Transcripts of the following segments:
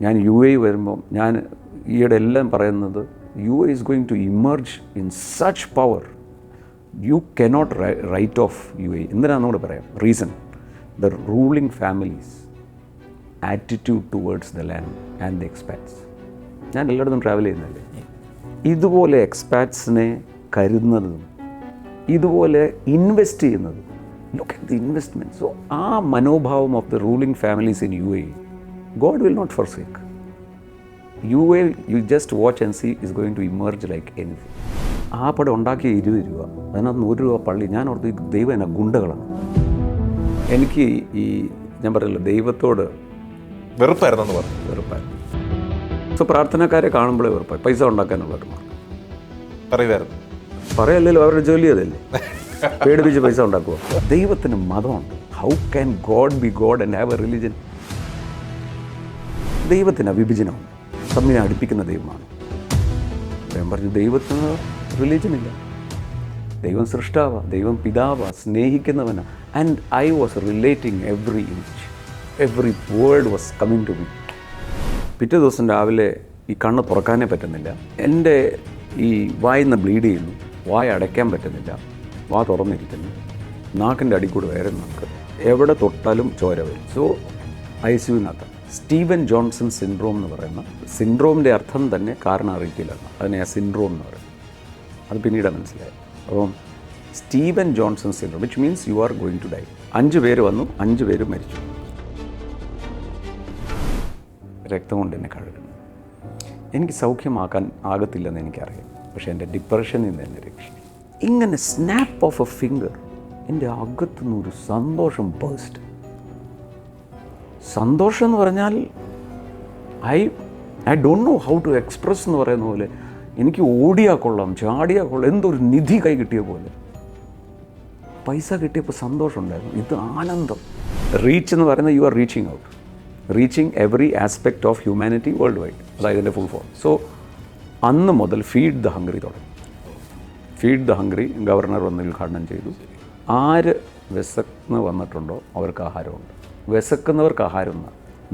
ഞാൻ U A വരുമ്പം ഞാൻ ഈയിടെ എല്ലാം പറയുന്നത് U A is going to emerge in such power you cannot write off U A. എന്തിനാണെന്ന് കൂടെ പറയാം. Reason, the ruling families attitude towards the land and the expats. ഞാൻ എല്ലായിടത്തും ട്രാവൽ ചെയ്യുന്നല്ലേ, ഇതുപോലെ എക്സ്പാറ്റ്സിനെ കരുതുന്നതും ഇതുപോലെ ഇൻവെസ്റ്റ് ചെയ്യുന്നതും, look at the investment. So ആ മനോഭാവം of the ruling families in U A, God will not forsake. UA, you just watch and see, is going to emerge like anything. ആ പടം ഉണ്ടാക്കിയ 20 രൂപ, അതിനകത്ത് 100 രൂപ പള്ളി. ഞാൻ ഓർത്ത് ദൈവം എന്നെ ഗുണ്ടകളാണ്. എനിക്ക് ഈ ഞാൻ പറയല്ലോ ദൈവത്തോട് വെറുപ്പായിരുന്നു പറഞ്ഞു. വെറുപ്പായിരുന്നു. സോ പ്രാർത്ഥനക്കാരെ കാണുമ്പോഴേ വെറുപ്പായി. പൈസ ഉണ്ടാക്കാനുള്ള ഒരു മാർഗം പറയുമായിരുന്നു. പറയല്ലല്ലോ, അവരുടെ ജോലി അതല്ലേ, പേടിപ്പിച്ച് പൈസ ഉണ്ടാക്കുക. ദൈവത്തിന് മതമുണ്ട്. How can God be God and have a religion? ദൈവത്തിന് വിഭജനമുണ്ട്. തമ്മിനെ അടുപ്പിക്കുന്ന ദൈവമാണ്. ഞാൻ പറഞ്ഞു ദൈവത്തിന് റിലീജനില്ല. ദൈവം സൃഷ്ടാവാ, ദൈവം പിതാവാ, സ്നേഹിക്കുന്നവനാ. And I was relating every inch, every word was coming to me. പിറ്റേ ദിവസം രാവിലെ ഈ കണ്ണ് തുറക്കാനേ പറ്റുന്നില്ല. എൻ്റെ ഈ വായിന്ന് ബ്ലീഡ് ചെയ്യുന്നു, വായ അടയ്ക്കാൻ പറ്റുന്നില്ല, വാ തുറന്നിരിക്കുന്നു, നാക്കിൻ്റെ അടിക്കൂടെ വേറെ നാക്ക്, എവിടെ തൊട്ടാലും ചോര വരും. സോ ICUവിനകത്ത് സ്റ്റീവൻ ജോൺസൺ സിൻഡ്രോം എന്ന് പറയുന്ന, സിൻഡ്രോമിൻ്റെ അർത്ഥം തന്നെ കാരണം അറിയിക്കില്ലെന്ന്, അതിനെ ആ സിൻഡ്രോം എന്ന് പറയുന്നത്. അത് പിന്നീടാണ് മനസ്സിലായത്. അപ്പം Steven Johnson syndrome, which means you are going to die. 5 പേര് വന്നു, 5 പേര് മരിച്ചു. രക്തം കൊണ്ട് എന്നെ കഴുകുന്നു. എനിക്ക് സൗഖ്യമാക്കാൻ ആകത്തില്ലെന്ന് എനിക്കറിയാം, പക്ഷേ എൻ്റെ ഡിപ്രഷനിൽ നിന്ന് എന്നെ രക്ഷിക്കും. ഇങ്ങനെ സ്നാപ്പ് ഓഫ് എ ഫിംഗർ എൻ്റെ അകത്തുനിന്ന് ഒരു സന്തോഷം ബേസ്റ്റ്. സന്തോഷം എന്ന് പറഞ്ഞാൽ I don't know how to express എന്ന് പറയുന്ന പോലെ എനിക്ക് ഓടിയാൽ കൊള്ളാം, ചാടിയാൽ കൊള്ളാം, എന്തൊരു നിധി കൈ കിട്ടിയ പോലെ. പൈസ കിട്ടിയപ്പോൾ സന്തോഷമുണ്ടായിരുന്നു. ഇത് ആനന്ദം. റീച്ച് എന്ന് പറയുന്നത് you are reaching out, reaching every aspect of humanity worldwide. അതായത് ഇതിൻ്റെ ഫുൾ ഫോം. സോ അന്ന് മുതൽ ഫീഡ് ദ ഹംഗ്രി തുടങ്ങി. ഫീഡ് ദ ഹംഗ്രി ഗവർണർ വന്ന് ഉദ്ഘാടനം ചെയ്തു. ആര് വിശന്ന് വന്നിട്ടുണ്ടോ അവർക്ക് ആഹാരമുണ്ട്. വിശക്കുന്നവർക്ക് ആഹാരം,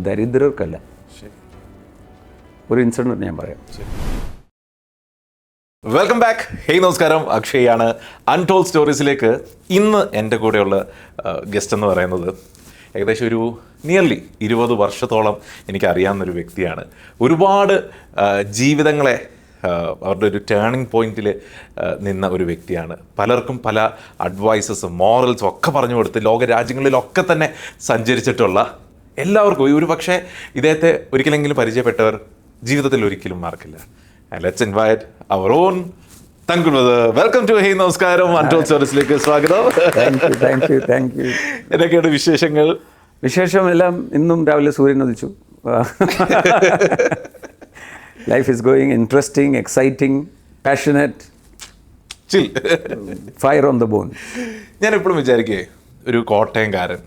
ദരിദ്രർക്കല്ല. ഒരു ഇൻസിഡൻറ്റ് ഞാൻ പറയാം. Welcome back. ഹേയ് നമസ്കാരം, അക്ഷയാണ്. അൺടോൾഡ് സ്റ്റോറീസിലേക്ക് ഇന്ന് എൻ്റെ കൂടെയുള്ള ഗസ്റ്റ് എന്ന് പറയുന്നത് ഏകദേശം ഒരു നിയർലി 20 വർഷത്തോളം എനിക്കറിയാവുന്നൊരു വ്യക്തിയാണ്. ഒരുപാട് ജീവിതങ്ങളെ അവരുടെ ഒരു ടേണിംഗ് പോയിന്റിൽ നിന്ന ഒരു വ്യക്തിയാണ്. പലർക്കും പല അഡ്വൈസസും മോറൽസും ഒക്കെ പറഞ്ഞു കൊടുത്ത് ലോകരാജ്യങ്ങളിലൊക്കെ തന്നെ സഞ്ചരിച്ചിട്ടുള്ള എല്ലാവർക്കും ഒരു പക്ഷേ ഇദ്ദേഹത്തെ ഒരിക്കലെങ്കിലും പരിചയപ്പെട്ടവർ ജീവിതത്തിൽ ഒരിക്കലും മറക്കില്ല. Let's invite our own thank you brother. Welcome to hey നമസ്കാരം, അൺടോൾഡ് സ്റ്റോറീസിലേക്ക് സ്വാഗതം. Thank you. എന്തൊക്കെയാണ് വിശേഷങ്ങൾ? വിശേഷം എല്ലാം ഇന്നും രാവിലെ സൂര്യൻ ഉദിച്ചു. Life is going interesting, exciting, passionate, chill, fire on the bone. ഞാൻ എപ്പോഴും വിചാരിക്കേ, ഒരു കോട്ടയംകാരൻ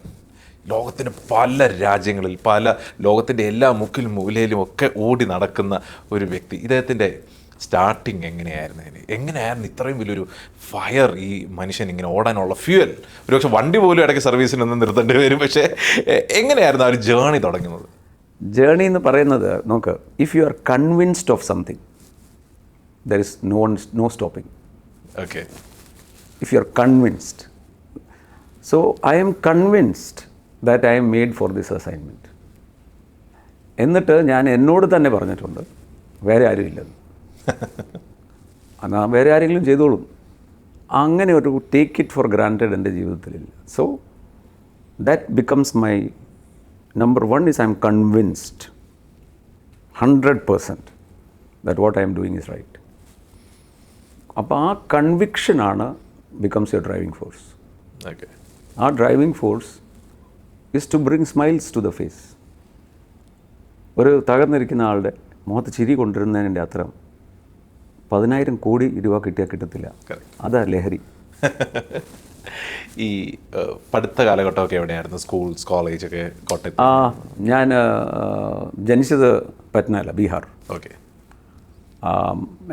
ലോകത്തിൻ്റെ പല രാജ്യങ്ങളിൽ, ലോകത്തിൻ്റെ എല്ലാ മുക്കിലും മൂലയിലും ഒക്കെ ഓടി നടക്കുന്ന ഒരു വ്യക്തി. ഇദ്ദേഹത്തിൻ്റെ സ്റ്റാർട്ടിങ് എങ്ങനെയായിരുന്നു ഇത്രയും വലിയൊരു ഫയർ ഈ മനുഷ്യൻ ഇങ്ങനെ ഓടാനുള്ള ഫ്യൂവൽ? ഒരുപക്ഷെ വണ്ടി പോലും ഇടയ്ക്ക് സർവീസിനൊന്നും നിർത്തേണ്ടി വരും. പക്ഷേ എങ്ങനെയായിരുന്നു ആ ഒരു ജേണി തുടങ്ങുന്നത്? ജേണി എന്ന് പറയുന്നത്, നോക്ക്, if you are convinced of something there is no stopping. Okay. If you are convinced. So I am convinced that I am made for this assignment. എന്നിട്ട് ഞാൻ എന്നോട് തന്നെ പറഞ്ഞിട്ടുണ്ട്, വേറെ ആരും ഇല്ലെന്ന്. എന്നാൽ വേറെ ആരെങ്കിലും ചെയ്തോളും. അങ്ങനെ ഒരു ടേക്ക് ഇറ്റ് ഫോർ ഗ്രാൻറ്റഡ് എൻ്റെ ജീവിതത്തിലില്ല. So that becomes my number 1 is I am convinced 100% that what I am doing is right. അപ്പോൾ ആ കൺവിക്ഷനാണ് becomes your driving force. Okay. ആ driving force is to bring smiles to the face. ഒരു തകർന്നിരിക്കുന്ന ആളുടെ മുഖത്ത് ചിരി കൊണ്ടുവരുന്നതിൻ്റെ അത്ര 10,000 കോടി രൂപ കിട്ടിയാൽ കിട്ടത്തില്ല. അതാ ലഹരി. ഈ പഠിത്ത കാലഘട്ടമൊക്കെ എവിടെയായിരുന്നു? സ്കൂൾസ്, കോളേജൊക്കെ കോട്ടയത്ത്? ഞാൻ ജനിച്ചത് പറ്റ്നയില, ബീഹാർ. ഓക്കെ.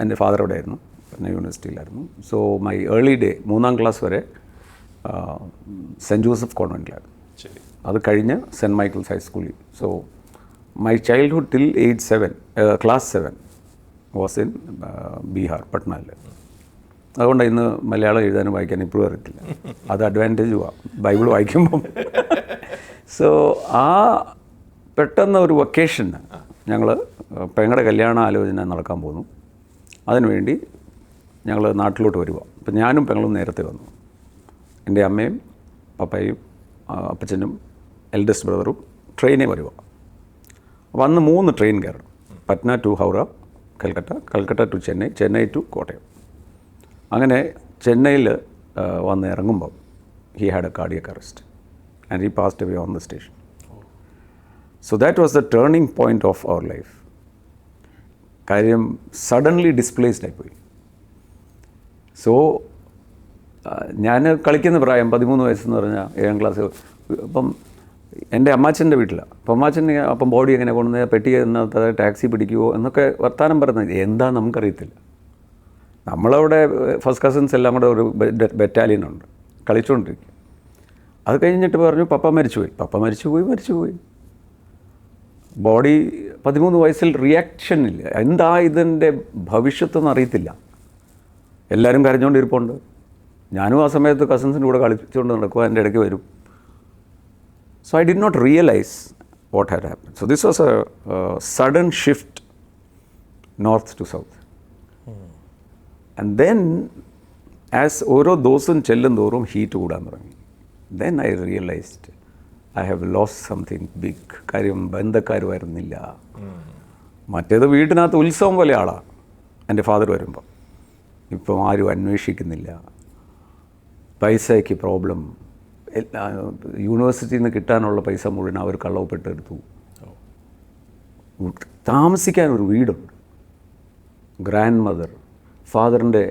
എൻ്റെ ഫാദർ അവിടെ ആയിരുന്നു, പറ്റ്ന യൂണിവേഴ്സിറ്റിയിലായിരുന്നു. സോ മൈ ഏർലി ഡേ 3ാം ക്ലാസ് വരെ സെൻറ്റ് ജോസഫ് കോൺവെൻറ്റിലായിരുന്നു. ശരി. അത് കഴിഞ്ഞ് സെൻറ്റ് മൈക്കിൾസ് ഹൈസ്കൂളിൽ. So My childhood till age 7, class 7 was in Bihar, പട്നയിൽ. അതുകൊണ്ട് ഇന്ന് മലയാളം എഴുതാനും വായിക്കാനും ഇപ്പോഴും അറിയത്തില്ല. അത് അഡ്വാൻറ്റേജുമാണ് ബൈബിൾ വായിക്കുമ്പം. സോ ആ പെട്ടെന്ന് ഒരു വെക്കേഷന് ഞങ്ങൾ പെങ്ങളുടെ കല്യാണ ആലോചന നടക്കാൻ പോന്നു. അതിനുവേണ്ടി ഞങ്ങൾ നാട്ടിലോട്ട് വരുക. അപ്പം ഞാനും പെങ്ങളും നേരത്തെ വന്നു. എൻ്റെ അമ്മയും പപ്പയും അപ്പച്ചനും എൽഡസ്റ്റ് ബ്രദറും ട്രെയിനിൽ വരുക. വന്ന് 3 ട്രെയിൻ കയറണം. Patna to Howrah, Calcutta to Chennai, Chennai to Kottayam. അങ്ങനെ ചെന്നൈയിൽ വന്ന് ഇറങ്ങുമ്പം he had a cardiac arrest and he passed away on the station. So that was the turning point of our life. കാര്യം സഡൻലി ഡിസ്പ്ലേസ്ഡ് ആയിപ്പോയി. സോ ഞാൻ കളിക്കുന്ന പ്രായം 13 വയസ്സെന്ന് പറഞ്ഞാൽ 7ാം ക്ലാസ്. അപ്പം എൻ്റെ അമ്മാച്ചൻ്റെ വീട്ടിലാണ്. അപ്പം അമ്മാച്ചന് അപ്പം ബോഡി എങ്ങനെ കൊണ്ടുവന്ന് പെട്ടി എന്നകത്ത് ടാക്സി പിടിക്കുമോ എന്നൊക്കെ വർത്തമാനം പറയുന്നത് എന്താ നമുക്കറിയത്തില്ല. നമ്മളവിടെ ഫസ്റ്റ് കസിൻസ് എല്ലാം കൂടെ ഒരു ബറ്റാലിയനുണ്ട്, കളിച്ചുകൊണ്ടിരിക്കും. അത് കഴിഞ്ഞിട്ട് പറഞ്ഞു പപ്പ മരിച്ചുപോയി. പപ്പ മരിച്ചുപോയി. ബോഡി 13 വയസ്സിൽ റിയാക്ഷൻ ഇല്ല. എന്താ ഇതിൻ്റെ ഭവിഷ്യത്തൊന്നും അറിയത്തില്ല. എല്ലാവരും കരഞ്ഞുകൊണ്ടിരിപ്പുണ്ട്. ഞാനും ആ സമയത്ത് കസിൻസിൻ്റെ കൂടെ കളിച്ചുകൊണ്ട് നടക്കുക, എൻ്റെ ഇടയ്ക്ക് വരും. So I did not realize what had happened. So this was a sudden shift north to south. And then as ഓരോ ദിവസം ചെല്ലും തോറും ഹീറ്റ് കൂടാൻ തുടങ്ങി. Then I realized I have lost something big. കാര്യം ബന്ധക്കാർ വരുന്നില്ല. മറ്റേത് വീട്ടിനകത്ത് ഉത്സവം പോലെ ആളാണ് എൻ്റെ ഫാദർ വരുമ്പോൾ. ഇപ്പം ആരും അന്വേഷിക്കുന്നില്ല. പൈസയ്ക്ക് പ്രോബ്ലം. യൂണിവേഴ്സിറ്റിയിൽ നിന്ന് കിട്ടാനുള്ള പൈസ മുഴുവൻ അവർ കള്ളവപ്പെട്ടെടുത്തു. താമസിക്കാൻ ഒരു വീടുണ്ട്. ഗ്രാൻഡ് മദർ, ഫാദറിൻ്റെ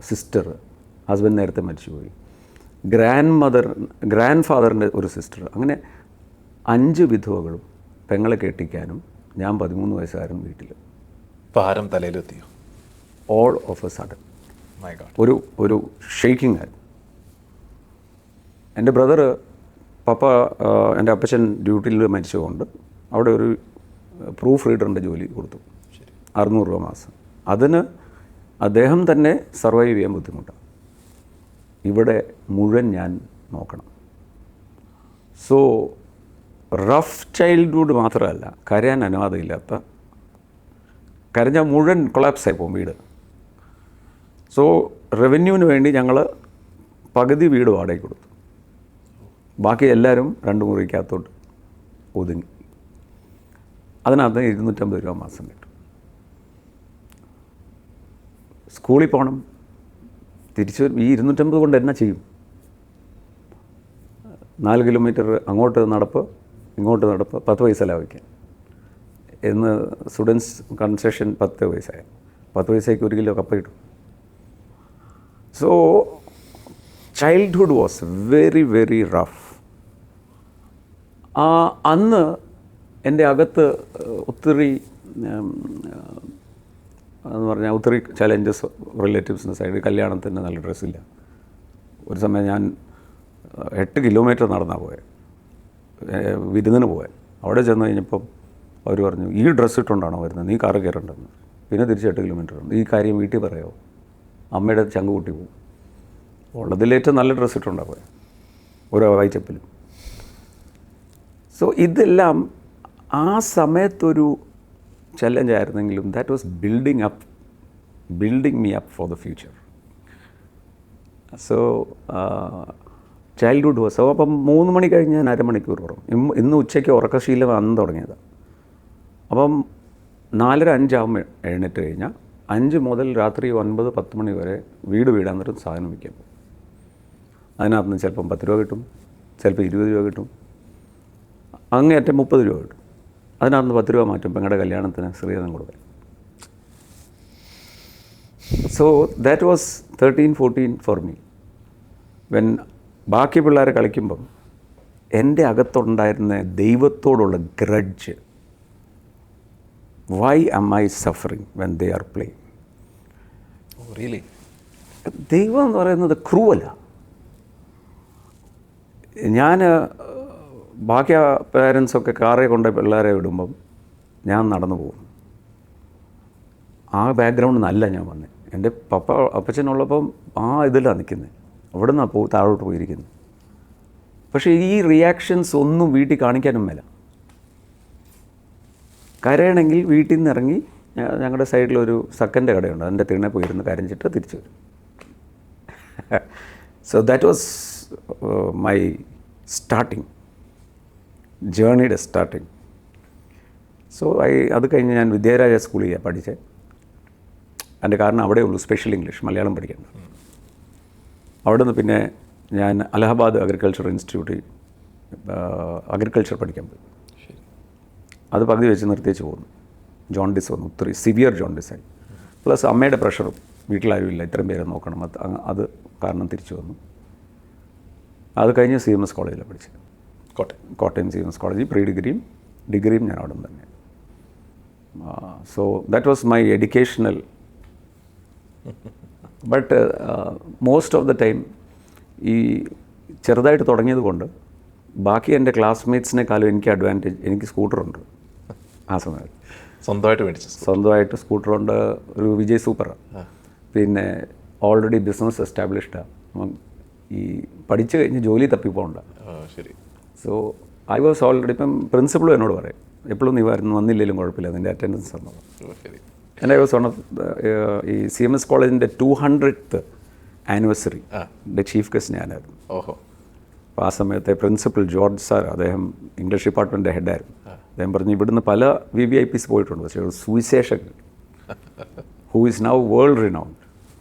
സിസ്റ്റർ, ഹസ്ബൻഡ് നേരത്തെ മരിച്ചുപോയി, ഗ്രാൻഡ് ഫാദറിൻ്റെ ഒരു സിസ്റ്റർ, അങ്ങനെ 5 വിധവകളും പെങ്ങളെ കെട്ടിക്കാനും ഞാൻ 13 വയസ്സുകാരൻ വീട്ടിൽ. ഭാരം തലയിലെത്തിയോ? ഓൾ ഓഫ് എ സഡൻ ഒരു ഷെയ്ക്കിംഗ് ആയിരുന്നു. എൻ്റെ ബ്രദർ പപ്പ, എൻ്റെ അപ്പച്ചൻ ഡ്യൂട്ടിയിൽ മരിച്ചുകൊണ്ട് അവിടെ ഒരു പ്രൂഫ് റീഡറിൻ്റെ ജോലി കൊടുത്തു, 600 രൂപ മാസം. അതിന് അദ്ദേഹം തന്നെ സർവൈവ് ചെയ്യാൻ ബുദ്ധിമുട്ടാണ്. ഇവിടെ മുഴുവൻ ഞാൻ നോക്കണം. സോ റഫ് ചൈൽഡ്ഹുഡ് മാത്രമല്ല, കരയാൻ അനുവാദമില്ലാത്ത, കരഞ്ഞാൽ മുഴുവൻ കൊളാപ്സായി പോകും വീട്. സോ റവന്യൂവിന് വേണ്ടി ഞങ്ങൾ പകുതി വീട് വാടകയ്ക്ക് കൊടുത്തു. ബാക്കി എല്ലാവരും 2 മുറിക്കകത്തോട്ട് ഒതുങ്ങി. അതിനകത്ത് 250 രൂപ മാസം കിട്ടും. സ്കൂളിൽ പോകണം, തിരിച്ച് ഈ 250 കൊണ്ട് എന്നാ ചെയ്യും? 4 കിലോമീറ്റർ അങ്ങോട്ട് നടപ്പ്, ഇങ്ങോട്ട് നടപ്പ്, 10 പൈസ ലാഭിക്കാൻ. എന്ന് സ്റ്റുഡൻസ് കൺസെഷൻ 10 പൈസയായി. 10 പൈസയ്ക്ക് 1 കിലോ കപ്പ കിട്ടും. So childhood was very very rough. അന്ന് എൻ്റെ അകത്ത് ഒത്തിരി എന്ന് പറഞ്ഞാൽ ഒത്തിരി ചലഞ്ചസ്. റിലേറ്റീവ്സിൻ്റെ സൈഡിൽ കല്യാണത്തിന് നല്ല ഡ്രസ്സില്ല. ഒരു സമയം ഞാൻ 8 കിലോമീറ്റർ നടന്നാണ് പോയത് വിരുന്നിന് പോയത്. അവിടെ ചെന്ന് കഴിഞ്ഞപ്പം അവർ പറഞ്ഞു, ഈ ഡ്രസ്സ് ഇട്ടുകൊണ്ടാണോ വരുന്നത്, നീ കാറ് കയറേണ്ടെന്ന്. പിന്നെ തിരിച്ച് 8 കിലോമീറ്റർ ഉണ്ട്. ഈ കാര്യം വീട്ടിൽ പറയാമോ? അമ്മയുടെ ചങ്ക് കൂട്ടി പോകും. ഉള്ളതിലേറ്റവും നല്ല ഡ്രസ്സ് ഇട്ടുകൊണ്ടാണ് പോയത്, ഓരോ വൈറ്റപ്പിലും. സോ ഇതെല്ലാം ആ സമയത്തൊരു ചലഞ്ചായിരുന്നെങ്കിലും that was building me up for the future. So childhood was. അപ്പം 3 മണി കഴിഞ്ഞ് ഞാൻ അരമണിക്കൂർ ഉറങ്ങും. ഇന്ന് ഉച്ചയ്ക്ക് ഉറക്കശീലം അന്ന് തുടങ്ങിയതാണ്. അപ്പം 4:30-5 ആകുമ്പോൾ എഴുന്നേറ്റ് കഴിഞ്ഞാൽ 5 മുതൽ രാത്രി 9-10 മണി വരെ വീടാന്നൊരു സാധനം വയ്ക്കാൻ പോകും. അതിനകത്ത് നിന്ന് ചിലപ്പം 10 രൂപ കിട്ടും, ചിലപ്പോൾ 20 രൂപ കിട്ടും, അങ്ങേയറ്റം 30 രൂപ കിട്ടും. അതിനകത്ത് 10 രൂപ മാറ്റും പെങ്ങളുടെ കല്യാണത്തിന് ശ്രീധരൻ കൊടുക്കാൻ. So that was 13-14 for me. When ബാക്കി പിള്ളേർ കളിക്കുമ്പം എൻ്റെ അകത്തുണ്ടായിരുന്ന ദൈവത്തോടുള്ള grudge, why am I suffering when they are playing? Really ദൈവം എന്ന് പറയുന്നത് ക്രൂവല. ഞാൻ ബാക്കി പേരൻസൊക്കെ കാറേ കൊണ്ട് പിള്ളേരെ വിടുമ്പം ഞാൻ നടന്നു പോകും. ആ ബാക്ക്ഗ്രൗണ്ടിൽ നിന്നല്ല ഞാൻ വന്നത്. എൻ്റെ അപ്പച്ചനുള്ളപ്പം ആ ഇതിലാണ് നിൽക്കുന്നത്, അവിടെ നിന്നാണ് താഴോട്ട് പോയിരിക്കുന്നത്. പക്ഷേ ഈ റിയാക്ഷൻസ് ഒന്നും വീട്ടിൽ കാണിക്കാനും മേല. കരയണമെങ്കിൽ വീട്ടിൽ നിന്ന് ഇറങ്ങി ഞങ്ങളുടെ സൈഡിലൊരു സെക്കൻഡ് കടയുണ്ട്, അതിൻ്റെ തിണ്ണെ പോയിരുന്ന് കരഞ്ഞിട്ട് തിരിച്ചു വരും. So that was my starting ജേർണിയുടെ സ്റ്റാർട്ടിങ്. സോ അത് കഴിഞ്ഞ് ഞാൻ വിദ്യാരാജ സ്കൂളിൽ പഠിച്ചത്. അതിൻ്റെ കാരണം അവിടെ ഉള്ളൂ സ്പെഷ്യൽ ഇംഗ്ലീഷ്, മലയാളം പഠിക്കേണ്ട. അവിടെ നിന്ന് പിന്നെ ഞാൻ അലഹബാദ് അഗ്രികൾച്ചർ ഇൻസ്റ്റിറ്റ്യൂട്ടിൽ അഗ്രികൾച്ചർ പഠിക്കാൻ പോയി. അത് പകുതി വെച്ച് നിർത്തിച്ച് പോകുന്നു. ജോണ്ടിസ് വന്നു, ഒത്തിരി സിവിയർ ജോണ്ടിസായി. പ്ലസ് അമ്മയുടെ പ്രഷറും, വീട്ടിലാരുമില്ല, ഇത്രയും പേരെ നോക്കണം, അത് കാരണം തിരിച്ചു വന്നു. അത് കഴിഞ്ഞ് CMS കോളേജിലാണ് പഠിച്ചത്. കോട്ടയം CMS കോളേജിൽ പ്രീ ഡിഗ്രിയും ഞാൻ അവിടെ നിന്ന് തന്നെ. So that was my educational. But most of the time ഈ ചെറുതായിട്ട് തുടങ്ങിയത് കൊണ്ട് ബാക്കി എൻ്റെ ക്ലാസ്മേറ്റ്സിനെക്കാളും എനിക്ക് അഡ്വാൻറ്റേജ്, എനിക്ക് സ്കൂട്ടറുണ്ട് ആ സമയത്ത്. സ്വന്തമായിട്ട് സ്കൂട്ടറുണ്ട്, ഒരു വിജയ് സൂപ്പറാണ്. പിന്നെ ഓൾറെഡി ബിസിനസ് എസ്റ്റാബ്ലിഷ്ഡാണ്. ഈ പഠിച്ചു കഴിഞ്ഞ് ജോലി തപ്പിപ്പോണ്ട. ശരി. സോ ഐ വാസ് ഓൾറെഡി, ഇപ്പം പ്രിൻസിപ്പളും എന്നോട് പറയും, എപ്പോഴും നീ വന്നില്ലെങ്കിലും കുഴപ്പമില്ല, നിൻ്റെ അറ്റൻഡൻസ് തന്നത്. And I was one of ഈ CMS കോളേജിൻ്റെ 200th ആനിവേഴ്സറി ചീഫ് ഗസ്റ്റ് ഞാനായിരുന്നു. അപ്പോൾ ആ സമയത്തെ പ്രിൻസിപ്പൽ ജോർജ് സാർ, അദ്ദേഹം ഇംഗ്ലീഷ് ഡിപ്പാർട്ട്മെൻറ്റിൻ്റെ ഹെഡായിരുന്നു. അദ്ദേഹം പറഞ്ഞു, ഇവിടുന്ന് പല VVIPs പോയിട്ടുണ്ട്, പക്ഷേ ഒരു സുവിശേഷകൻ who is now world renowned,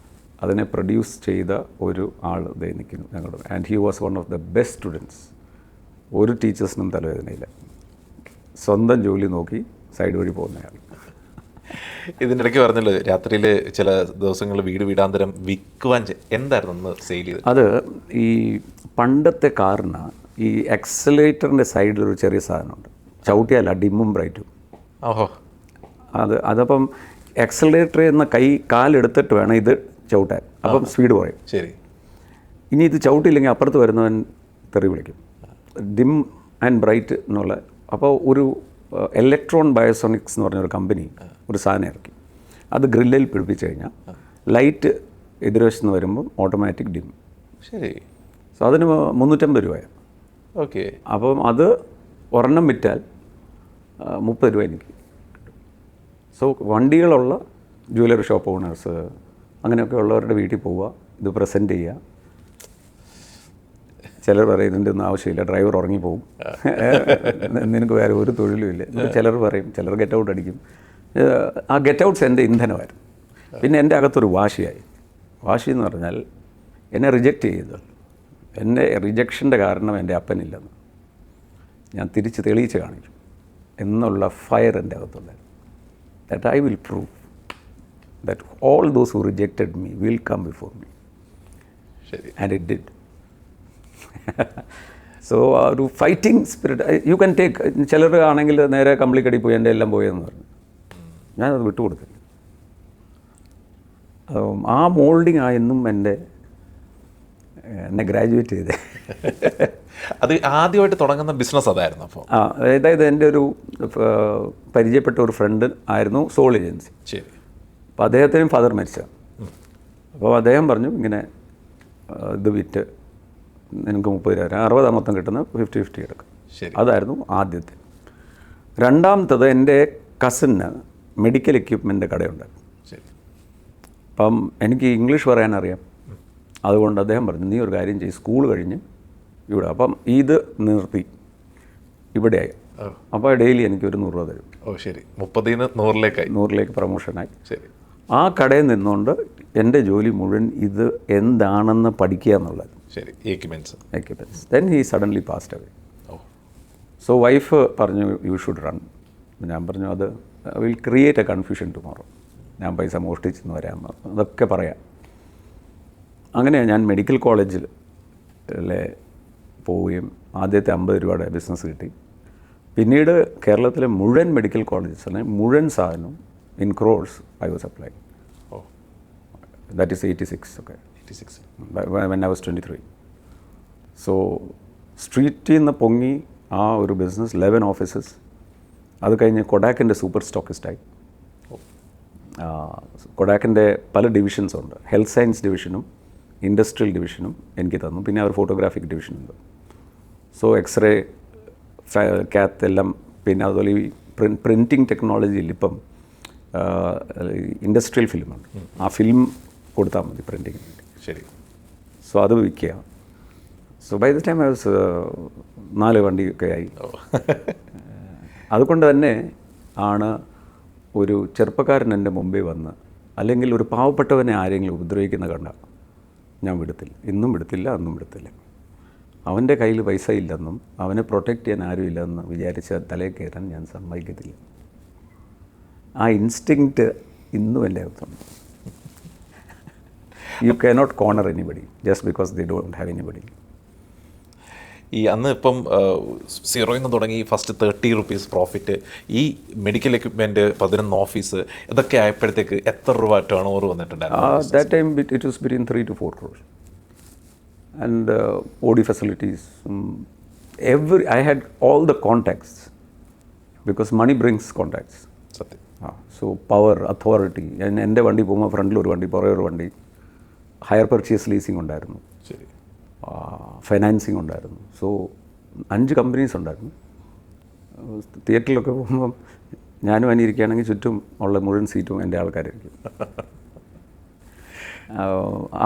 അതിനെ പ്രൊഡ്യൂസ് ചെയ്ത ഒരു ആൾ ഇതേ നിൽക്കുന്നു ഞങ്ങളുടെ. And he was one of the best students. ഒരു ടീച്ചേഴ്സിനും തലവേദനയില്ല, സ്വന്തം ജോലി നോക്കി സൈഡ് വഴി പോകുന്നയാൾ. ഇതിൻ്റെ ഇടയ്ക്ക് പറഞ്ഞല്ലോ, രാത്രിയിൽ ചില ദിവസങ്ങൾ വീടാന്തരം വിൽക്കുവാൻ എന്തായിരുന്നു ഒന്ന് സെയിൽ ചെയ്ത്? അത് ഈ പണ്ടത്തെ കാറിന് ഈ എക്സലേറ്ററിൻ്റെ സൈഡിലൊരു ചെറിയ സാധനമുണ്ട്, ചവിട്ടിയല്ല ഡിമ്മും ബ്രൈറ്റും. അതപ്പം എക്സലേറ്റർ എന്ന കാലെടുത്തിട്ട് വേണം ഇത് ചവിട്ടാൻ, അപ്പം സ്പീഡ് കുറയും. ശരി. ഇനി ഇത് ചവിട്ടിയില്ലെങ്കിൽ അപ്പുറത്ത് വരുന്നവൻ തെറി വിളിക്കും. ഡിം ആൻഡ് ബ്രൈറ്റ് എന്നുള്ള, അപ്പോൾ ഒരു ഇലക്ട്രോൺ ബയോസോണിക്സ് എന്ന് പറഞ്ഞൊരു കമ്പനി ഒരു സാധനം ഇറക്കി. അത് ഗ്രില്ലിൽ പിടിപ്പിച്ച് കഴിഞ്ഞാൽ ലൈറ്റ് എതിർവശത്ത് നിന്ന് വരുമ്പം ഓട്ടോമാറ്റിക് ഡിം. ശരി. സോ അതിന് 350 രൂപയാണ്. ഓക്കെ. അപ്പം അത് ഒരെണ്ണം വിറ്റാൽ 30 രൂപ എനിക്ക് കിട്ടും. സോ വണ്ടികളുള്ള ജ്വല്ലറി ഷോപ്പ് ഓണേഴ്സ് അങ്ങനെയൊക്കെ ഉള്ളവരുടെ വീട്ടിൽ പോവുക, ഇത് പ്രസൻറ്റ് ചെയ്യുക. ചിലർ പറയും ഇതിൻ്റെ ഒന്നും ആവശ്യമില്ല, ഡ്രൈവർ ഉറങ്ങിപ്പോവും, നിനക്ക് വേറെ ഒരു തൊഴിലും ഇല്ല. ചിലർ പറയും, ചിലർ ഗെറ്റ് ഔട്ട് അടിക്കും. ആ ഗെറ്റ് ഔട്ട്സ് എൻ്റെ ഇന്ധനമായിരുന്നു. പിന്നെ എൻ്റെ അകത്തൊരു വാശി എന്ന് പറഞ്ഞാൽ എന്നെ റിജക്റ്റ് ചെയ്തത്. എൻ്റെ റിജക്ഷൻ്റെ കാരണം എൻ്റെ അപ്പനില്ലെന്ന് ഞാൻ തിരിച്ച് തെളിയിച്ച് കാണിക്കും എന്നുള്ള ഫയർ എൻ്റെ അകത്തുണ്ടായിരുന്നു. That I will prove that all those who rejected me will come before me. And it did. So ആ ഒരു fighting spirit you can take. ചിലർ ആണെങ്കിൽ നേരെ കമ്പിളിക്കടി പോയി എൻ്റെ എല്ലാം പോയെന്ന് പറഞ്ഞു. ഞാനത് വിട്ടുകൊടുത്തില്ല. ആ മോൾഡിങ് എന്നും എന്നെ ഗ്രാജുവേറ്റ് ചെയ്തേ. അത് ആദ്യമായിട്ട് തുടങ്ങുന്ന ബിസിനസ് അതായിരുന്നു അപ്പോൾ? അതായത് എൻ്റെ ഒരു പരിചയപ്പെട്ട ഒരു ഫ്രണ്ട് ആയിരുന്നു സോൾ ഏജൻസി. ശരി. അപ്പോൾ അദ്ദേഹത്തിനും ഫാദർ മരിച്ചതാണ്. അപ്പോൾ അദ്ദേഹം പറഞ്ഞു, ഇങ്ങനെ ഇത് വിറ്റ് നിനക്ക് 30 രൂപ 60 മൊത്തം കിട്ടുന്ന 50-50 എടുക്കും. അതായിരുന്നു ആദ്യത്തെ. രണ്ടാമത്തത് എൻ്റെ കസിന് മെഡിക്കൽ എക്യുപ്മെൻ്റ് കടയുണ്ടായിരുന്നു. അപ്പം എനിക്ക് ഇംഗ്ലീഷ് പറയാനറിയാം. അതുകൊണ്ട് അദ്ദേഹം പറഞ്ഞു, നീ ഒരു കാര്യം ചെയ്യും, സ്കൂൾ കഴിഞ്ഞ് ഇവിടെ. അപ്പം ഇത് നിർത്തി ഇവിടെയായി. അപ്പോൾ ഡെയിലി എനിക്ക് ഒരു 100 രൂപ തരും. ശരി. 30-ന്ന് 100-ലേക്ക് പ്രൊമോഷനായി. ശരി. ആ കടയിൽ നിന്നുകൊണ്ട് എൻ്റെ ജോലി മുഴുവൻ ഇത് എന്താണെന്ന് പഠിക്കുക എന്നുള്ളത്. ശരി. Equipments. Then he suddenly passed away. So wife പറഞ്ഞു, യു ഷുഡ് റൺ. ഞാൻ പറഞ്ഞു, അത് will create A confusion tomorrow. ഞാൻ പൈസ മോഷ്ടിച്ചെന്ന് വരാം, അതൊക്കെ പറയാം. അങ്ങനെ ഞാൻ മെഡിക്കൽ കോളേജിൽ പോവുകയും ആദ്യത്തെ 50 രൂപയുടെ ബിസിനസ് കിട്ടി. പിന്നീട് കേരളത്തിലെ മുഴുവൻ മെഡിക്കൽ കോളേജസിനെ മുഴുവൻ സാധനവും in crowds I was apply. That is 86. Okay, 86 when I was 23. So സ്ട്രീറ്റിൽ നിന്ന് പൊങ്ങി ആ ഒരു ബിസിനസ് 11 ഓഫീസസ്. അത് കഴിഞ്ഞ് കൊഡാക്കിൻ്റെ സൂപ്പർ സ്റ്റോക്കിസ്റ്റായി. കൊഡാക്കിൻ്റെ പല ഡിവിഷൻസ് ഉണ്ട്. ഹെൽത്ത് സയൻസ് ഡിവിഷനും ഇൻഡസ്ട്രിയൽ ഡിവിഷനും എനിക്ക് തന്നു. പിന്നെ അവർ ഫോട്ടോഗ്രാഫിക് ഡിവിഷനുണ്ട്. സോ എക്സ്റേ, കാത്ത് എല്ലാം. പിന്നെ അതുപോലെ ഈ പ്രിൻറ്റിങ് ടെക്നോളജിയിൽ ഇപ്പം ഇൻഡസ്ട്രിയൽ ഫിലിമുണ്ട്. ആ ഫിലിം കൊടുത്താൽ മതി പ്രിൻറ്റിങ്ങിന് വേണ്ടി. ശരി. സോ അത് വിൽക്കുക. So by the time I was 4 വണ്ടിയൊക്കെ ആയി. അതുകൊണ്ട് തന്നെ ആണ് ഒരു ചെറുപ്പക്കാരൻ എൻ്റെ മുമ്പിൽ വന്ന്, അല്ലെങ്കിൽ ഒരു പാവപ്പെട്ടവനെ ആരെങ്കിലും ഉപദ്രവിക്കുന്ന കണ്ട ഞാൻ വിടത്തില്ല. ഇന്നും വിടത്തില്ല, അന്നും വിടത്തില്ല. അവൻ്റെ കയ്യിൽ പൈസ ഇല്ലെന്നും അവനെ പ്രൊട്ടക്റ്റ് ചെയ്യാൻ ആരുമില്ലെന്ന് വിചാരിച്ച തലയിൽ കയറാൻ ഞാൻ സമ്മതിക്കത്തില്ല. ആ ഇൻസ്റ്റിങ്ക്റ്റ് ഇന്നും എൻ്റെ അകത്തുണ്ട്. You cannot corner anybody just because they don't have anybody. ഈ അന്ന് ഇപ്പം 0 നിന്ന് തുടങ്ങി ഫസ്റ്റ് 30 rupees പ്രോഫിറ്റ്, ഈ മെഡിക്കൽ എക്യുപ്മെൻറ്റ് 11 ഓഫീസ്, ഇതൊക്കെ ആയപ്പോഴത്തേക്ക് എത്ര രൂപ ടേൺ ഓവർ വന്നിട്ടുണ്ടായിരുന്നു? That time it was between 3 to 4 crores. And OD facilities. I had all the contacts because money brings contacts. സത്യം. So power, authority. എൻ്റെ വണ്ടി പോകുമ്പോൾ ഫ്രണ്ടിൽ ഒരു വണ്ടി, പുറകെ ഒരു വണ്ടി. ഹയർ പർച്ചേസ് ലീസിങ് ഉണ്ടായിരുന്നു. ശരി. ഫൈനാൻസിങ് ഉണ്ടായിരുന്നു. സോ 5 കമ്പനീസ് ഉണ്ടായിരുന്നു. തിയേറ്ററിലൊക്കെ പോകുമ്പം ഞാനും അനിയിരിക്കുകയാണെങ്കിൽ ചുറ്റും ഉള്ള മുഴുവൻ സീറ്റും എൻ്റെ ആൾക്കാരായിരിക്കും.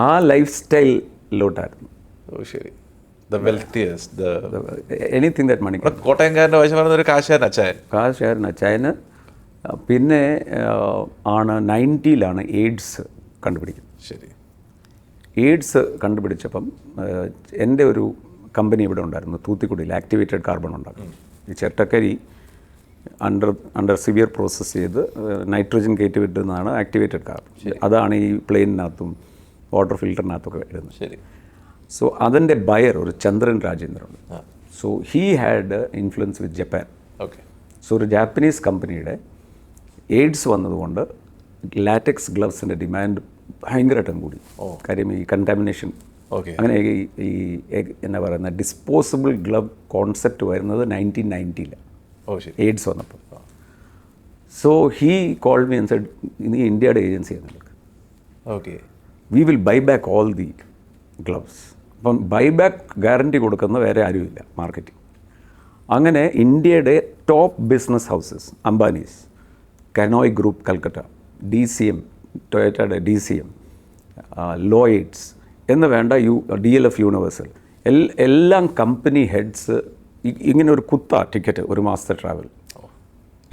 ആ ലൈഫ് സ്റ്റൈലിലോട്ടായിരുന്നു. ഓ ശരി. The wealthiest, anything that money. കോട്ടയംകാരൻ്റെ വശം പറയുന്ന ഒരു കാശുകാരൻ അച്ചായന്. പിന്നെ ആണ് 90s എയ്ഡ്സ് കണ്ടുപിടിക്കുന്നത്. ശരി. എയ്ഡ്സ് കണ്ടുപിടിച്ചപ്പം എൻ്റെ ഒരു കമ്പനി ഇവിടെ ഉണ്ടായിരുന്നു, തൂത്തിക്കുടിയിൽ. ആക്ടിവേറ്റഡ് കാർബൺ ഉണ്ടാക്കും. ഈ ചെട്ടക്കരി അണ്ടർ സിവിയർ പ്രോസസ്സ് ചെയ്ത് നൈട്രജൻ കയറ്റി വിട്ടുന്നതാണ് ആക്ടിവേറ്റഡ് കാർബൺ. അതാണ് ഈ പ്ലെയിനകത്തും വാട്ടർ ഫിൽറ്ററിനകത്തൊക്കെ വരുന്നത്. ശരി. സോ അതിൻ്റെ ബയർ ഒരു Chandran Rajendran. So he had influence with Japan. Okay. So ഒരു ജാപ്പനീസ് കമ്പനിയുടെ എയ്ഡ്സ് വന്നതുകൊണ്ട് ലാറ്റക്സ് ഗ്ലവ്സിൻ്റെ ഡിമാൻഡ് ഭയങ്കരമായിട്ടും കൂടി. കാര്യം ഈ കണ്ടാമിനേഷൻ. അങ്ങനെ ഈ എന്നാ പറയുന്ന ഡിസ്പോസിബിൾ ഗ്ലവ് കോൺസെപ്റ്റ് വരുന്നത് 1990s എയ്ഡ്സ് വന്നപ്പോൾ. So he called me and said, നീ ഇന്ത്യയുടെ ഏജൻസിയാണ് നിനക്ക്. Okay. We will buy back all the gloves. അപ്പം ബൈ ബാക്ക് ഗ്യാരണ്ടി കൊടുക്കുന്ന വേറെ ആരുമില്ല മാർക്കറ്റിംഗ്. അങ്ങനെ ഇന്ത്യയുടെ top business houses, Ambanis, Kanoi group Calcutta, DCM, ടൊയോറ്റയുടെ DCM, ലോയിഡ്സ് എന്ന് വേണ്ട DLF യൂണിവേഴ്സൽ, എല്ലാം കമ്പനി ഹെഡ്സ് ഇങ്ങനെ ഒരു ടിക്കറ്റ്, ഒരു മാസത്തെ ട്രാവൽ.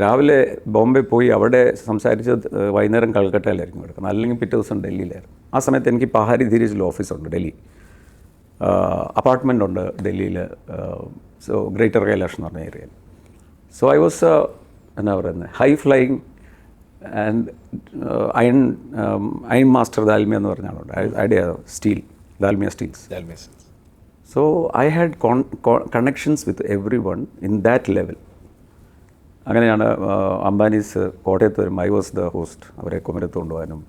രാവിലെ ബോംബെ പോയി അവിടെ സംസാരിച്ച് വൈകുന്നേരം കൽക്കട്ടയിലായിരിക്കും കിടക്കുന്നത്, അല്ലെങ്കിൽ പിറ്റേ ദിവസം ഡൽഹിയിലായിരുന്നു. ആ സമയത്ത് എനിക്ക് പഹാരി ധീരജിൽ ഓഫീസുണ്ട് ഡൽഹി, അപ്പാർട്ട്മെൻ്റ് ഉണ്ട് ഡൽഹിയിൽ. സോ ഗ്രേറ്റർ കൈലാഷ് എന്ന് പറഞ്ഞ ഏരിയയിൽ. സോ ഐ വാസ് എന്നാ പറയുന്നത് high flying and iron master Dalmia എന്ന് പറഞ്ഞ ആളുണ്ട്. Idea steel, Dalmia steels. So I had connections with everyone in that level. അങ്ങനെയാണ് അംബാനീസ് കോട്ടയത്ത് വരുമ്പോൾ ഐ വാസ് ദ ഹോസ്റ്റ്. അവരെ കുമരത്ത് കൊണ്ടുപോകാനും.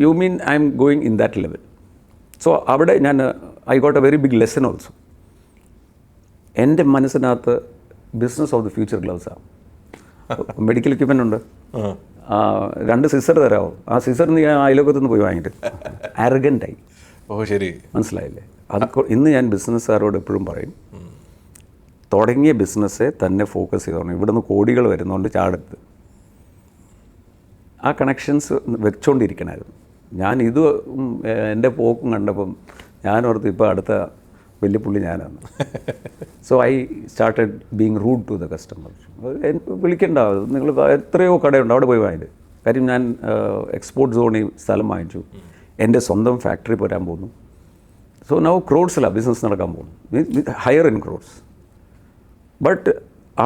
You mean I am going in that level. So അവിടെ ഞാൻ I got a very big lesson also. എൻ്റെ മനസ്സിനകത്ത് ബിസിനസ് ഓഫ് ദ ഫ്യൂച്ചർ ഗ്ലൗസാണ്. മെഡിക്കൽ എക്യുപ്മെൻ്റ് ഉണ്ട്, 2 സിസർ തരാമോ? ആ സിസർ നീ അയലോകത്തുനിന്ന് പോയി വാങ്ങിയിട്ട് ആരഗൻ്റായി. ഓ ശരി. മനസ്സിലായില്ലേ? അത് ഇന്ന് ഞാൻ ബിസിനസ്സുകാരോട് എപ്പോഴും പറയും, തുടങ്ങിയ ബിസിനസ്സെ തന്നെ ഫോക്കസ് ചെയ്തോണം. ഇവിടുന്ന് കോടികൾ വരുന്നതുകൊണ്ട് ചാടരുത്. ആ കണക്ഷൻസ് വെച്ചുകൊണ്ടിരിക്കണമായിരുന്നു. ഞാൻ ഇത് എൻ്റെ പോക്കും കണ്ടപ്പം ഞാനോർത്ത് ഇപ്പോൾ അടുത്ത വലിയ പുള്ളി ഞാനാണ്. So I started being rude to the customer. വിളിക്കണ്ട, നിങ്ങൾ എത്രയോ കടയുണ്ട് അവിടെ പോയി വാങ്ങിയത്. കാര്യം ഞാൻ എക്സ്പോർട്ട് സോണിൽ സ്ഥലം വാങ്ങിച്ചു, എൻ്റെ സ്വന്തം ഫാക്ടറി പോരാൻ പോകുന്നു. സോ നൗ ക്രോഡ്സിലാണ് ബിസിനസ് നടക്കാൻ പോകുന്നു, ഹയർ ഇൻ ക്രോഡ്സ്. ബട്ട്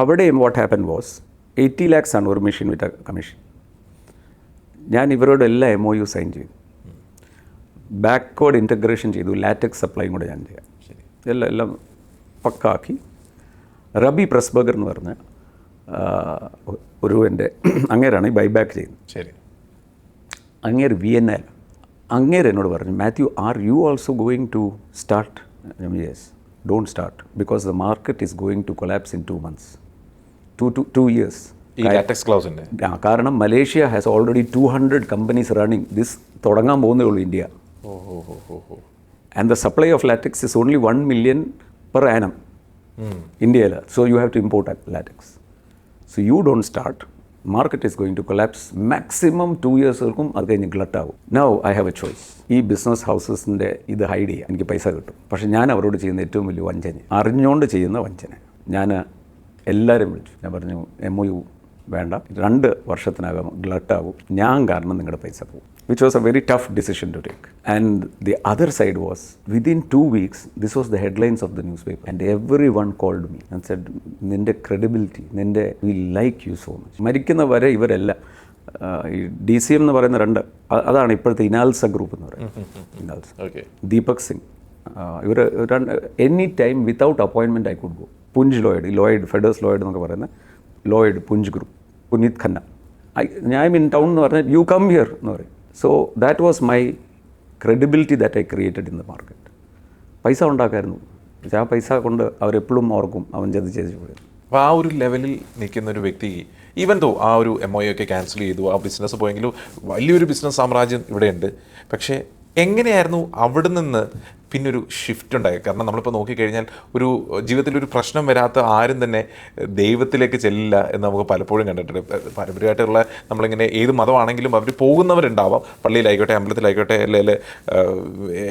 അവിടെയും വാട്ട് ഹാപ്പൻ വാസ് 80 lakhs ആണ് ഒരു മെഷീൻ വിത്ത് കമ്മീഷൻ. ഞാൻ ഇവരോട് എല്ലാ MOU സൈൻ ചെയ്തു, ബാക്ക്വേർഡ് ഇൻറ്റഗ്രേഷൻ ചെയ്തു, ലാറ്റക്സ് സപ്ലൈയും കൂടെ ഞാൻ ചെയ്യാം. എല്ലാം പക്കാക്കി. റബി പ്രസ്ബർഗർ എന്ന് പറഞ്ഞ ഒരു എൻ്റെ അങ്ങേരാണ് ഈ ബൈബാക്ക് ചെയ്യുന്നത്. ശരി. അങ്ങേര് വിയന്നയിൽ. അങ്ങേര് എന്നോട് പറഞ്ഞു, Mathew, are you also going to start? Yes. don't start because the market is going to collapse in 2 months. 2 years. ഈ ലാറ്റക്സ് ഗ്ലൗസിൻ്റെ കാരണം Malaysia has already 200 companies running this തുടങ്ങാൻ പോകുന്നേ ഉള്ളൂ India. And the supply of latex is only 1 million per annum ഇന്ത്യയിൽ. So you have to import latex. So you don't start, market is going to collapse. Maximum 2 years എടുക്കും, അത് കഴിഞ്ഞ് glut ആവും. Now I have a choice. ഈ business ഹൗസസിൻ്റെ ഇത് hide ചെയ്യാം, എനിക്ക് പൈസ കിട്ടും. പക്ഷേ ഞാൻ അവരോട് ചെയ്യുന്ന ഏറ്റവും വലിയ വഞ്ചന, അറിഞ്ഞുകൊണ്ട് ചെയ്യുന്ന വഞ്ചന. ഞാൻ എല്ലാവരും വിളിച്ചു, ഞാൻ പറഞ്ഞു MOU വേണ്ട, 2 വർഷത്തിനകം ഗ്ലട്ടാവും, ഞാൻ കാരണം നിങ്ങളുടെ പൈസ പോകും. Which was a very tough decision to take. And the other side was within 2 weeks this was the headlines of the newspaper and everyone called me and said നിൻ്റെ credibility, നിൻ്റെ we like you so much. മരിക്കുന്ന വരെ ഇവരെല്ലാം ഈ DCM എന്ന് പറയുന്ന 2, അതാണ് ഇപ്പോഴത്തെ ഇനാൽസ ഗ്രൂപ്പ് എന്ന് പറയുന്നത്. ഇനാൽസ, ദീപക് സിംഗ്, ഇവർ any time without appointment I could go. Punj Lloyd Fedders Lloyd എന്നൊക്കെ പറയുന്ന ലോയിഡ്, പുഞ്ച് ഗ്രൂപ്പ്, പുനീത് ഖന്ന, ഞാൻ ഇൻ ടൗൺ എന്ന് പറഞ്ഞാൽ യു കം ഹിയർ എന്ന് പറയും. So that was my credibility that I created in the market. പൈസ ഉണ്ടാക്കായിരുന്നു, പക്ഷേ ആ പൈസ കൊണ്ട് അവരെപ്പോഴും ഓർക്കും അവൻ ചതിച്ചു പോയത്. അപ്പോൾ ആ ഒരു ലെവലിൽ നിൽക്കുന്ന ഒരു വ്യക്തി, ഈവൻ ദോ ആ ഒരു MOU ഒക്കെ ക്യാൻസൽ ചെയ്തു, ആ ബിസിനസ് പോയെങ്കിലും വലിയൊരു ബിസിനസ് സാമ്രാജ്യം ഇവിടെയുണ്ട്. പക്ഷേ എങ്ങനെയായിരുന്നു അവിടെ നിന്ന് പിന്നൊരു ഷിഫ്റ്റ് ഉണ്ടായത്? കാരണം നമ്മളിപ്പോൾ നോക്കിക്കഴിഞ്ഞാൽ ഒരു ജീവിതത്തിലൊരു പ്രശ്നം വരാത്ത ആരും തന്നെ ദൈവത്തിലേക്ക് ചെല്ലില്ല എന്ന് നമുക്ക് പലപ്പോഴും കണ്ടിട്ടുണ്ട്. പാരമ്പര്യമായിട്ടുള്ള നമ്മളിങ്ങനെ ഏത് മതമാണെങ്കിലും അവർ പോകുന്നവരുണ്ടാവാം, പള്ളിയിലായിക്കോട്ടെ, അമ്പലത്തിലായിക്കോട്ടെ, അല്ലെങ്കിൽ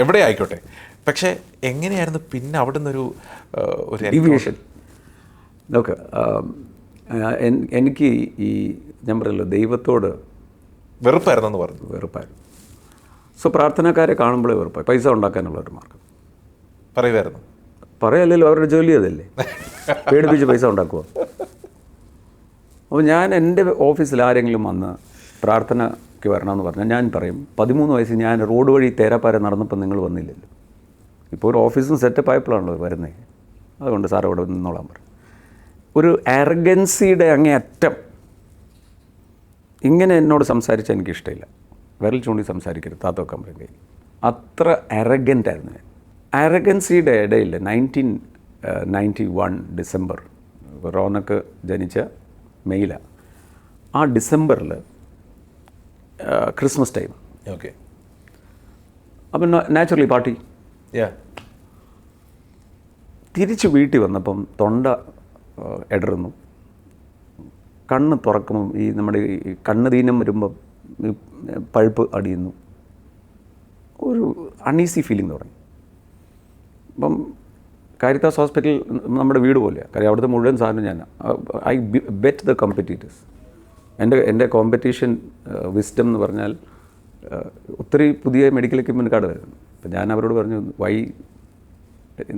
എവിടെ ആയിക്കോട്ടെ. പക്ഷേ എങ്ങനെയായിരുന്നു പിന്നെ അവിടെ നിന്നൊരു ഡീവിയേഷൻ? നോക്ക്, എനിക്ക് ഈ ഞാൻ പറയല്ലോ ദൈവത്തോട് വെറുപ്പായിരുന്നെന്ന് പറഞ്ഞു. വെറുപ്പായിരുന്നു. സോ പ്രാർത്ഥനക്കാരെ കാണുമ്പോഴേ വെറുപ്പായി. പൈസ ഉണ്ടാക്കാനുള്ള ഒരു മാർഗം പറയുമായിരുന്നു. പറയല്ലല്ലോ, അവരുടെ ജോലി അതല്ലേ, പേടിപ്പിച്ച് പൈസ ഉണ്ടാക്കുക. അപ്പോൾ ഞാൻ എൻ്റെ ഓഫീസിൽ ആരെങ്കിലും വന്ന് പ്രാർത്ഥനയ്ക്ക് വരണമെന്ന് പറഞ്ഞാൽ ഞാൻ പറയും, 13 വയസ്സിൽ ഞാൻ റോഡ് വഴി തേരാപ്പാര നടന്നപ്പോൾ നിങ്ങൾ വന്നില്ലല്ലോ. ഇപ്പോൾ ഒരു ഓഫീസും സെറ്റപ്പ് ആയപ്പോഴാണല്ലോ വരുന്നത്, അതുകൊണ്ട് സാർ അവിടെ നിന്നോളാൻ പറയും. ഒരു ആരഗൻസിയുടെ അങ്ങേ അറ്റം. ഇങ്ങനെ എന്നോട് സംസാരിച്ചാൽ എനിക്കിഷ്ടമില്ല. വിരൽ ചൂണ്ടി സംസാരിക്കരുത്, താത്ത വെക്കാൻ പറയും കയ്യിൽ. അത്ര ആരഗൻ്റായിരുന്നു ഞാൻ. ആരഗൻസിയുടെ ഇടയിൽ 1991 ഡിസംബർ, റോണക്ക് ജനിച്ച മെയിലാണ്. ആ ഡിസംബറിൽ ക്രിസ്മസ് ടൈം. ഓക്കെ. അപ്പം നാച്ചുറലി പാർട്ടി. തിരിച്ച് വീട്ടിൽ വന്നപ്പം തൊണ്ട ഇടറുന്നു, കണ്ണ് തുറക്കുമ്പം ഈ നമ്മുടെ ഈ കണ്ണ് ദീനം വരുമ്പം പഴുപ്പ് അടിയുന്നു, ഒരു അൺഈസി ഫീലിംഗ് തുടങ്ങി. അപ്പം കാരിത്താസ് ഹോസ്പിറ്റൽ നമ്മുടെ വീട് പോലെയാണ്. കാര്യം അവിടുത്തെ മുഴുവൻ സാധനം ഞാൻ ഐ ബെറ്റ് ദ കോമ്പറ്റീറ്റേഴ്സ്. എൻ്റെ കോമ്പറ്റീഷൻ വിസ്ഡം എന്ന് പറഞ്ഞാൽ ഒത്തിരി പുതിയ മെഡിക്കൽ എക്യുപ്മെൻറ്റ് കാർഡ് വരുന്നു. അപ്പം ഞാൻ അവരോട് പറഞ്ഞു,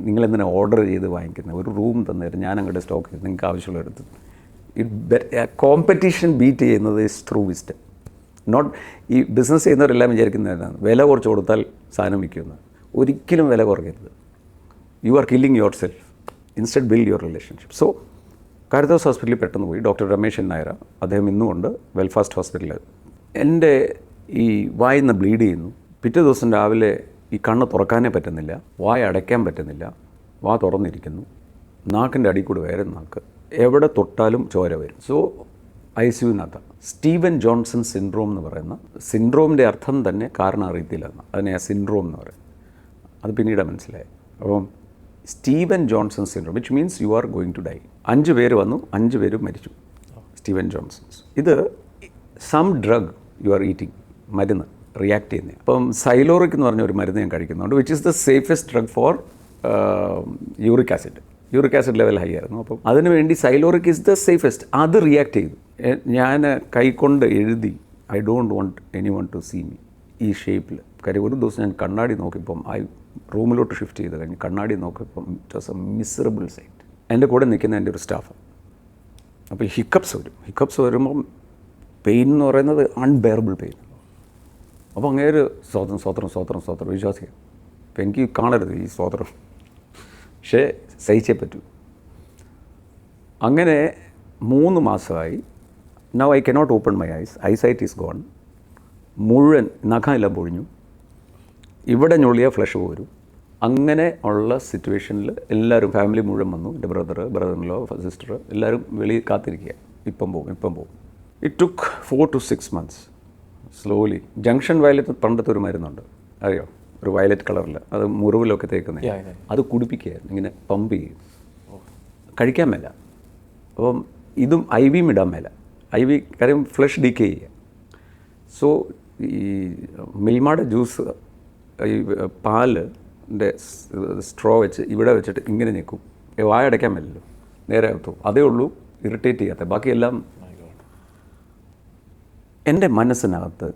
നിങ്ങളെന്തിനാ ഓർഡർ ചെയ്ത് വാങ്ങിക്കുന്നത്, ഒരു റൂം തന്നേരം ഞാൻ അങ്ങോട്ട് സ്റ്റോക്ക് ചെയ്ത് നിങ്ങൾക്ക് ആവശ്യമുള്ള എടുത്ത്. കോമ്പറ്റീഷൻ ബീറ്റ് ചെയ്യുന്നത് ഇസ് ത്രൂ വിസ്ഡം. നോട്ട് ഈ ബിസിനസ് ചെയ്യുന്നവരെല്ലാം വിചാരിക്കുന്നതാണ് വില കുറച്ച് കൊടുത്താൽ സാധനം വിൽക്കുന്നത്. ഒരിക്കലും വില കുറയ്ക്കരുത്. You are killing yourself. Instead build your relationship. So Caritas ഹോസ്പിറ്റലിൽ പെട്ടെന്ന് പോയി. ഡോക്ടർ രമേശൻ നായർ, അദ്ദേഹം ഇന്നുമുണ്ട് വെൽഫാസ്റ്റ് ഹോസ്പിറ്റലിൽ. എൻ്റെ ഈ വായിന്ന് ബ്ലീഡ് ചെയ്യുന്നു. പിറ്റേ ദിവസം രാവിലെ ഈ കണ്ണ് തുറക്കാനേ പറ്റുന്നില്ല, വായ അടയ്ക്കാൻ പറ്റുന്നില്ല, വാ തുറന്നിരിക്കുന്നു, നാക്കിൻ്റെ അടിയിൽ കൂടെ വേറെ നാക്ക്, എവിടെ തൊട്ടാലും ചോര വരും. സോ ICUവിനകത്ത് സ്റ്റീവൻ ജോൺസൺ സിൻഡ്രോം എന്ന് പറയുന്ന, സിൻഡ്രോമിൻ്റെ അർത്ഥം തന്നെ കാരണം അറിയത്തില്ലെന്ന്, അതിനെ ആ സിൻഡ്രോം എന്ന് പറയും. അത് പിന്നീട് മനസ്സിലായി. അപ്പം Steven Johnson syndrome which means you are going to die. 5 പേര് വന്നു, 5 പേരും മരിച്ചു. Steven Johnsons. ഇത് some drug you are eating, മരുന്ന് റിയാക്ട് ചെയ്യുന്നത്. അപ്പം സൈലോറിക് എന്ന് പറഞ്ഞ ഒരു മരുന്ന് ഞാൻ കഴിക്കുന്നുണ്ട്, which is the safest drug for uric acid. Uric acid level high ആയിരുന്നു. അപ്പം അതിനുവേണ്ടി സൈലോറിക് ഇസ് ദ സേഫസ്റ്റ്. അത് റിയാക്ട് ചെയ്തു. ഞാൻ കൈകൊണ്ട് എഴുതി, I don't want anyone to see me, ഈ ഷേപ്പിൽ. കാര്യം ഒരു ദിവസം ഞാൻ കണ്ണാടി നോക്കിയപ്പം റൂമിലോട്ട് ഷിഫ്റ്റ് ചെയ്ത് കഴിഞ്ഞ് കണ്ണാടി നോക്കിയപ്പം it was a miserable sight. എൻ്റെ കൂടെ നിൽക്കുന്ന എൻ്റെ ഒരു സ്റ്റാഫ്. അപ്പോൾ ഹിക്കപ്സ് വരും. ഹിക്കപ്സ് വരുമ്പം പെയിൻ എന്ന് പറയുന്നത് അൺബെയറബിൾ പെയിൻ. അപ്പോൾ അങ്ങേര് സ്വതന്ത്രം വിശ്വാസിക്കാം. അപ്പോൾ എനിക്ക് കാണരുത് ഈ സ്വതന്ത്രം, പക്ഷേ സഹിച്ചേ പറ്റൂ. അങ്ങനെ 3 മാസമായി. Now I cannot open my eyes, eyesight is gone. മുഴുവൻ നഖമെല്ലാം പൊഴിഞ്ഞു, ഇവിടെ ഞൊള്ളിയ ഫ്ലഷ് പോരും, അങ്ങനെ ഉള്ള സിറ്റുവേഷനിൽ എല്ലാവരും ഫാമിലി മുഴുവൻ വന്നു. എൻ്റെ ബ്രദറിലോ സിസ്റ്റർ എല്ലാവരും വെളിയിൽ കാത്തിരിക്കുക, ഇപ്പം പോകും. It took 4 to 6 months slowly. Junction violet പണ്ടത്തെ ഒരു മരുന്നുണ്ട്, അറിയോ, ഒരു വയലറ്റ് കളറിൽ, അത് മുറിവിലൊക്കെ തേക്കുന്നത്. അത് കുടിപ്പിക്കുകയായിരുന്നു, ഇങ്ങനെ പമ്പ് ചെയ്യും. കഴിക്കാൻ മേല. അപ്പം ഇതും IV ഇടാൻ മേല. IV കാര്യം ഫ്ലഷ് ഡീക്കേ ചെയ്യുക. സോ ഈ മിൽമയുടെ ജ്യൂസ്, ഈ പാലിൻ്റെ സ്ട്രോ വെച്ച് ഇവിടെ വെച്ചിട്ട് ഇങ്ങനെ ഞെക്കും. വായ അടയ്ക്കാൻ മേലല്ലോ, നേരെ അകത്തു. അതേ ഉള്ളൂ ഇറിറ്റേറ്റ് ചെയ്യാത്ത. ബാക്കിയെല്ലാം എൻ്റെ മനസ്സിനകത്ത്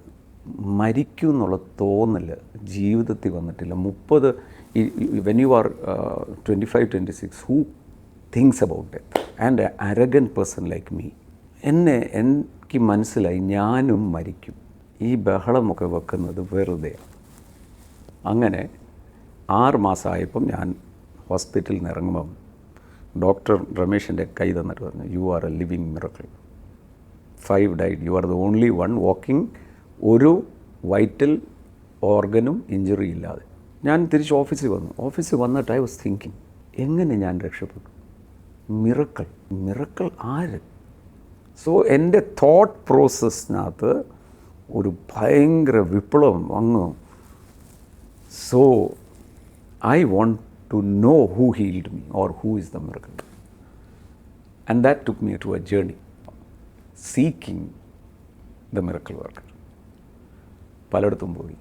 മരിക്കും എന്നുള്ള തോന്നൽ ജീവിതത്തിൽ വന്നിട്ടില്ല. 30 when you are 25, 26, who things about death and A അരഗൻ person like me. എനിക്ക് മനസ്സിലായി ഞാനും മരിക്കും. ഈ ബഹളമൊക്കെ വെക്കുന്നത് വെറുതെയാണ്. അങ്ങനെ 6 മാസമായപ്പം ഞാൻ ഹോസ്പിറ്റലിൽ നിന്ന് ഇറങ്ങുമ്പം ഡോക്ടർ രമേശിൻ്റെ കൈ തന്നിട്ട് പറഞ്ഞു, you are A living miracle. 5 died. You are the only one walking, ഒരു വൈറ്റൽ ഓർഗനും ഇഞ്ചുറി ഇല്ലാതെ. ഞാൻ തിരിച്ച് ഓഫീസിൽ വന്നിട്ട് ഐ വാസ് തിങ്കിങ്, എങ്ങനെ ഞാൻ രക്ഷപ്പെട്ടു? മിറക്കിൾ ആര്? സോ എൻ്റെ തോട്ട് പ്രോസസ്സിനകത്ത് ഒരു ഭയങ്കര വിപ്ലവം വന്നു. So I want to know who healed me or who is the miracle. And that took me to a journey seeking the miracle worker. പലയിടത്തും പോയി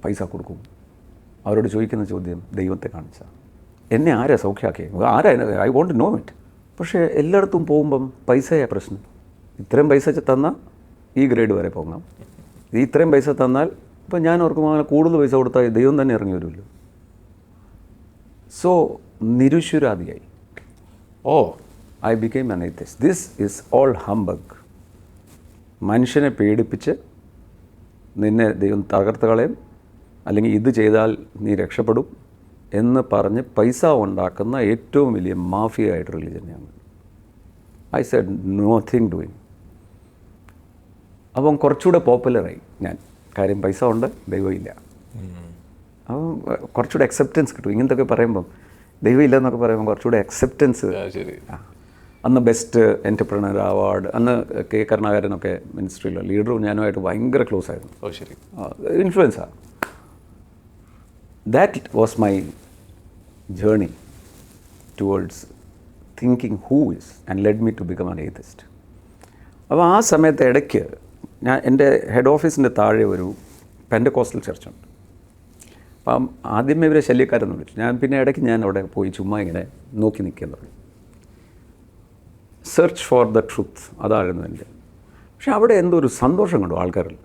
പൈസ കൊടുക്കും. അവരോട് ചോദിക്കുന്ന ചോദ്യം, ദൈവത്തെ കാണിച്ചാൽ എന്നെ ആരാ സൗഖ്യമാക്കിയത്? ആരാ? I want to know it. പക്ഷേ എല്ലായിടത്തും പോകുമ്പം പൈസയാണ് പ്രശ്നം. ഇത്രയും പൈസ തന്നാൽ ഈ ഗ്രേഡ് വരെ പോകാം, ഇത്രയും പൈസ തന്നാൽ ഇപ്പം ഞാൻ ഓർക്കുമ്പോൾ അങ്ങനെ കൂടുതൽ പൈസ കൊടുത്താൽ ദൈവം തന്നെ ഇറങ്ങി വരുമല്ലോ. സോ നിരുശ്വരാദിയായി. I became an atheist. This is all humbug. മനുഷ്യനെ പേടിപ്പിച്ച് നിന്നെ ദൈവം തകർത്ത് കളയും, അല്ലെങ്കിൽ ഇത് ചെയ്താൽ നീ രക്ഷപ്പെടും എന്ന് പറഞ്ഞ് പൈസ ഉണ്ടാക്കുന്ന ഏറ്റവും വലിയ മാഫിയ ആയിട്ട് റിലീജിയനാണ്. I said nothing doing. അപ്പം കുറച്ചുകൂടെ പോപ്പുലറായി ഞാൻ. കാര്യം പൈസ ഉണ്ട്, ദൈവമില്ല. അപ്പം കുറച്ചുകൂടെ അക്സെപ്റ്റൻസ് കിട്ടും. ഇങ്ങനത്തൊക്കെ പറയുമ്പം ദൈവമില്ല എന്നൊക്കെ പറയുമ്പോൾ കുറച്ചുകൂടെ അക്സെപ്റ്റൻസ്. അന്ന് ബെസ്റ്റ് എൻ്റർപ്രണർ അവാർഡ്, അന്ന് കെ കരുണാകരനൊക്കെ മിനിസ്ട്രിയിലെ ലീഡറും ഞാനുമായിട്ട് ഭയങ്കര ക്ലോസ് ആയിരുന്നു. ശരി, ഇൻഫ്ലുവൻസാണ്. That was my journey towards thinking who is and led me to become an atheist. അപ്പോൾ ആ സമയത്ത് ഇടയ്ക്ക് ഞാൻ എൻ്റെ ഹെഡ് ഓഫീസിൻ്റെ താഴെ ഒരു പെൻറ്റക്കോസ്റ്റൽ ചർച്ചുണ്ട്. അപ്പം ആദ്യമേ ഇവരെ ശല്യക്കാരെന്ന് വിളിച്ചു. ഞാൻ പിന്നെ ഇടയ്ക്ക് ഞാൻ അവിടെ പോയി ചുമ്മാ ഇങ്ങനെ നോക്കി നിൽക്കാൻ തുടങ്ങി. സെർച്ച് ഫോർ ദ ട്രൂത്ത്, അതായിരുന്നു എൻ്റെ. പക്ഷെ അവിടെ എന്തോ ഒരു സന്തോഷം കണ്ടു ആൾക്കാരിൽ.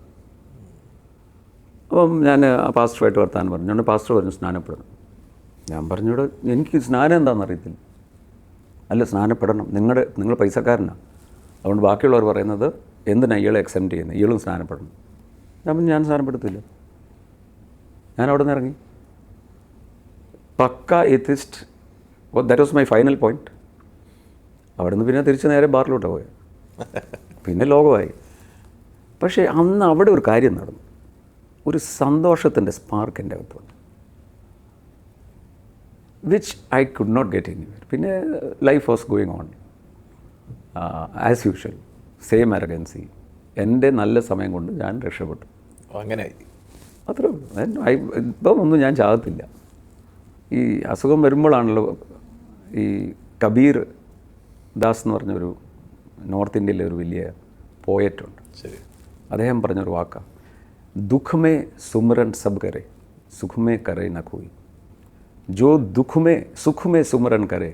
അപ്പം ഞാൻ ആ പാസ്റ്ററുമായിട്ട് വർത്താനം പറഞ്ഞു. ഞാൻ പാസ്റ്റർ പറഞ്ഞു സ്നാനപ്പെടണം. ഞാൻ പറഞ്ഞൂടെ, എനിക്ക് സ്നാനം എന്താണെന്ന് അറിയത്തില്ല. അല്ല, സ്നാനപ്പെടണം, നിങ്ങൾ പൈസക്കാരനാണ്, അതുകൊണ്ട് ബാക്കിയുള്ളവർ പറയുന്നത് എന്തിനാണ് ഇയാളെ എക്സെപ്റ്റ് ചെയ്യുന്നത്, ഇയാളും സ്നാനപ്പെടണം. ഞാൻ സ്നാനപ്പെടുത്തില്ല. ഞാൻ അവിടെ നിന്ന് ഇറങ്ങി. Pakka atheist. That was my final point. അവിടെ നിന്ന് പിന്നെ തിരിച്ച് നേരെ ബാറിലോട്ട് പോയത്. പിന്നെ ലോകമായി. പക്ഷേ അന്ന് അവിടെ ഒരു കാര്യം നടന്നു. ഒരു സന്തോഷത്തിൻ്റെ സ്പാർക്ക് എൻ്റെ അകത്തുണ്ട്, which I could not get anywhere. പിന്നെ life was going on as usual, same arrogancy. എൻ്റെ നല്ല സമയം കൊണ്ട് ഞാൻ രക്ഷപ്പെട്ടു. അങ്ങനെ അത്രേ ഉള്ളൂ. ഇപ്പം ഒന്നും ഞാൻ ചാകത്തില്ല. ഈ അസുഖം വരുമ്പോഴാണല്ലോ. ഈ കബീർ ദാസ് എന്ന് പറഞ്ഞൊരു നോർത്ത് ഇന്ത്യയിലെ ഒരു വലിയ പോയറ്റുണ്ട്. ശരി. അദ്ദേഹം പറഞ്ഞൊരു വാക്കാണ്, ദുഃഖമേ സുമരൻ സബ് കരെ സുഖമേ കരെ ന കോയി, ജോ ദുഃഖമേ സുഖമേ സുമരൻ കരെ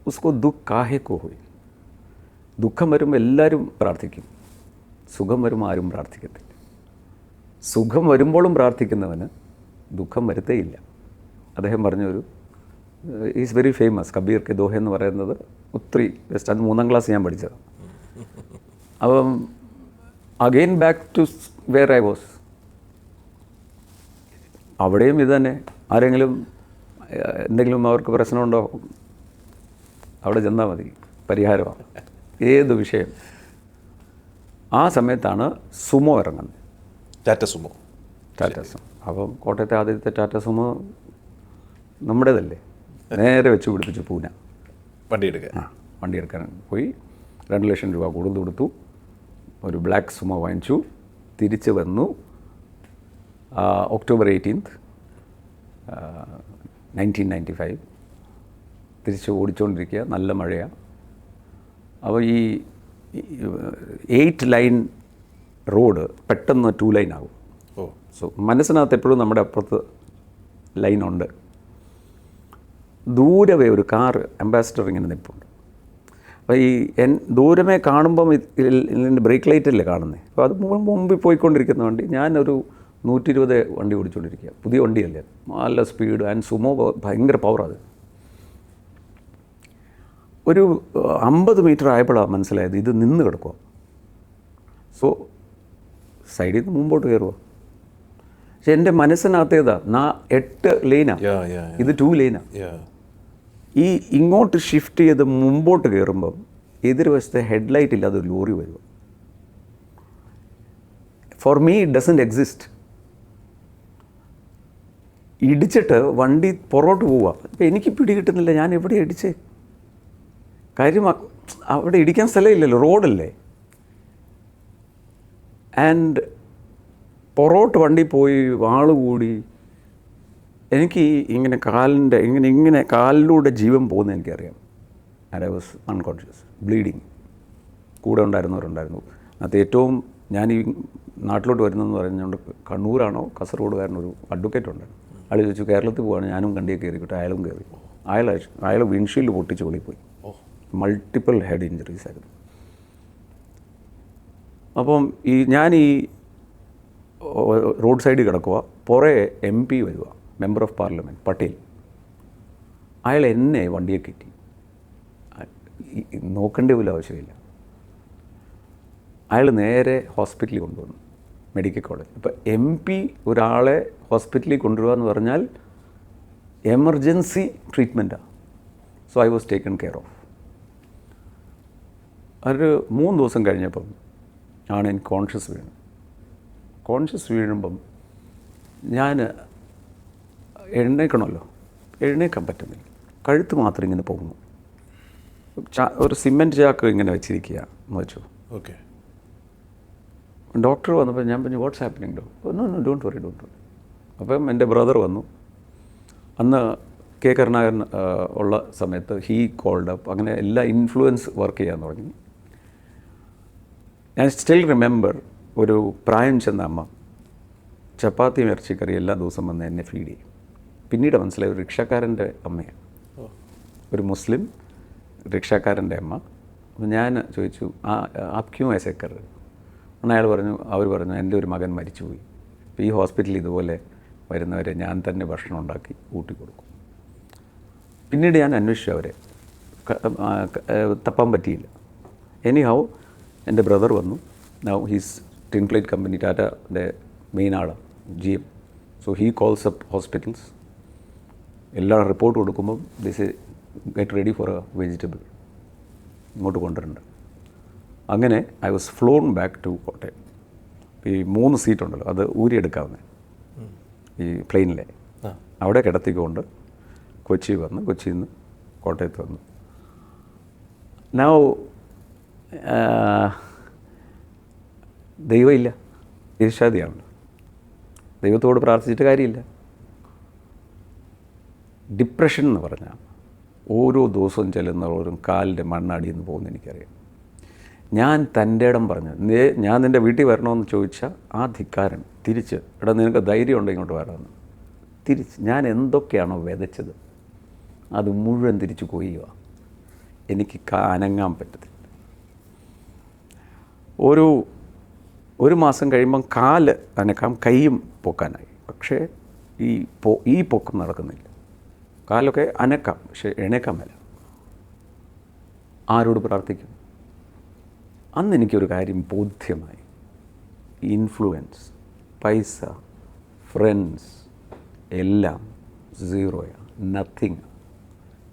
ഉസ്കോ ദുഃഖ് കാഹെ കോ ഹോയി. ദുഃഖം വരുമ്പോൾ എല്ലാവരും പ്രാർത്ഥിക്കും, സുഖം വരുമ്പോൾ ആരും പ്രാർത്ഥിക്കത്തില്ല. സുഖം വരുമ്പോഴും പ്രാർത്ഥിക്കുന്നവന് ദുഃഖം വരുത്തേയില്ല. അദ്ദേഹം പറഞ്ഞൊരു is very famous. Kabir ke doha എന്ന് പറയുന്നത് ഒത്തിരി ജസ്റ്റ് അത് 3ാം ക്ലാസ് ഞാൻ പഠിച്ചത്. അപ്പം again back to where I was. അവിടെയും ഇത് തന്നെ. ആരെങ്കിലും എന്തെങ്കിലും അവർക്ക് പ്രശ്നമുണ്ടോ, അവിടെ ചെന്നാൽ മതി, പരിഹാരമാണ് ഏത് വിഷയം. ആ സമയത്താണ് സുമോ ഇറങ്ങുന്നത്, ടാറ്റ സുമോ. അപ്പം കോട്ടയത്തെ ആദ്യത്തെ ടാറ്റ സുമോ നമ്മുടേതല്ലേ. നേരെ വെച്ച് പിടിപ്പിച്ചു പൂന. വണ്ടി എടുക്കുക. വണ്ടി എടുക്കാൻ പോയി. 2 ലക്ഷം രൂപ കൂടുതൽ കൊടുത്തു. ഒരു ബ്ലാക്ക് സുമോ വാങ്ങിച്ചു. തിരിച്ച് വന്നു. ഒക്ടോബർ 18, 1995 തിരിച്ച് ഓടിച്ചുകൊണ്ടിരിക്കുക. നല്ല മഴയാണ്. അപ്പോൾ ഈ 8 ലൈൻ റോഡ് പെട്ടെന്ന് 2 ലൈൻ ആകും. സോ മനസ്സിനകത്ത് എപ്പോഴും നമ്മുടെ അപ്പുറത്ത് ലൈനുണ്ട്. ദൂരവേ ഒരു കാറ് അംബാസിഡർ ഇങ്ങനെ നിൽപ്പുണ്ട്. അപ്പോൾ ഈ ദൂരമേ കാണുമ്പം ഇതിൻ്റെ ബ്രേക്ക് ലൈറ്റല്ലേ കാണുന്നത്. അപ്പോൾ അത് മുമ്പിൽ പോയിക്കൊണ്ടിരിക്കുന്ന വണ്ടി. ഞാനൊരു 120 വണ്ടി ഓടിച്ചുകൊണ്ടിരിക്കുക. പുതിയ വണ്ടിയല്ലേ, നല്ല സ്പീഡ്. ആൻഡ് സുമോ ഭയങ്കര പവറാണ്. ഒരു 50 മീറ്റർ ആയപ്പോഴാണ് മനസ്സിലായത് ഇത് നിന്ന് കിടക്കുക. സോ സൈഡിൽ നിന്ന് മുമ്പോട്ട് കയറുക. പക്ഷെ എൻ്റെ മനസ്സിനകത്തേതാ 8 ലൈനാണ്, ഇത് 2 ലൈനാണ്. ഈ ഇങ്ങോട്ട് ഷിഫ്റ്റ് ചെയ്ത് മുമ്പോട്ട് കയറുമ്പം എതിർവശത്തെ ഹെഡ്ലൈറ്റ് ഇല്ലാതെ ഒരു ലോറി വരിക. For me it doesn't exist. ഇടിച്ചിട്ട് വണ്ടി പുറകോട്ട് പോവുക. അപ്പോൾ എനിക്ക് പിടികിട്ടുന്നില്ല ഞാൻ എവിടെ ഇടിച്ചേ. കാര്യം അവിടെ ഇടിക്കാൻ സ്ഥലമില്ലല്ലോ, റോഡല്ലേ. ആൻഡ് പുറകോട്ട് വണ്ടി പോയി ആൾ കൂടി. എനിക്ക് ഇങ്ങനെ ഇങ്ങനെ കാലിലൂടെ ജീവൻ പോകുന്നത് എനിക്കറിയാം. And I was unconscious, bleeding. കൂടെ ഉണ്ടായിരുന്നവരുണ്ടായിരുന്നു. അത് ഏറ്റവും ഞാൻ ഈ നാട്ടിലോട്ട് വരുന്നതെന്ന് പറഞ്ഞുകൊണ്ട് കണ്ണൂരാണോ കാസർഗോഡുകാരനൊരു അഡ്വക്കേറ്റ് ഉണ്ടായിരുന്നു. അയാൾ ചോദിച്ചു കേരളത്തിൽ പോവാണ്, ഞാനും വണ്ടിയെ കയറിക്കോട്ടെ. അയാളും കയറി. അയാൾ വിൻഷീൽഡ് പൊട്ടിച്ച് വെളിപ്പോയി. മൾട്ടിപ്പിൾ ഹെഡ് ഇഞ്ചറീസ് ആയിരുന്നു. അപ്പം ഞാൻ ഈ റോഡ് സൈഡിൽ കിടക്കുക. പുറകെ MP വരിക, മെമ്പർ ഓഫ് പാർലമെൻറ്റ് പട്ടേൽ. അയാൾ എന്നെ വണ്ടിയെ കയറ്റി. നോക്കേണ്ട പോലും ആവശ്യമില്ല. അയാൾ നേരെ ഹോസ്പിറ്റലിൽ കൊണ്ടുവന്നു, മെഡിക്കൽ കോളേജ്. അപ്പോൾ MP ഒരാളെ ഹോസ്പിറ്റലിൽ കൊണ്ടുവരിക എന്ന് പറഞ്ഞാൽ എമർജൻസി ട്രീറ്റ്മെൻറ്റാണ്. So I was taken care of. ഒരു 3 ദിവസം കഴിഞ്ഞപ്പം ആണ് എനിക്ക് കോൺഷ്യസ് വീണു. കോൺഷ്യസ് വീഴുമ്പം ഞാൻ എഴുന്നേൽക്കണമല്ലോ, എഴുന്നേൽക്കാൻ പറ്റുന്നില്ല. കഴുത്ത് മാത്രം ഇങ്ങനെ പോകുന്നു. ഒരു സിമെൻറ്റ് ചാക്ക് ഇങ്ങനെ വെച്ചിരിക്കുക എന്ന് വെച്ചു. ഓക്കെ. ഡോക്ടർ വന്നപ്പോൾ ഞാൻ പറഞ്ഞു what's happening no don't worry. അപ്പം എൻ്റെ ബ്രദർ വന്നു. അന്ന് K. കരുണാകരൻ ഉള്ള സമയത്ത് ഹീ കോൾഡ് അപ്പ്. അങ്ങനെ എല്ലാ ഇൻഫ്ലുവൻസ് വർക്ക് ചെയ്യാൻ തുടങ്ങി. ഞാൻ സ്റ്റിൽ റിമെമ്പർ ഒരു പ്രായം ചെന്ന അമ്മ ചപ്പാത്തിയും ഇറച്ചിക്കറി എല്ലാ ദിവസവും വന്ന് എന്നെ ഫീഡ് ചെയ്യും. പിന്നീട് മനസ്സിലായി ഒരു റിക്ഷക്കാരൻ്റെ അമ്മയാണ്, ഒരു മുസ്ലിം റിക്ഷക്കാരൻ്റെ അമ്മ. അപ്പം ഞാൻ ചോദിച്ചു ആപ് ക്യോं ऐसे कर रहे हो? അവർ പറഞ്ഞു എൻ്റെ ഒരു മകൻ മരിച്ചുപോയി. അപ്പോൾ ഈ ഹോസ്പിറ്റലിൽ ഇതുപോലെ വരുന്നവരെ ഞാൻ തന്നെ ഭക്ഷണം ഉണ്ടാക്കി ഊട്ടി കൊടുക്കും. പിന്നീട് ഞാൻ അന്വേഷിച്ചു അവരെ, തപ്പാൻ പറ്റിയില്ല. എനിഹൗ എൻ്റെ ബ്രദർ വന്നു. Now he's tin plate company ടാറ്റയുടെ മെയിൻ ആളാണ്, GM. So he calls up hospitals. എല്ലാ റിപ്പോർട്ട് കൊടുക്കുമ്പം this get ready for a vegetable, ഇങ്ങോട്ട് കൊണ്ടുവരണ്ട. അങ്ങനെ I was flown back to Kottayam. ഈ 3 സീറ്റുണ്ടല്ലോ, അത് ഊരിയെടുക്കാവുന്നത് ഈ പ്ലെയിനിലെ, അവിടെ കിടത്തിക്കൊണ്ട് കൊച്ചി വന്ന്, കൊച്ചിയിൽ നിന്ന് കോട്ടയത്ത് വന്നു. നൗ ദൈവമില്ല, ഈർഷ്യാദിയാണ്. ദൈവത്തോട് പ്രാർത്ഥിച്ചിട്ട് കാര്യമില്ല. ഡിപ്രഷൻ എന്ന് പറഞ്ഞാൽ ഓരോ ദിവസവും ചെല്ലുന്നവരും കാലിൻ്റെ മണ്ണാടിയിൽ നിന്ന് പോകുന്ന എനിക്കറിയാം. ഞാൻ തൻ്റെ ഇടം പറഞ്ഞു, ഞാൻ നിൻ്റെ വീട്ടിൽ വരണമെന്ന് ചോദിച്ചാൽ ആ ധിക്കാരൻ തിരിച്ച്, എടാ നിനക്ക് ധൈര്യം ഉണ്ടെങ്കിൽ ഇങ്ങോട്ട് വരാമെന്ന് തിരിച്ച്, ഞാൻ എന്തൊക്കെയാണോ വിതച്ചത് അത് മുഴുവൻ തിരിച്ച് കൊയ്യുക. എനിക്ക് അനങ്ങാൻ പറ്റത്തില്ല. ഒരു മാസം കഴിയുമ്പം കാല് അനക്കാം, കൈയും പൊക്കാനായി. പക്ഷേ ഈ പൊക്കം നടക്കുന്നില്ല. കാലൊക്കെ അനക്കാം, പക്ഷേ എണീക്കാൻ മേല. ആരോട് പ്രാർത്ഥിക്കും? അന്ന് എനിക്കൊരു കാര്യം ബോധ്യമായി. ഇൻഫ്ലുവൻസ്, പൈസ, ഫ്രണ്ട്സ് എല്ലാം സീറോയാണ്, നത്തിങ്.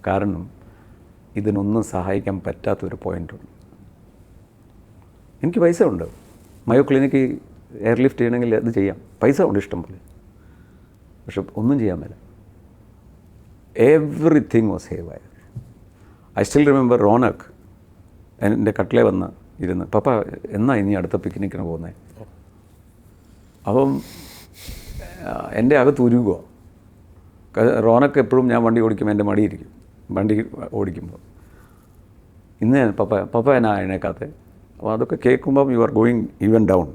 കാരണം ഇതിനൊന്നും സഹായിക്കാൻ പറ്റാത്തൊരു പോയിൻ്റുണ്ട്. എനിക്ക് പൈസ ഉണ്ട്, മയോ ക്ലിനിക്ക് എയർലിഫ്റ്റ് ചെയ്യണമെങ്കിൽ അത് ചെയ്യാം, പൈസ ഉണ്ട് ഇഷ്ടം പോലെ. പക്ഷെ ഒന്നും ചെയ്യാൻ മേല. Everything was haywire. I still remember Ronak എൻ്റെ കട്ടിലെ വന്ന് ഇരുന്ന്, പപ്പ എന്നാ ഇനി അടുത്ത പിക്നിക്കിന് പോകുന്നത്? അപ്പം എൻ്റെ അകത്ത് ഉരുകുക. റോനക്ക് എപ്പോഴും ഞാൻ വണ്ടി ഓടിക്കുമ്പോൾ എൻ്റെ മടിയിരിക്കും, വണ്ടി ഓടിക്കുമ്പോൾ. ഇന്ന് പപ്പ എന്നാ എഴുന്നേക്കാത്തെ? അപ്പോൾ അതൊക്കെ കേൾക്കുമ്പം you are going even down.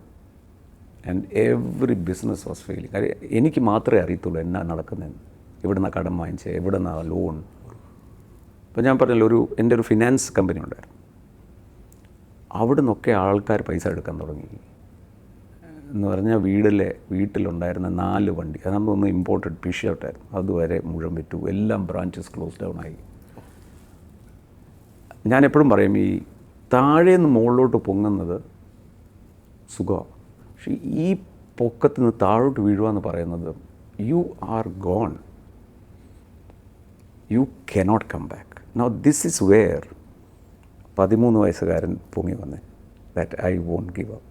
And every business was failing. കാര്യം എനിക്ക് മാത്രമേ അറിയത്തുള്ളൂ എന്നാ നടക്കുന്നതെന്ന്. എവിടുന്ന കടം വാങ്ങിച്ചത്, എവിടുന്ന ലോൺ. ഇപ്പോൾ ഞാൻ പറഞ്ഞല്ലോ, എൻ്റെ ഒരു ഫിനാൻസ് കമ്പനി ഉണ്ടായിരുന്നു. അവിടെ നിന്നൊക്കെ ആൾക്കാർ പൈസ എടുക്കാൻ തുടങ്ങി. എന്ന് പറഞ്ഞാൽ വീട്ടിലുണ്ടായിരുന്ന 4 വണ്ടി, അത് നമ്മളൊന്ന് ഇമ്പോർട്ടഡ് ഫിഷ് ഔട്ടായിരുന്നു, അതുവരെ മുഴുവൻ വിറ്റു. എല്ലാം ബ്രാഞ്ചസ് ക്ലോസ് ഡൗൺ ആയി. ഞാൻ എപ്പോഴും പറയും, ഈ താഴേന്ന് മുകളിലോട്ട് പൊങ്ങുന്നത് സുഖമാണ്. പക്ഷേ ഈ പൊക്കത്തിൽ നിന്ന് താഴോട്ട് വീഴുക എന്ന് പറയുന്നത് you are gone, you cannot come back. Now this is where 13 വയസ്സുകാരൻ പൊങ്ങി വന്നേ, that I won't give up.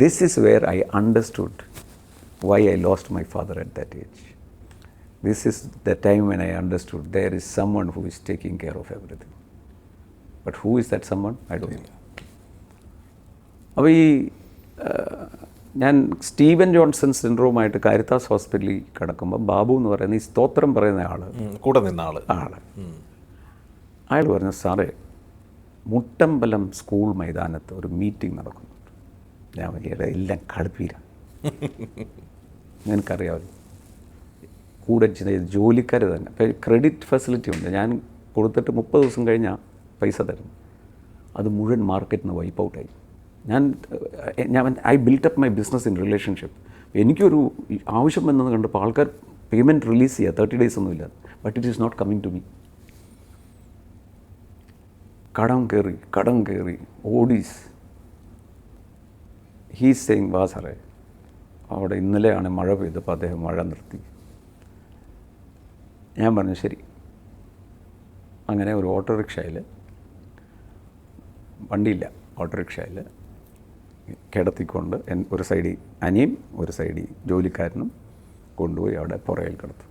This is where I understood why I lost my father at that age. This is the time when I understood there is someone who is taking care of everything. But who is that someone? I don't know. അപ്പോൾ ഈ ഞാൻ Steven Johnson സിൻഡ്രോമായിട്ട് Caritas ഹോസ്പിറ്റലിൽ കിടക്കുമ്പോൾ ബാബു എന്ന് പറയുന്ന ഈ സ്തോത്രം പറയുന്ന കൂടെ നിന്ന ആൾ അയാൾ പറഞ്ഞു, സാറേ മുട്ടമ്പലം സ്കൂൾ മൈതാനത്ത് ഒരു മീറ്റിംഗ് നടക്കുന്നു. ഞാൻ വലിയ എല്ലാം കളിപ്പീര, നിനക്കറിയാമല്ലോ. കൂടെ ജോലിക്കാർ തന്നെ. അപ്പോൾ ക്രെഡിറ്റ് ഫെസിലിറ്റി ഉണ്ട്. ഞാൻ കൊടുത്തിട്ട് 30 ദിവസം കഴിഞ്ഞാൽ പൈസ തരുന്നു. അത് മുഴുവൻ മാർക്കറ്റിൽ നിന്ന് വൈപ്പ് ഔട്ടായി. I built up my business in relationship. എനിക്കൊരു ആവശ്യം വന്നത് കണ്ടപ്പോൾ ആൾക്കാർ പേയ്മെൻറ്റ് റിലീസ് ചെയ്യുക, 30 days ഒന്നുമില്ല. But it is not coming to me. കടം കയറി ഓഡീസ്. ഹീസ് സെയിങ്, വാ സാറേ അവിടെ ഇന്നലെയാണ് മഴ പെയ്തപ്പോൾ അദ്ദേഹം മഴ നിർത്തി. ഞാൻ പറഞ്ഞു ശരി. അങ്ങനെ ഒരു ഓട്ടോറിക്ഷയിൽ, വണ്ടിയില്ല, ഓട്ടോറിക്ഷയിൽ കിടത്തിക്കൊണ്ട് ഒരു സൈഡിൽ അനിയും ഒരു സൈഡിൽ ജോലിക്കാരനും കൊണ്ടുപോയി അവിടെ പുറയിൽ കിടത്തു.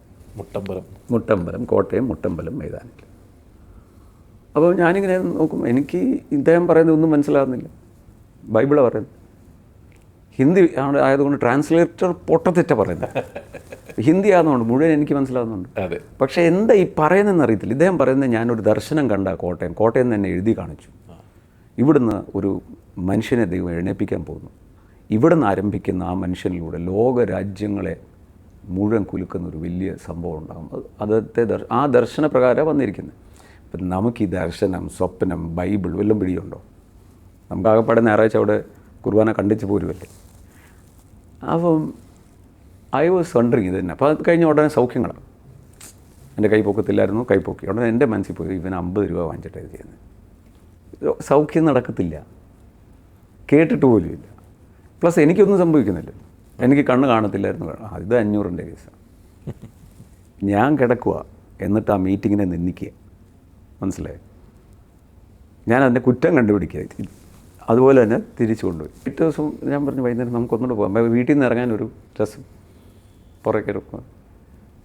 മുട്ടമ്പലം കോട്ടയം മുട്ടമ്പലം മൈതാനിൽ. അപ്പോൾ ഞാനിങ്ങനെ നോക്കും, എനിക്ക് ഇദ്ദേഹം പറയുന്നത് ഒന്നും മനസ്സിലാകുന്നില്ല. ബൈബിളാണ് പറയുന്നത്, ഹിന്ദി ആയതുകൊണ്ട് ട്രാൻസ്ലേറ്റർ പൊട്ടത്തെറ്റ പറയുന്നത്. ഹിന്ദി ആകുന്നതുകൊണ്ട് മുഴുവൻ എനിക്ക് മനസ്സിലാകുന്നുണ്ട്. പക്ഷേ എന്താ ഈ പറയുന്നതെന്ന് അറിയത്തില്ല. ഇദ്ദേഹം പറയുന്നത് ഞാനൊരു ദർശനം കണ്ട കോട്ടയം തന്നെ എഴുതി കാണിച്ചു. ഇവിടുന്ന് ഒരു മനുഷ്യനെ ദൈവം എഴുന്നേൽപ്പിക്കാൻ പോകുന്നു. ഇവിടുന്ന് ആരംഭിക്കുന്ന ആ മനുഷ്യനിലൂടെ ലോകരാജ്യങ്ങളെ മുഴുവൻ കുലുക്കുന്ന ഒരു വലിയ സംഭവം ഉണ്ടാകും. അതത്തെ ആ ദർശനപ്രകാരം വന്നിരിക്കുന്നത്. ഇപ്പം നമുക്ക് ഈ ദർശനം, സ്വപ്നം, ബൈബിൾ വല്ലതും പിടിയുണ്ടോ? നമുക്ക് ആകെപ്പാടെ ഞായറാഴ്ച അവിടെ കുർബാന കണ്ടിച്ച് പോരുമല്ലേ. അപ്പം ഐ വാസ് വണ്ടറിങ് ഇത് തന്നെ. അപ്പോൾ അത് കഴിഞ്ഞ ഉടനെ സൗഖ്യങ്ങളാണ്. എൻ്റെ കൈ പൊക്കത്തില്ലായിരുന്നു, കൈ പൊക്കി. ഉടനെ എൻ്റെ മനസ്സിൽ പോയി, ഇവന് 50 രൂപ വാങ്ങിച്ചിട്ട് ഇത് ചെയ്യുന്നത്. സൗഖ്യം നടക്കത്തില്ല, കേട്ടിട്ട് പോലും ഇല്ല. പ്ലസ് എനിക്കൊന്നും സംഭവിക്കുന്നില്ല. എനിക്ക് കണ്ണ് കാണത്തില്ലായിരുന്നു. ഇത് 500-ൻ്റെ കേസാണ്. ഞാൻ കിടക്കുക, എന്നിട്ട് ആ മീറ്റിങ്ങിനെ നിന്ദിക്കുക. മനസ്സിലായി? ഞാൻ അതിൻ്റെ കുറ്റം കണ്ടുപിടിക്കുക. അതുപോലെ തന്നെ തിരിച്ചു കൊണ്ടുപോയി. പിറ്റേ ദിവസം ഞാൻ പറഞ്ഞു, വൈകുന്നേരം നമുക്കൊന്നുകൂടെ പോകാം. വീട്ടിൽ നിന്ന് ഇറങ്ങാനൊരു ഡ്രസ്സ് പുറകെ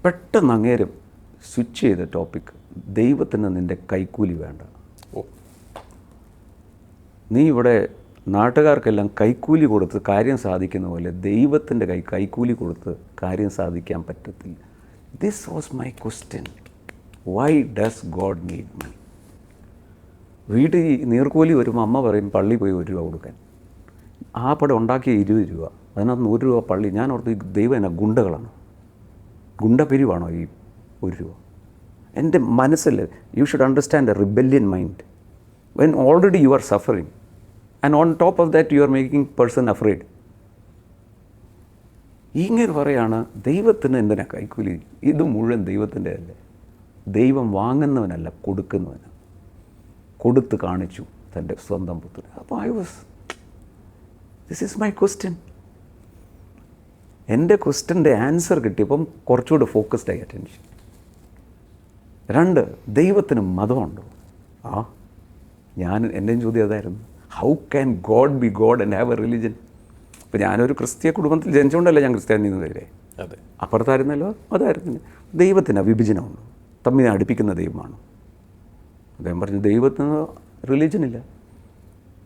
പെട്ടെന്ന് അങ്ങേരും സ്വിച്ച് ചെയ്ത ടോപ്പിക്, ദൈവത്തിന് നിൻ്റെ കൈക്കൂലി വേണ്ട. നീ ഇവിടെ നാട്ടുകാർക്കെല്ലാം കൈക്കൂലി കൊടുത്ത് കാര്യം സാധിക്കുന്ന പോലെ ദൈവത്തിൻ്റെ കൈക്കൂലി കൊടുത്ത് കാര്യം സാധിക്കാൻ പറ്റത്തില്ല. This was my question. Why does God need money? വീട്ടിൽ നീർക്കോലി വരുമ്പോൾ അമ്മ പറയും പള്ളി പോയി 1 രൂപ കൊടുക്കാൻ. ആ പടം ഉണ്ടാക്കിയ 20 രൂപ, അതിനകത്ത് 100 രൂപ പള്ളി. ഞാൻ ഓർത്ത് ദൈവം എന്നാ ഗുണ്ടകളാണ്, ഗുണ്ടപിരിവാണോ ഈ 1 രൂപ? എൻ്റെ മനസ്സിൽ you should understand A rebellion mind when already you are suffering and on top of that you are making person afraid. ഇങ്ങനെ പറയാണ്, ദൈവത്തിന് എന്തിനാ കൈക്കൂലി? ഇത് മുഴുവൻ ദൈവത്തിൻ്റെ അല്ലേ. ദൈവം വാങ്ങുന്നവനല്ല, കൊടുക്കുന്നവനാണ്. കൊടുത്ത് കാണിച്ചു തൻ്റെ സ്വന്തം പുത്രൻ. അപ്പോൾ ദിസ് ഈസ് മൈ ക്വസ്റ്റ്യൻ. എൻ്റെ ക്വസ്റ്റ്യൻ്റെ ആൻസർ കിട്ടിയപ്പം കുറച്ചുകൂടെ ഫോക്കസ്ഡ് ആയി അറ്റൻഷൻ. 2, ദൈവത്തിന് മതമുണ്ടോ? എൻ്റെയും ചോദ്യം അതായിരുന്നു. How can God be God and have a religion? ഇപ്പോൾ ഞാനൊരു ക്രിസ്തീയ കുടുംബത്തിൽ ജനിച്ചുകൊണ്ടല്ലേ ഞാൻ ക്രിസ്ത്യാനിന്ന് വരെ. അതെ. അപ്പുറത്തായിരുന്നല്ലോ അതായിരുന്നു. ദൈവത്തിന് വിഭജനമുണ്ട്, തമ്മിൽ അടുപ്പിക്കുന്ന ദൈവമാണ്. അദ്ദേഹം പറഞ്ഞു ദൈവത്തിന് റിലീജനില്ല,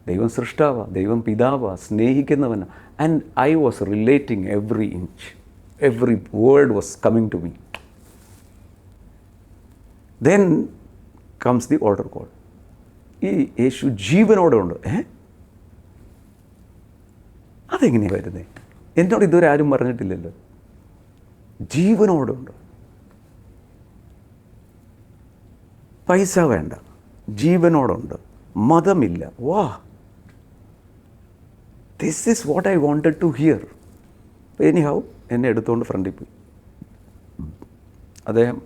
ദൈവം സൃഷ്ടാവാ, ദൈവം പിതാവാ, സ്നേഹിക്കുന്നവനാ. And I was relating every inch, every word was coming to me. Then comes the altar call. ഈ യേശു ജീവനോടെ ഉണ്ട്. അതെങ്ങനെയാണ് വരുന്നത്? എന്നോട് ഇതുവരെ ആരും പറഞ്ഞിട്ടില്ലല്ലോ. ജീവനോടുണ്ട്, പൈസ വേണ്ട, ജീവനോടുണ്ട്, മതമില്ല. വാ, this is what I wanted to hear. Anyhow എന്നെ എടുത്തുകൊണ്ട് ഫ്രണ്ടിൽ പോയി. അദ്ദേഹം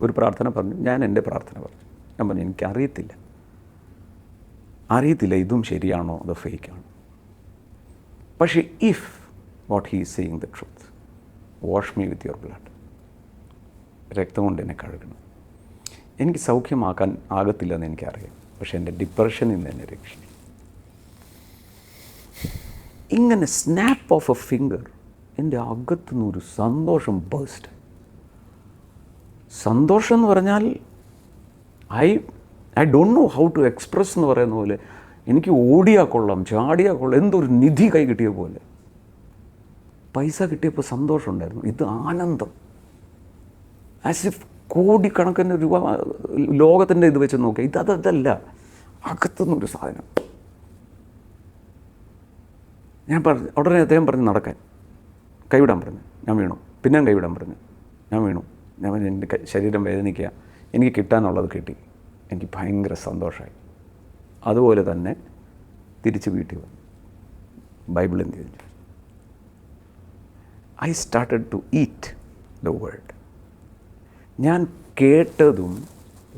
ഒരു പ്രാർത്ഥന പറഞ്ഞു, ഞാൻ എൻ്റെ പ്രാർത്ഥന പറഞ്ഞു. ഞാൻ പറഞ്ഞു എനിക്കറിയത്തില്ല, ഇതും ശരിയാണോ അതോ ഫേക്കാണോ. പക്ഷേ if what he is saying the truth, wash me with your blood, രക്തം കൊണ്ട് എന്നെ കഴുകണം. എനിക്ക് സൗഖ്യമാക്കാൻ ആകത്തില്ലെന്ന് എനിക്കറിയാം, പക്ഷേ എൻ്റെ ഡിപ്രഷനിൽ നിന്ന് എന്നെ രക്ഷിക്കും. ഇങ്ങനെ സ്നാപ്പ് ഓഫ് എ ഫിംഗർ എൻ്റെ അകത്തുനിന്നൊരു സന്തോഷം ബേസ്റ്റ്. സന്തോഷം എന്ന് പറഞ്ഞാൽ I don't know how to express എന്ന് പറയുന്ന പോലെ എനിക്ക് ഓടിയാൽ കൊള്ളാം, ചാടിയാൽ കൊള്ളാം, എന്തൊരു നിധി കൈ കിട്ടിയ പോലെ. പൈസ കിട്ടിയപ്പോൾ സന്തോഷമുണ്ടായിരുന്നു, ഇത് ആനന്ദം. ആസ് ഇഫ് കോടിക്കണക്കിന് രൂപ ലോകത്തിൻ്റെ ഇത് വെച്ച് നോക്കുക, അതല്ല, അകത്തുനിന്നൊരു സാധനം. ഞാൻ പറഞ്ഞു, ഉടനെ അദ്ദേഹം പറഞ്ഞു നടക്കാൻ, കൈവിടാൻ പറഞ്ഞു. ഞാൻ വീണു. പിന്നെ കൈവിടാൻ പറഞ്ഞു. ഞാൻ വീണു. ഞാൻ എൻ്റെ ശരീരം വേദനിക്കുക, എനിക്ക് കിട്ടാനുള്ളത് കിട്ടി, എനിക്ക് ഭയങ്കര സന്തോഷമായി. അതുപോലെ തന്നെ തിരിച്ച് വീട്ടിൽ വന്നു, ബൈബിൾ എന്ത് ചെയ്തു. I started to eat the world. ഞാൻ കേട്ടതും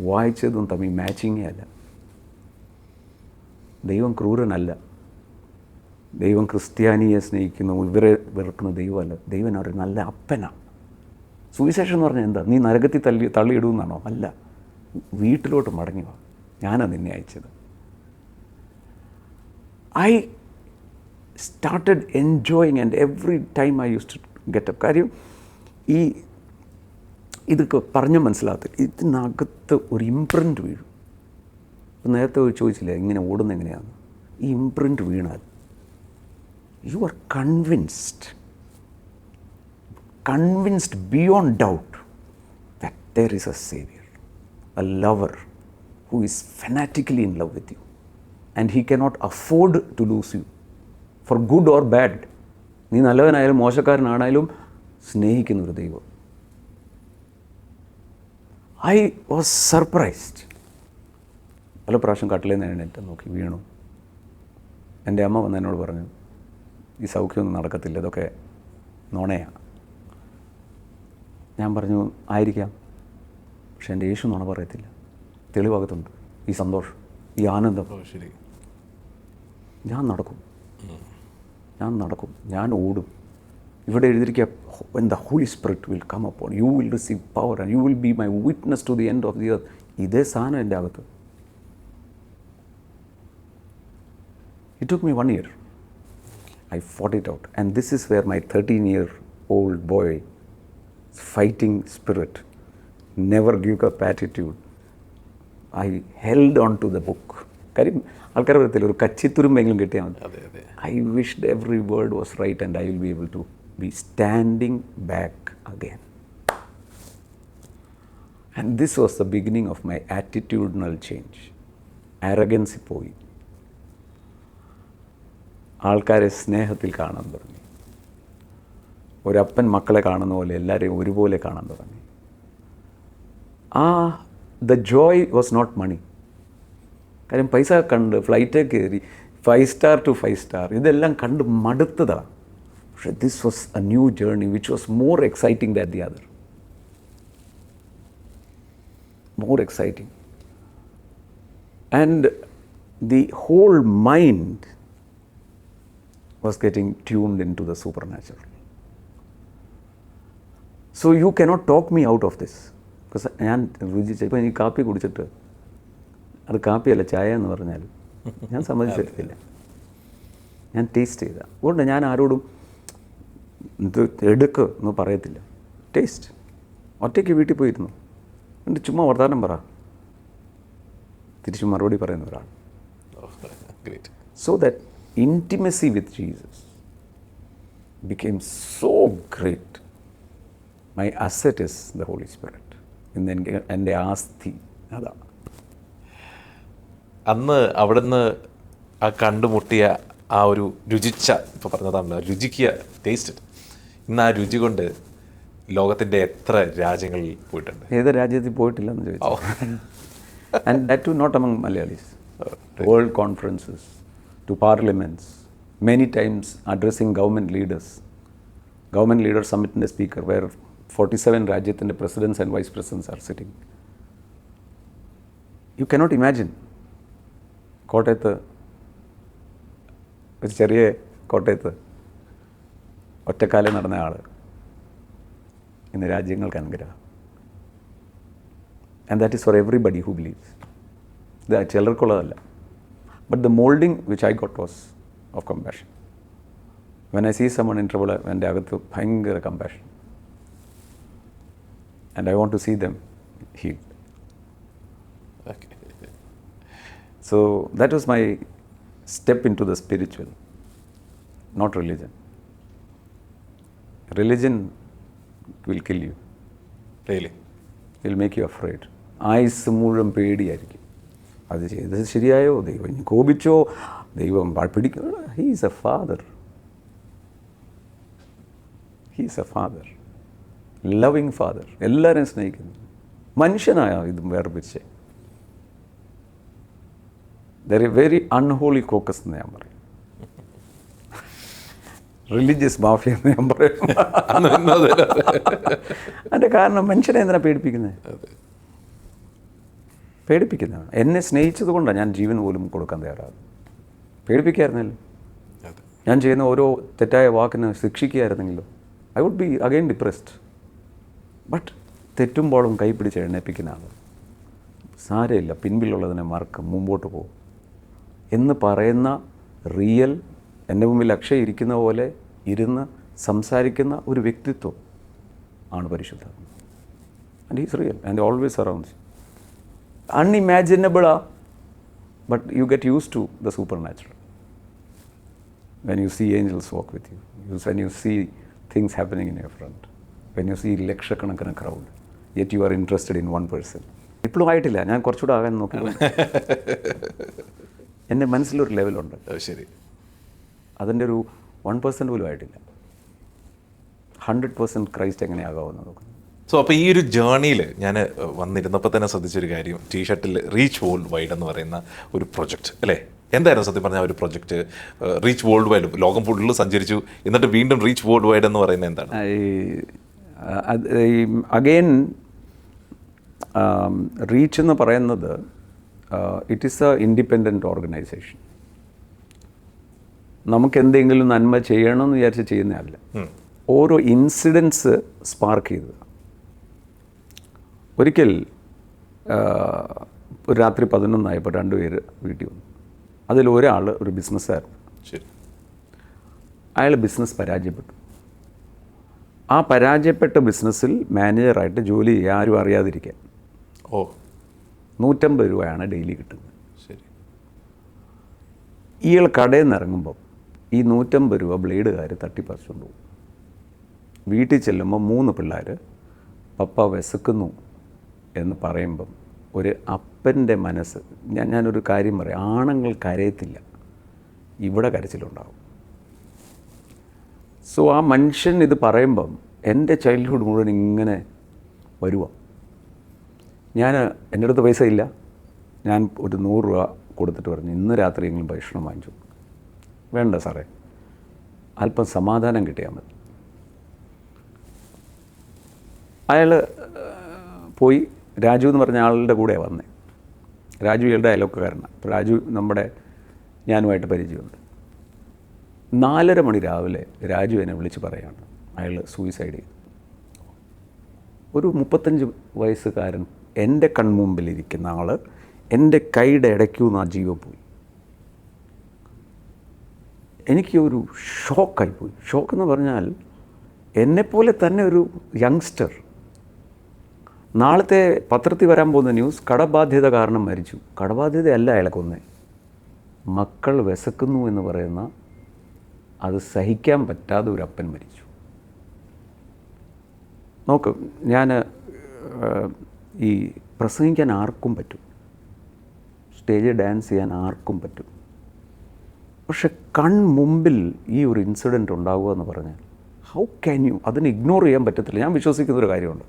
വായിച്ചതും തമ്മിൽ മാച്ചിങ്ങേ അല്ല. ദൈവം ക്രൂരനല്ല, ദൈവം ക്രിസ്ത്യാനിയെ സ്നേഹിക്കുന്നു, ഇവരെ വെറുക്കുന്ന ദൈവമല്ല. ദൈവം ഒരു നല്ല അപ്പനാണ്. സുവിശേഷം എന്ന് പറഞ്ഞാൽ എന്താ? നീ നരകത്തിൽ തള്ളിയിടുമെന്നാണോ? അല്ല, വീട്ടിലോട്ട് മടങ്ങി വാ, ഞാനാണ് നിന്നെ അയച്ചത്. I started enjoying and every time I used to get up. കാര്യം ഇതൊക്കെ പറഞ്ഞ് മനസ്സിലാകത്തില്ല, ഇതിനകത്ത് ഒരു ഇംപ്രിൻറ്റ് വീഴും. നേരത്തെ ചോദിച്ചില്ലേ ഇങ്ങനെ ഓടുന്ന എങ്ങനെയാണ്? ഈ ഇംപ്രിൻറ്റ് വീണാൽ you are convinced beyond doubt that there is a Savior, a lover who is fanatically in love with you, and he cannot afford to lose you for good or bad. നീ നല്ലവനായാലും മോശക്കാരനാണായാലും സ്നേഹിക്കുന്നൊരു ദൈവം. I was surprised. പല പ്രാവശ്യം കട്ടിലിൽ നിന്ന് എഴുന്നേറ്റ് നോക്കി വീണു. എൻ്റെ അമ്മ വന്ന് എന്നോട് പറഞ്ഞു, ഈ സൗഖ്യമൊന്നും നടക്കത്തില്ല, ഇതൊക്കെ നുണയാണ്. ഞാൻ പറഞ്ഞു ആയിരിക്കാം, പക്ഷെ എൻ്റെ യേശു നുണ പറയത്തില്ല. തെളിവാകത്തുണ്ട് ഈ സന്തോഷം, ഈ ആനന്ദം. ശരി, ഞാൻ നടക്കും, ഞാൻ ഓടും. ഇവിടെ എഴുതിയിരിക്കുക, when the Holy Spirit will come upon you, will receive power and you will be my witness to the end of the earth. ഇതേ സാധനം എൻ്റെ അകത്ത്. It took me 1 year. I fought it out, and this is where my 13-year-old boy fighting spirit, never give up attitude, I held on to the book. കാര്യം ആൾക്കാർ പറയത്തില്ല, ഒരു കച്ചിത്തുരുമ്പെങ്കിലും കിട്ടിയാൽ മതി. I wished every word was right and I will be able to be standing back again. And this was the beginning of my attitudinal change. Arrogance പോയി, ആൾക്കാരെ സ്നേഹത്തിൽ കാണാൻ തുടങ്ങി. ഒരപ്പൻ മക്കളെ കാണുന്ന പോലെ എല്ലാവരെയും ഒരുപോലെ കാണാൻ തുടങ്ങി. The joy was not money. കാര്യം പൈസ കണ്ട് ഫ്ലൈറ്റേ കയറി 5 star to 5 star ഇതെല്ലാം കണ്ട് മടുത്തതാണ്. പക്ഷേ this was a new journey which was more exciting than the other. More exciting. And the whole mind was getting tuned into the supernatural. So you cannot talk me out of this. Because ഞാൻ രുചിച്ച ഇപ്പോൾ എനിക്ക് കാപ്പി കുടിച്ചിട്ട് അത് കാപ്പിയല്ല ചായ എന്ന് പറഞ്ഞാൽ ഞാൻ സമ്മതിച്ചിട്ടില്ല. ഞാൻ ടേസ്റ്റ് ചെയ്ത അതുകൊണ്ട് ഞാൻ ആരോടും ഇത് എടുക്ക് എന്ന് പറയത്തില്ല. ടേസ്റ്റ്. ഒറ്റയ്ക്ക് വീട്ടിൽ പോയിരുന്നു എന്നിട്ട് ചുമ്മാ വർത്തമാനം പറ, തിരിച്ച് മറുപടി പറയുന്ന ഒരാൾ. So that intimacy with Jesus became so great. My asset is the Holy Spirit. ഇന്ന് എൻ്റെ ആസ്തി അതാണ്. അന്ന് അവിടുന്ന് ആ കണ്ടുമുട്ടിയ ആ ഒരു രുചിച്ച, ഇപ്പോൾ പറഞ്ഞതാണല്ലോ, രുചിക്കുക, ടേസ്റ്റ്. ഇന്ന് ആ രുചി കൊണ്ട് ലോകത്തിൻ്റെ എത്ര രാജ്യങ്ങളിൽ പോയിട്ടുണ്ട്? ഏത് രാജ്യത്തിൽ പോയിട്ടില്ലെന്ന് ചോദിച്ചു. And that too not among Malayalis. World conferences, to parliaments, many times addressing government leader സമ്മിറ്റിൻ്റെ സ്പീക്കർ, where 47 രാജ്യത്തിൻ്റെ presidents and vice presidents are sitting. You cannot imagine. കോട്ടയത്ത് ഒരു ചെറിയ കോട്ടയത്ത് ഒറ്റക്കാലം നടന്ന ആൾ ഇന്ന് രാജ്യങ്ങൾക്ക് അനുഗ്രഹം. And that is for everybody who believes. ഇത് ചിലർക്കുള്ളതല്ല. But the moulding which I got was of compassion. When I see someone in trouble, എൻ്റെ അകത്ത് ഭയങ്കര compassion. And I want to see them healed. So that was my step into the spiritual, not religion. Religion will kill you. Really? It will make you afraid. ആയുസ് മുഴുവൻ പേടിയായിരിക്കും. അത് ചെയ്തത് ശരിയായോ, ദൈവം ഇനി കോപിച്ചോ, ദൈവം പിടിക്കോ. He is a father. He is a father, loving father. എല്ലാവരെയും സ്നേഹിക്കുന്നു. മനുഷ്യനായ ഇതും വേർപിരിച്ച് there a very unholy caucus എന്ന് ഞാൻ പറയും. റിലീജിയസ് മാഫിയ എന്ന് ഞാൻ പറയും. അതിൻ്റെ കാരണം മനുഷ്യനെ എന്തിനാണ് പേടിപ്പിക്കുന്നത്? എന്നെ സ്നേഹിച്ചത് കൊണ്ടാണ് ഞാൻ ജീവൻ പോലും കൊടുക്കാൻ തയ്യാറാകും. പേടിപ്പിക്കായിരുന്നല്ലോ. ഞാൻ ചെയ്യുന്ന ഓരോ തെറ്റായ വാക്കിന് ശിക്ഷിക്കുകയായിരുന്നെങ്കിലോ I would be again depressed. But തെറ്റുമ്പോഴും കൈ പിടിച്ച് എഴുന്നേൽപ്പിക്കുന്ന ആൾ, സാരമില്ല, പിൻപിലുള്ളതിനെ മറക്കും, മുമ്പോട്ട് പോകും എന്ന് പറയുന്ന റിയൽ, എൻ്റെ മുമ്പിൽ അക്ഷയ് ഇരിക്കുന്ന പോലെ ഇരുന്ന് സംസാരിക്കുന്ന ഒരു വ്യക്തിത്വം ആണ് പരിശുദ്ധാത്മ. And he's real and always arounds. അൺഇമാജിനബിളാ, but you get use to the supernatural. When you see angels walk with you, when you see things happening in your front, when you see ലക്ഷക്കണക്കിന് crowd, yet you are interested in one person. ഇപ്പോഴും ആയിട്ടില്ല, ഞാൻ കുറച്ചുകൂടെ ആകാൻ നോക്കി. എൻ്റെ മനസ്സിലൊരു ലെവലുണ്ട്. ശരി. അതിൻ്റെ ഒരു 1% പോലും ആയിട്ടില്ല. 100% ക്രൈസ്റ്റ് എങ്ങനെയാകാമെന്ന് നോക്കുന്നു. സോ അപ്പോൾ ഈ ഒരു ജേർണിയിൽ ഞാൻ വന്നിരുന്നപ്പോൾ തന്നെ ശ്രദ്ധിച്ചൊരു കാര്യം, ടീഷർട്ടിൽ റീച്ച് വേൾഡ് വൈഡ് എന്ന് പറയുന്ന ഒരു പ്രൊജക്റ്റ് അല്ലേ? എന്തായിരുന്നു സത്യം പറഞ്ഞാൽ ഒരു പ്രൊജക്റ്റ്? റീച്ച് വേൾഡ് വൈഡ്, ലോകം ഫുള്ള് സഞ്ചരിച്ചു, എന്നിട്ട് വീണ്ടും റീച്ച് വേൾഡ് വൈഡ് എന്ന് പറയുന്നത് എന്താണ്? അഗെയിൻ റീച്ച് എന്ന് പറയുന്നത് it is A independent organisation. നമുക്കെന്തെങ്കിലും നന്മ ചെയ്യണമെന്ന് വിചാരിച്ച് ചെയ്യുന്നതല്ല. ഓരോ ഇൻസിഡൻസ് സ്പാർക്ക് ചെയ്തത്. ഒരിക്കൽ ഒരു രാത്രി 11 2 പേര് വീട്ടിൽ വന്നു. അതിലൊരാൾ ഒരു ബിസിനസ്സുകാരൻ. ശരി. അയാൾ ബിസിനസ് പരാജയപ്പെട്ടു. ആ പരാജയപ്പെട്ട ബിസിനസ്സിൽ മാനേജറായിട്ട് ജോലി ചെയ്യുക, ആരും അറിയാതിരിക്കാൻ. 150 രൂപയാണ് ഡെയിലി കിട്ടുന്നത്. ശരി. ഇയാൾ കടയിൽ നിന്ന് ഇറങ്ങുമ്പം ഈ 150 രൂപ ബ്ലേഡുകാർ തട്ടിപ്പറിച്ചുകൊണ്ട് പോകും. വീട്ടിൽ ചെല്ലുമ്പോൾ 3 പിള്ളേർ പപ്പ വിശക്കുന്നു എന്ന് പറയുമ്പം ഒരു അപ്പൻ്റെ മനസ്സ്, ഞാനൊരു കാര്യം പറയാം, ആണുങ്ങൾ കരയത്തില്ല, ഇവിടെ കരച്ചിലുണ്ടാവും. സോ ആ മനുഷ്യൻ ഇത് പറയുമ്പം എൻ്റെ ചൈൽഡ്ഹുഡ് മുഴുവൻ ഇങ്ങനെ വരുക. എൻ്റെ അടുത്ത് പൈസ ഇല്ല, ഞാൻ ഒരു 100 രൂപ കൊടുത്തിട്ട് പറഞ്ഞു ഇന്ന് രാത്രിയെങ്കിലും ഭക്ഷണം വാങ്ങിച്ചു. വേണ്ട സാറേ, അല്പം സമാധാനം കിട്ടിയാൽ മതി. അയാൾ പോയി. രാജു എന്ന് പറഞ്ഞ ആളുടെ കൂടെയാണ് വന്നത്. രാജു ഇയാളുടെ അയൽവക്കക്കാരനാണ്. അപ്പോൾ രാജു ഞാനുമായിട്ട് പരിചയമുണ്ട്. 4:30 മണി രാവിലെ രാജു എന്നെ വിളിച്ച് പറയാണ് അയാൾ സൂയിസൈഡ് ചെയ്തു. ഒരു 35 വയസ്സുകാരൻ എൻ്റെ കൺമുമ്പിലിരിക്കുന്ന ആൾ എൻ്റെ കൈയുടെ ഇടയ്ക്കുന്ന് ആ ജീവൻ പോയി. എനിക്ക് ഒരു ഷോക്കായിപ്പോയി. ഷോക്കെന്ന് പറഞ്ഞാൽ എന്നെപ്പോലെ തന്നെ ഒരു യങ്സ്റ്റർ, നാളത്തെ പത്രത്തിൽ വരാൻ പോകുന്ന ന്യൂസ് കടബാധ്യത കാരണം മരിച്ചു. കടബാധ്യതയല്ല അയാളെ കൊന്നേ, മക്കൾ വിശക്കുന്നു എന്ന് പറയുന്ന അത് സഹിക്കാൻ പറ്റാതെ ഒരു അപ്പൻ മരിച്ചു. നോക്ക്, ഞാൻ ഈ പ്രസംഗിക്കാൻ ആർക്കും പറ്റും, സ്റ്റേജിൽ ഡാൻസ് ചെയ്യാൻ ആർക്കും പറ്റും. പക്ഷെ കൺമുമ്പിൽ ഈ ഒരു ഇൻസിഡൻറ്റ് ഉണ്ടാവുക എന്ന് പറഞ്ഞാൽ ഹൗ ക്യാൻ യു, അതിന് ഇഗ്നോർ ചെയ്യാൻ പറ്റത്തില്ല. ഞാൻ വിശ്വസിക്കുന്നൊരു കാര്യമുണ്ട്,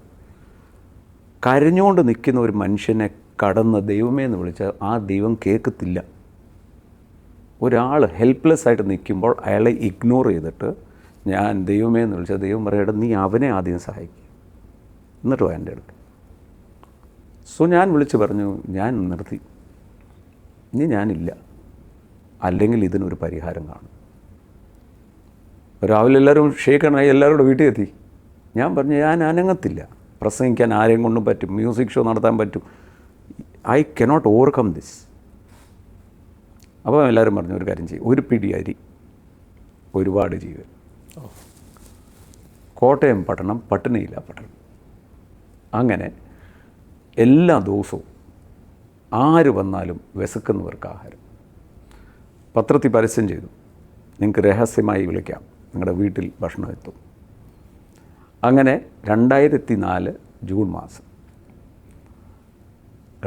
കരഞ്ഞുകൊണ്ട് നിൽക്കുന്ന ഒരു മനുഷ്യനെ കടന്ന് ദൈവമേ എന്ന് വിളിച്ചാൽ ആ ദൈവം കേൾക്കത്തില്ല. ഒരാൾ ഹെൽപ്ലെസ് ആയിട്ട് നിൽക്കുമ്പോൾ അയാളെ ഇഗ്നോർ ചെയ്തിട്ട് ഞാൻ ദൈവമേ എന്ന് വിളിച്ചാൽ ദൈവം പറയട്ടെ നീ അവനെ ആദ്യം സഹായിക്കും, എന്നിട്ട് വാ എൻ്റെ അടുത്ത്. സോ ഞാൻ വിളിച്ച് പറഞ്ഞു, ഞാൻ നിർത്തി, ഇനി ഞാനില്ല, അല്ലെങ്കിൽ ഇതിനൊരു പരിഹാരം കാണും. രാവിലെ എല്ലാവരും ഷേക്കണായി എല്ലാവരുടെ വീട്ടിൽ എത്തി. ഞാൻ പറഞ്ഞു ഞാൻ അനങ്ങത്തില്ല, പ്രസംഗിക്കാൻ ആരെയും കൊണ്ടും പറ്റും, മ്യൂസിക് ഷോ നടത്താൻ പറ്റും, ഐ കനോട്ട് ഓവർകം ദിസ്. അപ്പോൾ എല്ലാവരും പറഞ്ഞു ഒരു കാര്യം ചെയ്യും, ഒരു പിടി അരി ഒരുപാട് ജീവൻ. കോട്ടയം പട്ടണം പട്ടിണിയില്ല പട്ടണം. അങ്ങനെ എല്ലാ ദിവസവും ആര് വന്നാലും വിശക്കുന്നവർക്ക് ആഹാരം. പത്രത്തിൽ പരസ്യം ചെയ്തു, നിങ്ങൾക്ക് രഹസ്യമായി വിളിക്കാം, നിങ്ങളുടെ വീട്ടിൽ ഭക്ഷണം എത്തും. അങ്ങനെ 2004 ജൂൺ മാസം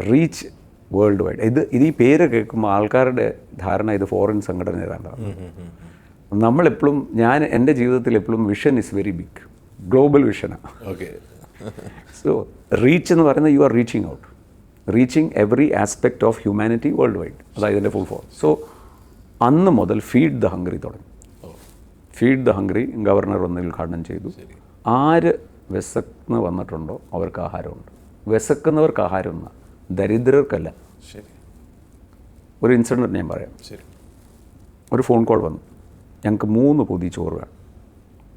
റീച്ച് വേൾഡ് വൈഡ്. ഇത് ഈ പേര് കേൾക്കുമ്പോൾ ആൾക്കാരുടെ ധാരണ ഇത് ഫോറിൻ സംഘടന ഏതാണ്ടാണ്. നമ്മളെപ്പോഴും, ഞാൻ എൻ്റെ ജീവിതത്തിൽ എപ്പോഴും vision is very big, global വിഷനാണ്. ഓക്കെ. സോ റീച്ച് എന്ന് പറയുന്നത് you are reaching out, reaching every aspect of humanity worldwide, അതായത് ഇതിൻ്റെ ഫുൾ ഫോം. സോ അന്ന് മുതൽ ഫീഡ് ദ ഹംഗ്രി തുടങ്ങി. ഫീഡ് ദ ഹംഗ്രി ഗവർണർ വന്ന് ഉദ്ഘാടനം ചെയ്തു. ആര് വിശന്ന് വന്നിട്ടുണ്ടോ അവർക്ക് ആഹാരമുണ്ട്. വിശക്കുന്നവർക്ക് ആഹാരം എന്നാണ്, ദരിദ്രർക്കല്ല. ശരി. ഒരു ഇൻസിഡൻറ്റ് ഞാൻ പറയാം. ശരി. ഒരു ഫോൺ കോൾ വന്നു, ഞങ്ങൾക്ക് 3 പൊതി ചോറ് വേണം.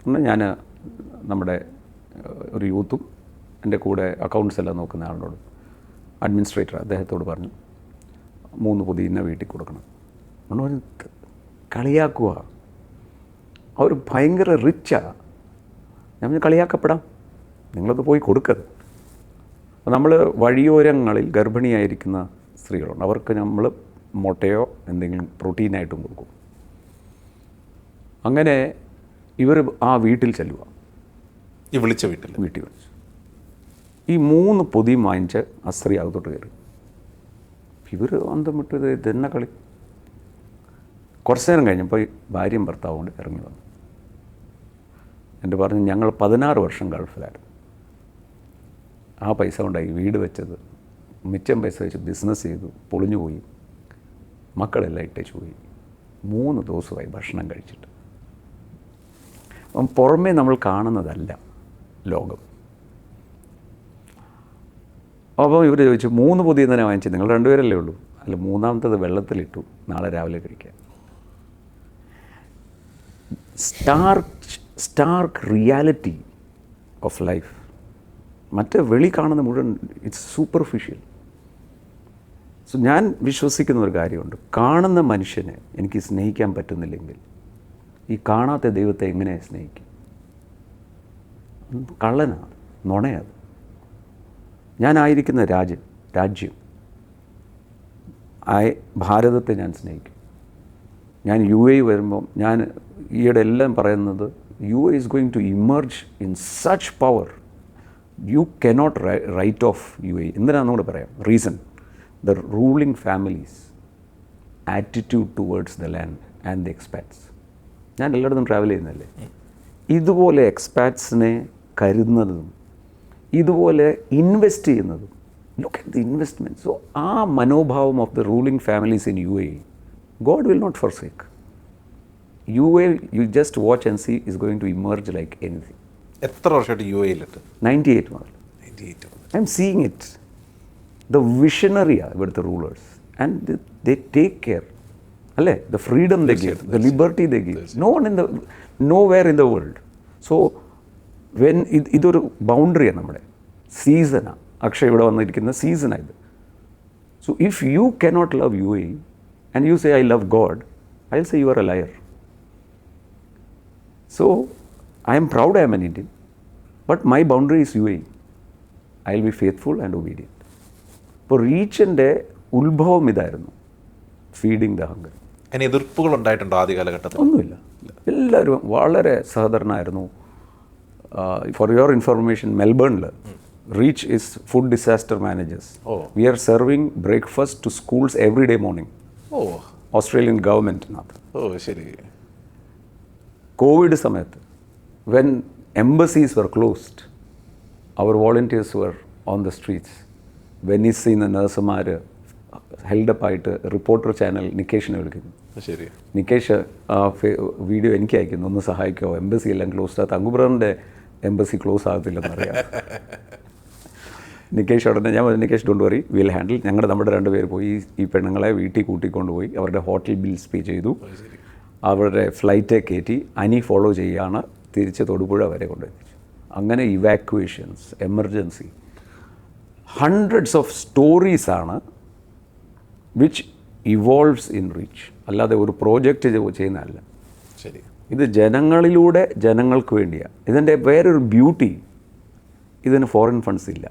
എന്നാൽ ഞാൻ നമ്മുടെ ഒരു യൂത്തും എൻ്റെ കൂടെ അക്കൗണ്ട്സ് എല്ലാം നോക്കുന്ന ആളിനോട്, അഡ്മിനിസ്ട്രേറ്റർ, അദ്ദേഹത്തോട് പറഞ്ഞു 3 പൊതി ഇന്ന വീട്ടിൽ കൊടുക്കണം. നമ്മൾ കളിയാക്കുക, അവർ ഭയങ്കര റിച്ചാണ്. ഞാൻ പറഞ്ഞു കളിയാക്കപ്പെടാം, നിങ്ങളത് പോയി കൊടുക്കരുത്. അപ്പോൾ നമ്മൾ വഴിയോരങ്ങളിൽ ഗർഭിണിയായിരിക്കുന്ന സ്ത്രീകളുണ്ട്, അവർക്ക് നമ്മൾ മുട്ടയോ എന്തെങ്കിലും പ്രോട്ടീനായിട്ടും കൊടുക്കും. അങ്ങനെ ഇവർ ആ വീട്ടിൽ ചെല്ലുക, ഈ വിളിച്ച വീട്ടിൽ വിളിച്ചു ഈ 3 പൊതിയും വാങ്ങിച്ച് ആ സ്ത്രീ അകത്തോട്ട് കയറി. ഇവർ അന്തം വിട്ട് ഇതെന്നെ കളി. കുറച്ച് നേരം കഴിഞ്ഞപ്പോൾ ഭാര്യയും ഭർത്താവും കൊണ്ട് ഇറങ്ങി വന്നു. എന്നിട്ട് പറഞ്ഞു ഞങ്ങൾ 16 വർഷം ഗൾഫിലായിരുന്നു, ആ പൈസ കൊണ്ടായി വീട് വെച്ചത്, മിച്ചം പൈസ വെച്ച് ബിസിനസ് ചെയ്തു, പൊളിഞ്ഞു പോയി, മക്കളെല്ലാം ഇട്ടേച്ച് പോയി, 3 ദിവസമായി ഭക്ഷണം കഴിച്ചിട്ട്. അപ്പം പുറമേ നമ്മൾ കാണുന്നതല്ല ലോകം. അപ്പോൾ ഇവർ ചോദിച്ചു 3 പൊതി തന്നെ വാങ്ങിച്ചു, നിങ്ങൾ 2 പേരല്ലേ ഉള്ളൂ? അല്ല, 3ാമത്തത് വെള്ളത്തിലിട്ടു, നാളെ രാവിലെ കഴിക്കാം. Stark reality of life. മറ്റേ വെളി കാണുന്ന മുഴുവൻ ഇറ്റ്സ് സൂപ്പർഫിഷ്യൽ. സോ ഞാൻ വിശ്വസിക്കുന്ന ഒരു കാര്യമുണ്ട്, കാണുന്ന മനുഷ്യനെ എനിക്ക് സ്നേഹിക്കാൻ പറ്റുന്നില്ലെങ്കിൽ ഈ കാണാത്ത ദൈവത്തെ എങ്ങനെ സ്നേഹിക്കും? കള്ളനാണ്, നുണയത്. ഞാനായിരിക്കുന്ന രാജ്യം ഭാരതത്തെ ഞാൻ സ്നേഹിക്കും. ഞാൻ UAE വരുമ്പം ഞാൻ ഈയിടെ എല്ലാം പറയുന്നത് UAE is going to emerge in such power, you cannot write off UAE. എന്തിനാണെന്ന് കൂടെ പറയാം. Reason, the ruling families attitude towards the land and the expats. ഞാൻ എല്ലായിടത്തും ട്രാവൽ ചെയ്യുന്നതല്ലേ, ഇതുപോലെ എക്സ്പാറ്റ്സിനെ കരുതുന്നതും ഇതുപോലെ ഇൻവെസ്റ്റ് ചെയ്യുന്നതും, look at the investment. So ആ മനോഭാവം of the ruling families in UAE, God will not forsake. UAE, you just watch and see, is going to emerge like anything. എത്ര വർഷമായിട്ട് UAE-ലിട്ട്? 98 മുതൽ. I am seeing it. The visionary are ividutte rulers, and they take care. അല്ലേ? The freedom they give, the liberty they give. Nowhere in the world. So when ഇതൊരു ബൗണ്ടറിയാണ്, നമ്മുടെ സീസണാണ്. അക്ഷയ് ഇവിടെ വന്നിരിക്കുന്ന സീസണാണ് ഇത്. So if you cannot love UAE and you say I love God, I'll say you are a liar. So I am proud I am an Indian, but my boundary is UAE. I will be faithful and obedient. ഇപ്പോൾ റീച്ചിൻ്റെ ഉത്ഭവം ഇതായിരുന്നു, feeding the hunger. അതിന് എതിർപ്പുകൾ ഉണ്ടായിട്ടുണ്ടോ ആദ്യ കാലഘട്ടത്തിൽ? ഒന്നുമില്ല, എല്ലാവരും വളരെ സഹകരണമായിരുന്നു. ഫോർ യുവർ ഇൻഫർമേഷൻ, മെൽബണിൽ reach is food disaster managers. We are serving breakfast to schools every day morning. Australian ഗവൺമെൻറ്റിനകത്ത്. ശരി. കോവിഡ് സമയത്ത് when embassies were closed, our volunteers were on the streets. വെനീസിൽ നിന്ന് നഴ്സുമാർ ഹെൽഡപ്പായിട്ട് റിപ്പോർട്ടർ ചാനൽ നിക്കേഷിനെ വിളിക്കുന്നു. ശരി. Nikesh video എനിക്ക് അയക്കുന്നു, ഒന്ന് സഹായിക്കുമോ, എംബസി എല്ലാം ക്ലോസ്ഡ് ആ തങ്കുബ്രറിൻ്റെ എംബസി ക്ലോസ് ആകത്തില്ലെന്നറിയാം. നിക്കേഷ് ഉടനെ ഞാൻ Nikesh don't worry, will handle. നമ്മുടെ 2 പേര് പോയി ഈ പെണ്ണുങ്ങളെ വീട്ടിൽ കൂട്ടിക്കൊണ്ടുപോയി അവരുടെ ഹോട്ടൽ ബിൽസ് പേ ചെയ്തു. അവരുടെ ഫ്ലൈറ്റെ കയറ്റി അനി ഫോളോ ചെയ്യുകയാണ്, തിരിച്ച് തൊടുപുഴ വരെ കൊണ്ടെത്തിച്ചു. അങ്ങനെ ഇവാക്യുവേഷൻസ്, എമർജൻസി, ഹൺഡ്രഡ്സ് ഓഫ് സ്റ്റോറീസാണ് വിച്ച് ഇവോൾവ്സ് ഇൻ റീച്ച്. അല്ലാതെ ഒരു പ്രോജക്റ്റ് ചെയ്യുന്നതല്ല. ശരി. ഇത് ജനങ്ങളിലൂടെ ജനങ്ങൾക്ക് വേണ്ടിയാണ്. ഇതിൻ്റെ വേറൊരു ബ്യൂട്ടി, ഇതിന് ഫോറിൻ ഫണ്ട്സ് ഇല്ല,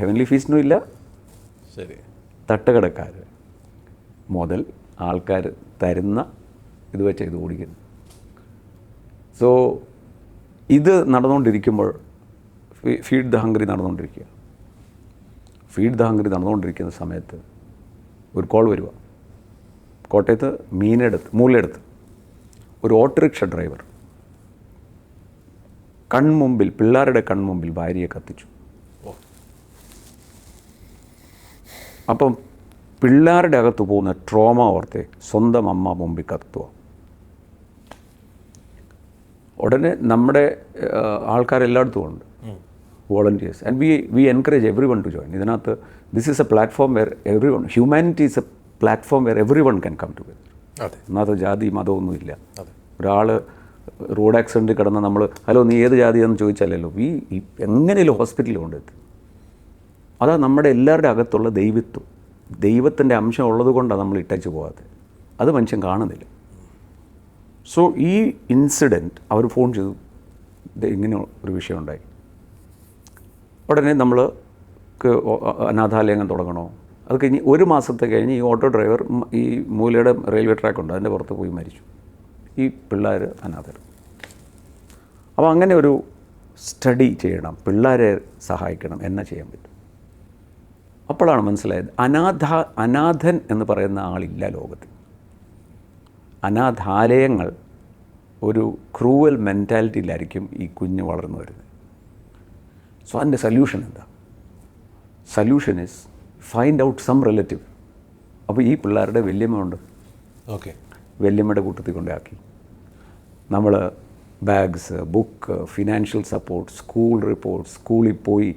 ഹെവൻലി ഫീസിനും ഇല്ല. ശരി. തട്ടുകടക്കാർ മുതൽ ആൾക്കാർ തരുന്ന ഇത് വെച്ച് ഇത് ഓടിക്കുന്നു. സോ ഇത് നടന്നുകൊണ്ടിരിക്കുമ്പോൾ ഫീഡ് ദ ഹംഗ്രി നടന്നുകൊണ്ടിരിക്കുക. ഫീഡ് ദ ഹംഗ്രി നടന്നുകൊണ്ടിരിക്കുന്ന സമയത്ത് ഒരു കോൾ വരിക. കോട്ടയത്ത് മൂലയെടുത്ത് ഒരു ഓട്ടോറിക്ഷ ഡ്രൈവർ കൺമുമ്പിൽ, പിള്ളേരുടെ കൺമുമ്പിൽ ഭാര്യയെ കത്തിച്ചു. അപ്പം പിള്ളേരുടെ അകത്ത് പോകുന്ന ട്രോമ ഓർത്തെ സ്വന്തം അമ്മ മുമ്പിൽ കത്തുക. ഉടനെ നമ്മുടെ ആൾക്കാരെല്ലായിടത്തും ഉണ്ട്, volunteers, and we encourage everyone to join. ഇതിനകത്ത് this is a platform where everyone, humanity is a platform where everyone can come together. ഇതിനകത്ത് ജാതി മതമൊന്നുമില്ല. ഒരാൾ റോഡ് ആക്സിഡൻറ്റിൽ കിടന്ന് നമ്മൾ ഹലോ നീ ഏത് ജാതിയാണെന്ന് ചോദിച്ചാലല്ലോ, എങ്ങനെയല്ലോ ഹോസ്പിറ്റലിൽ കൊണ്ടെത്തും. അതാ നമ്മുടെ എല്ലാവരുടെ അകത്തുള്ള ദൈവത്വം, ദൈവത്തിൻ്റെ അംശം ഉള്ളത് കൊണ്ടാണ് നമ്മൾ ഇട്ടച്ച് പോകാതെ. അത് മനുഷ്യൻ കാണുന്നില്ല. സോ ഈ ഇൻസിഡൻറ്റ് അവർ ഫോൺ ചെയ്തു, ഇങ്ങനെ ഒരു വിഷയം ഉണ്ടായി. ഉടനെ നമ്മൾ അനാഥാലയങ്ങൾ തുടങ്ങണോ? അത് കഴിഞ്ഞ് 1 മാസത്തെ കഴിഞ്ഞ് ഈ ഓട്ടോ ഡ്രൈവർ ഈ മൂലയുടെ റെയിൽവേ ട്രാക്കുണ്ട്, അതിൻ്റെ പുറത്ത് പോയി മരിച്ചു. ഈ പിള്ളേർ അനാഥർ. അപ്പോൾ അങ്ങനെ ഒരു സ്റ്റഡി ചെയ്യണം, പിള്ളേരെ സഹായിക്കണം, എന്നെ ചെയ്യാൻ പറ്റും. അപ്പോഴാണ് മനസ്സിലായത് അനാഥൻ എന്ന് പറയുന്ന ആളില്ല ലോകത്തിൽ. അനാഥാലയങ്ങൾ ഒരു ക്രൂവൽ മെൻറ്റാലിറ്റിയിലായിരിക്കും ഈ കുഞ്ഞ് വളർന്നു വരുന്നത്. സോ അതിൻ്റെ സൊല്യൂഷൻ എന്താ? Solution is find out some relative. അപ്പോൾ ഈ പിള്ളേരുടെ വല്യമ്മ ഉണ്ട്, വല്യമ്മയുടെ കൂട്ടത്തിൽ കൊണ്ടാക്കി നമ്മൾ bags, book, financial support, school report, സ്കൂളിൽ പോയി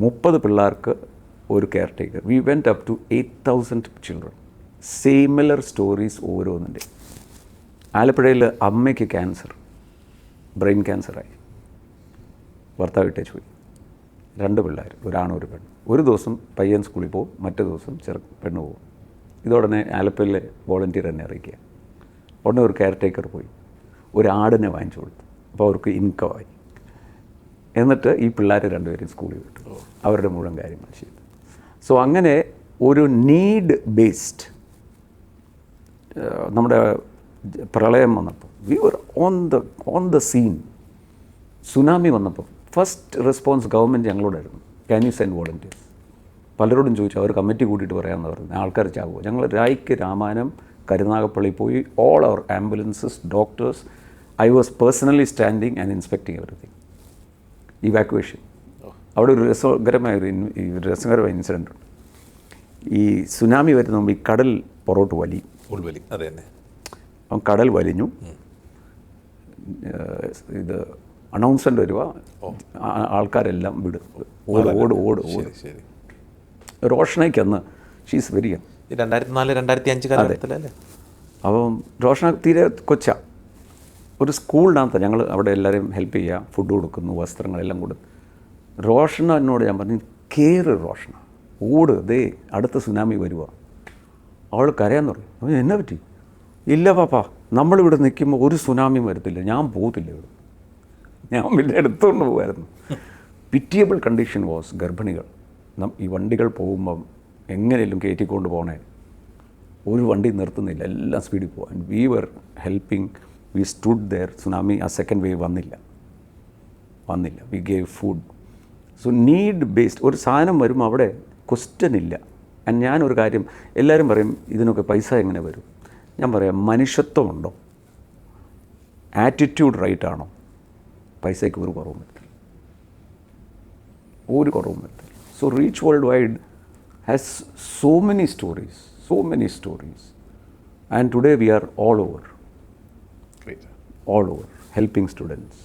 30 പിള്ളേർക്ക് ഒരു caretaker. We went up to 8,000 children. Similar stories ഓരോന്നിൻ്റെ. ആലപ്പുഴയിൽ അമ്മയ്ക്ക് ക്യാൻസർ, ബ്രെയിൻ ക്യാൻസറായി, ഭർത്താവ് ഇട്ടേച്ച് പോയി. 2 പിള്ളേർ, ഒരാണും ഒരു പെണ്ണ്. ഒരു ദിവസം പയ്യൻ സ്കൂളിൽ പോകും, മറ്റേ ദിവസം പെണ്ണ് പോകും. ഇതോടനെ ആലപ്പുഴയിലെ വോളണ്ടിയർ എന്നെ അറിയിക്കുക. ഉടനെ ഒരു കെയർ ടേക്കർ പോയി ഒരു ആടിനെ വാങ്ങിച്ചു കൊടുത്തു. അപ്പോൾ അവർക്ക് ഇൻകമായി. എന്നിട്ട് ഈ പിള്ളേർ 2 പേരും സ്കൂളിൽ വിട്ടു, അവരുടെ മുഴുവൻ കാര്യങ്ങൾ ചെയ്തു. സോ അങ്ങനെ ഒരു നീഡ് ബേസ്ഡ്, നമ്മുടെ പ്രളയം വന്നപ്പോൾ we were on the scene. Tsunami വന്നപ്പോൾ ഫസ്റ്റ് റെസ്പോൺസ് ഗവൺമെൻറ് ഞങ്ങളോടായിരുന്നു, ക്യാൻ യു സെൻഡ് വോളണ്ടിയേഴ്സ്. പലരോടും ചോദിച്ചു, അവർ കമ്മിറ്റി കൂട്ടിയിട്ട് പറയാമെന്ന് പറഞ്ഞു. ആൾക്കാർ ചാകുമോ? ഞങ്ങൾ രായ്ക്ക്, രാമാനം, കരുനാഗപ്പള്ളി പോയി, all our ambulances, doctors. I was personally standing and inspecting everything. Evacuation. അവിടെ ഒരു രസകരമായ ഇൻസിഡൻ്റ് ഉണ്ട്. ഈ സുനാമി വരുന്ന മുമ്പ് ഈ കടൽ പുറകോട്ട് വലിയും, ഉൾവലി. അതെ തന്നെ. അപ്പം കടൽ വലിഞ്ഞു. ഇത് അനൗൺസ്മെൻ്റ് വരിക, ആൾക്കാരെല്ലാം വിടും, ഓട്. റോഷനയ്ക്ക് അന്ന് ഷീസ് വെരി യങ്, 2004-2005 കാലഘട്ടത്തിലല്ലേ. അപ്പം റോഷന തീരെ കൊച്ച. ഒരു സ്കൂളിനകത്ത് ഞങ്ങൾ അവിടെ എല്ലാവരെയും ഹെൽപ്പ് ചെയ്യുക, ഫുഡ് കൊടുക്കുന്നു, വസ്ത്രങ്ങളെല്ലാം കൊടുക്കും. റോഷന എന്നോട് ഞാൻ പറഞ്ഞു, കയറ് റോഷന, ഓട്, ദേ അടുത്ത സുനാമി വരുക. അവൾ കരയാന്ന് പറയും. അപ്പം എന്നെ പറ്റി? ഇല്ല പാപ്പ, നമ്മളിവിടെ നിൽക്കുമ്പോൾ ഒരു സുനാമിയും വരത്തില്ല, ഞാൻ പോകത്തില്ല ഇവിടെ. ഞാൻ പിന്നെ എടുത്തുകൊണ്ട് പോകുമായിരുന്നു. പിറ്റിയബിൾ കണ്ടീഷൻ വാസ് ഗർഭിണികൾ. ഈ വണ്ടികൾ പോകുമ്പം എങ്ങനെയും കയറ്റിക്കൊണ്ട് പോകണേ, ഒരു വണ്ടി നിർത്തുന്നില്ല, എല്ലാം സ്പീഡിൽ പോകാൻ. We were helping, we stood there. Tsunami ആ സെക്കൻഡ് വേവ് വന്നില്ല. We gave food. So need based ഒരു സാധനം വരുമ്പോൾ അവിടെ ക്വസ്റ്റ്യൻ ഇല്ല. ആൻഡ് ഞാനൊരു കാര്യം, എല്ലാവരും പറയും ഇതിനൊക്കെ പൈസ എങ്ങനെ വരും. ഞാൻ പറയാം, മനുഷ്യത്വമുണ്ടോ, ആറ്റിറ്റ്യൂഡ് റൈറ്റ് ആണോ, പൈസയ്ക്ക് ഒരു കുറവും വരത്തില്ല, ഒരു കുറവും വരത്തില്ല. So reach world wide has so many stories. And today we are all over helping students.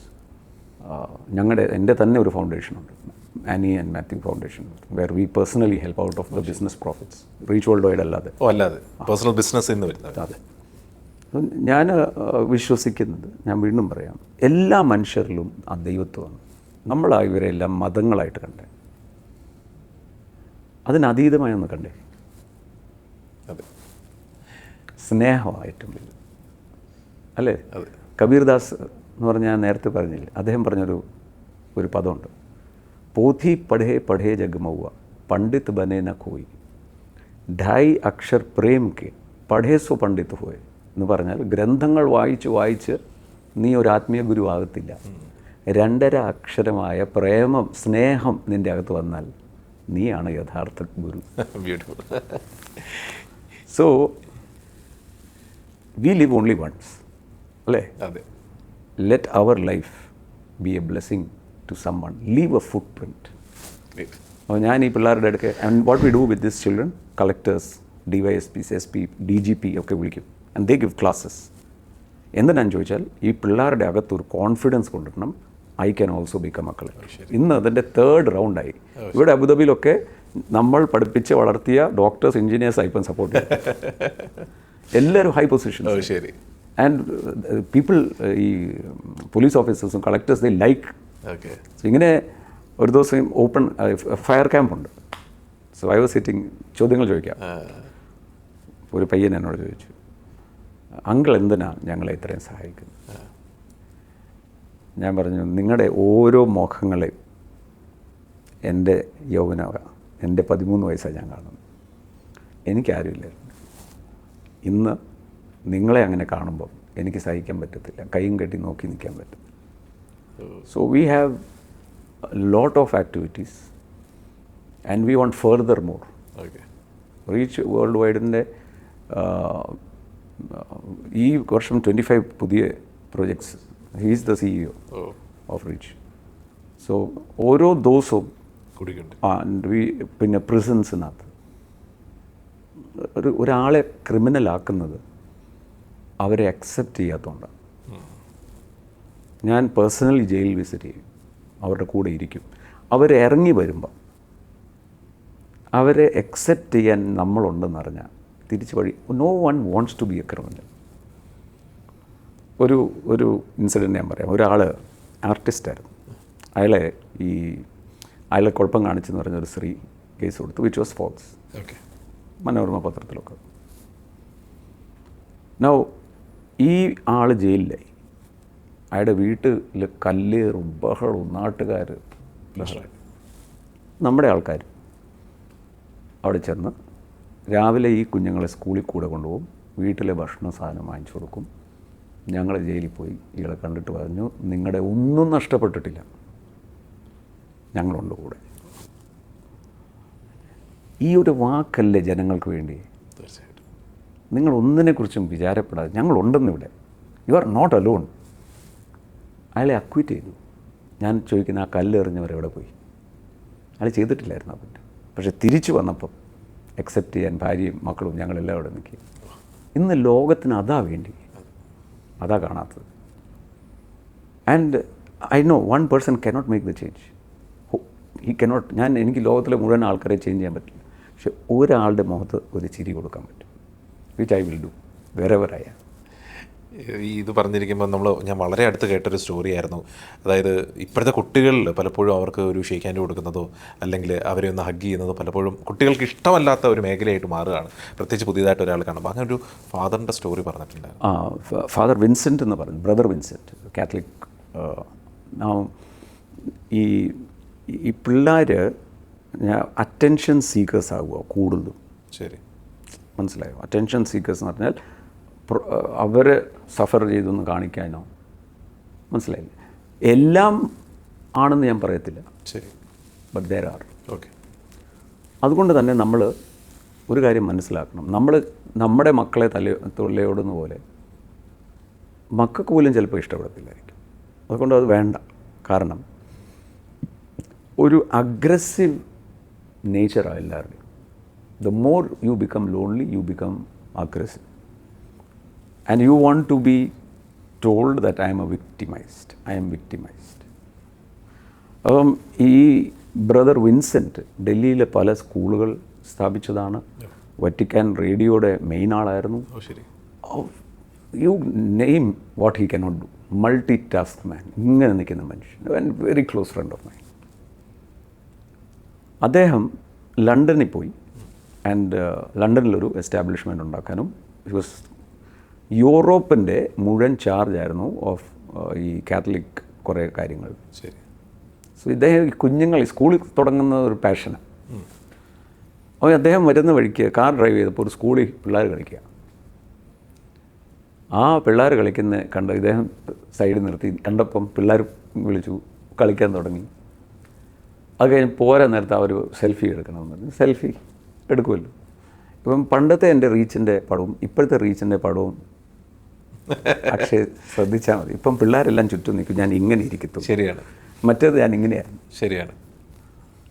എൻ്റെ തന്നെ ഒരു ഫൗണ്ടേഷനുണ്ട്, Annie and Mathew foundation, where we personally help out of the business profits. Reach worldwide അല്ലാതെ പേഴ്സണൽ ബിസിനസ് എന്ന് വരുന്നത്. അതെ. ഞാൻ വിശ്വസിക്കുന്നത്, ഞാൻ വീണ്ടും പറയാം, എല്ലാ മനുഷ്യരിലും ആ ദൈവത്വമാണ്. നമ്മളാ ഇവരെല്ലാം മതങ്ങളായിട്ട് കണ്ടേ, അതിനതീതമായൊന്ന് കണ്ടേ. അതെ, സ്നേഹമായിട്ടും വരും അല്ലേ. കബീർദാസ് എന്ന് പറഞ്ഞാൽ ഞാൻ നേരത്തെ പറഞ്ഞില്ല, അദ്ദേഹം ഒരു പദമുണ്ട്, പോഥി പഠേ പഠേ ജഗ്മൗവ പണ്ഡിത് ബനെ ന കോയി, ഢായി അക്ഷർ പ്രേം കെ പഠേ സോ പണ്ഡിത് ഹോയെ എന്ന് പറഞ്ഞാൽ, ഗ്രന്ഥങ്ങൾ വായിച്ച് നീ ഒരു ആത്മീയ ഗുരു ആകത്തില്ല. 2.5 അക്ഷരമായ പ്രേമം, സ്നേഹം നിൻ്റെ അകത്ത് വന്നാൽ നീയാണ് യഥാർത്ഥ ഗുരു. Beautiful. So we live only once അല്ലേ. അതെ. Let our life be a blessing to someone, leave a footprint. അപ്പോൾ ഞാൻ ഈ പിള്ളേരുടെ അടുക്കെ, and what we do with this children, collectors, DYSPs, SP, DGP ഒക്കെ വിളിക്കും, ആൻഡ് ദേ ഗിവ് ക്ലാസ്സസ്. എന്തിനാന്ന് ചോദിച്ചാൽ, ഈ പിള്ളേരുടെ അകത്തൊരു കോൺഫിഡൻസ് കൊണ്ടുവരണം, I can also become A collector. ഇന്ന് അതിൻ്റെ 3rd റൗണ്ടായി. ഇവിടെ അബുദാബിയിലൊക്കെ നമ്മൾ പഠിപ്പിച്ച് വളർത്തിയ ഡോക്ടേഴ്സ്, എഞ്ചിനീയേഴ്സ് ഇപ്പം സപ്പോർട്ട് ചെയ്യും. എല്ലാവരും ഹൈ പൊസിഷൻ. ശരി. ആൻഡ് പീപ്പിൾ, ഈ പോലീസ് ഓഫീസേഴ്സും കളക്ടേഴ്സ്, ദേ ലൈക്ക്. ഇങ്ങനെ ഒരു ദിവസം ഓപ്പൺ ഫയർ ക്യാമ്പുണ്ട്. സോ ഐ വാസ് സിറ്റിംഗ്, ചോദ്യങ്ങൾ ചോദിക്കാം. ഒരു പയ്യൻ എന്നോട് ചോദിച്ചു, അങ്കിൾ എന്തിനാ ഞങ്ങളെ ഇത്രയും സഹായിക്കുന്നത്? ഞാൻ പറഞ്ഞു, നിങ്ങളുടെ ഓരോ മുഖങ്ങളെയും എൻ്റെ എൻ്റെ 13 വയസ്സാണ് ഞാൻ കാണുന്നത്. എനിക്കാരുമില്ലായിരുന്നു. ഇന്ന് നിങ്ങളെ അങ്ങനെ കാണുമ്പോൾ എനിക്ക് സഹിക്കാൻ പറ്റത്തില്ല, കൈയും കെട്ടി നോക്കി നിൽക്കാൻ പറ്റും. So we have lot of activities and we want further more. Reach വേൾഡ് വൈഡിൻ്റെ ഈ വർഷം 25 പുതിയ പ്രൊജക്ട്സ്. He is the CEO of reach. So ഓരോ ദിവസവും പിന്നെ പ്രിസൺസിനകത്ത് ഒരാളെ ക്രിമിനലാക്കുന്നത് അവരെ അക്സെപ്റ്റ് ചെയ്യാത്തതുകൊണ്ടാണ്. ഞാൻ പേഴ്സണലി ജയിൽ വിസിറ്റ് ചെയ്യും, അവരുടെ കൂടെ ഇരിക്കും. അവർ ഇറങ്ങി വരുമ്പോൾ അവരെ അക്സെപ്റ്റ് ചെയ്യാൻ നമ്മളുണ്ടെന്ന് അറിഞ്ഞാൽ തിരിച്ച് വഴി. No one wants to be a criminal. ഒരു ഇൻസിഡൻറ്റ് ഞാൻ പറയാം. ഒരാൾ ആർട്ടിസ്റ്റായിരുന്നു. അയാളെ കുഴപ്പം കാണിച്ചെന്ന് പറഞ്ഞൊരു സ്ത്രീ കേസ് കൊടുത്തു, വിച്ച് വാസ് ഫോൾസ്. മനോരമ പത്രത്തിലൊക്കെ. നൗ ഈ ആൾ ജയിലിലായി. അയാളുടെ വീട്ടിൽ കല്ലേറും ബഹളവും, നാട്ടുകാർ, നമ്മുടെ ആൾക്കാർ അവിടെ ചെന്ന് രാവിലെ ഈ കുഞ്ഞുങ്ങളെ സ്കൂളിൽ കൂടെ കൊണ്ടുപോകും, വീട്ടിലെ ഭക്ഷണ സാധനം വാങ്ങിച്ചു കൊടുക്കും. ഞങ്ങൾ ജയിലിൽ പോയി ഇയാളെ കണ്ടിട്ട് പറഞ്ഞു, നിങ്ങളുടെ ഒന്നും നഷ്ടപ്പെട്ടിട്ടില്ല, ഞങ്ങളുണ്ട് കൂടെ. ഈ ഒരു വാക്കല്ലേ ജനങ്ങൾക്ക് വേണ്ടി? തീർച്ചയായിട്ടും. നിങ്ങൾ ഒന്നിനെക്കുറിച്ചും വിചാരപ്പെടാതെ ഞങ്ങളുണ്ടെന്നിവിടെ, യു ആർ നോട്ട് അലോൺ. അയാളെ അക്വിറ്റ് ചെയ്തു. ഞാൻ ചോദിക്കുന്ന, ആ കല്ലെറിഞ്ഞവരെവിടെ പോയി? അയാൾ ചെയ്തിട്ടില്ലായിരുന്നു ആ പറ്റും. പക്ഷെ തിരിച്ചു വന്നപ്പം അക്സെപ്റ്റ് ചെയ്യാൻ ഭാര്യയും മക്കളും ഞങ്ങളെല്ലാം അവിടെ നിൽക്കി. ഇന്ന് ലോകത്തിന് അതാ വേണ്ടി, അതാ കാണാത്തത്. And I know one person cannot make the change. He cannot. എനിക്ക് ലോകത്തിലെ മുഴുവൻ ആൾക്കാരെ ചേഞ്ച് ചെയ്യാൻ പറ്റില്ല, പക്ഷെ ഒരാളുടെ മുഖത്ത് ഒരു ചിരി കൊടുക്കാൻ പറ്റും, which I will do wherever I am. ഇത് പറഞ്ഞിരിക്കുമ്പോൾ ഞാൻ വളരെ അടുത്ത് കേട്ടൊരു സ്റ്റോറി ആയിരുന്നു. അതായത് ഇപ്പോഴത്തെ കുട്ടികളിൽ പലപ്പോഴും അവർക്ക് ഒരു ഷേക്ക് ഹാൻഡ് കൊടുക്കുന്നതോ അല്ലെങ്കിൽ അവരെ ഒന്ന് ഹഗ് ചെയ്യുന്നതോ പലപ്പോഴും കുട്ടികൾക്ക് ഇഷ്ടമല്ലാത്ത ഒരു മേഖലയായിട്ട് മാറുകയാണ്, പ്രത്യേകിച്ച് പുതിയതായിട്ട് ഒരാൾ കാണുമ്പോൾ. അങ്ങനെ ഒരു ഫാദറിൻ്റെ സ്റ്റോറി പറഞ്ഞിട്ടുണ്ടായിരുന്നു. ഫാദർ വിൻസെൻ്റ് എന്ന് പറഞ്ഞു, ബ്രദർ വിൻസെൻ്റ്, കാത്തലിക് ഈ ഈ പിള്ളേർ അറ്റൻഷൻ സീക്കേഴ്സ് ആകുക കൂടുതലും. ശരി, മനസ്സിലായോ? അറ്റൻഷൻ സീക്കേഴ്സ് എന്ന് പറഞ്ഞാൽ അവർ സഫർ ചെയ്തൊന്ന് കാണിക്കാനോ, മനസ്സിലായില്ലേ? എല്ലാം ആണെന്ന് ഞാൻ പറയത്തില്ല, ശരി, ബട്ട് ദേർ ആർ. ഓക്കെ. അതുകൊണ്ട് തന്നെ നമ്മൾ ഒരു കാര്യം മനസ്സിലാക്കണം, നമ്മുടെ മക്കളെ തൊള്ളയോടുന്ന പോലെ മക്കൾക്ക് പോലും ചിലപ്പോൾ ഇഷ്ടപ്പെടത്തില്ലായിരിക്കും. അതുകൊണ്ട് അത് വേണ്ട. കാരണം ഒരു അഗ്രസീവ് നേച്ചറാണ് എല്ലാവരുടെയും. The more you become lonely, you become aggressive. And you want to be told that I am victimised. അപ്പം ഈ ബ്രദർ വിൻസെൻറ്റ് ഡൽഹിയിലെ പല സ്കൂളുകൾ സ്ഥാപിച്ചതാണ്. വറ്റിക്കാൻ റേഡിയോയുടെ മെയിൻ ആളായിരുന്നു. ശരി. You name what he cannot do. Multi task man, ഇങ്ങനെ നിൽക്കുന്ന മനുഷ്യൻ. And very close friend of mine. അദ്ദേഹം ലണ്ടനിൽ പോയി. ആൻഡ് ലണ്ടനിലൊരു എസ്റ്റാബ്ലിഷ്മെൻ്റ് ഉണ്ടാക്കാനും യൂറോപ്പിൻ്റെ മുഴുവൻ ചാർജായിരുന്നു ഓഫ് ഈ കാത്തലിക് കുറേ കാര്യങ്ങൾ. ശരി. സോ ഇദ്ദേഹം ഈ കുഞ്ഞുങ്ങൾ സ്കൂളിൽ തുടങ്ങുന്ന ഒരു പാഷനാണ്. അപ്പോൾ അദ്ദേഹം വരുന്ന വഴിക്ക് കാർ ഡ്രൈവ് ചെയ്തപ്പോൾ ഒരു സ്കൂളിൽ പിള്ളേർ കളിക്കുക. ആ പിള്ളേർ കളിക്കുന്ന കണ്ട് ഇദ്ദേഹം സൈഡിൽ നിർത്തി കണ്ടപ്പം പിള്ളേർ വിളിച്ചു കളിക്കാൻ തുടങ്ങി. അത് കഴിഞ്ഞ് പോരാ നേരത്തെ അവർ സെൽഫി എടുക്കണമെന്ന് പറഞ്ഞു. സെൽഫി എടുക്കുമല്ലോ. ഇപ്പം പണ്ടത്തെ എൻ്റെ റീച്ചിൻ്റെ പടവും ഇപ്പോഴത്തെ റീച്ചിൻ്റെ പടവും അക്ഷയ് ശ്രദ്ധിച്ചാൽ മതി. ഇപ്പം പിള്ളേരെല്ലാം ചുറ്റും നിൽക്കും, ഞാൻ ഇങ്ങനെ ഇരിക്കത്തു. ശരിയാണ്. മറ്റേത് ഞാൻ ഇങ്ങനെയാണ്. ശരിയാണ്.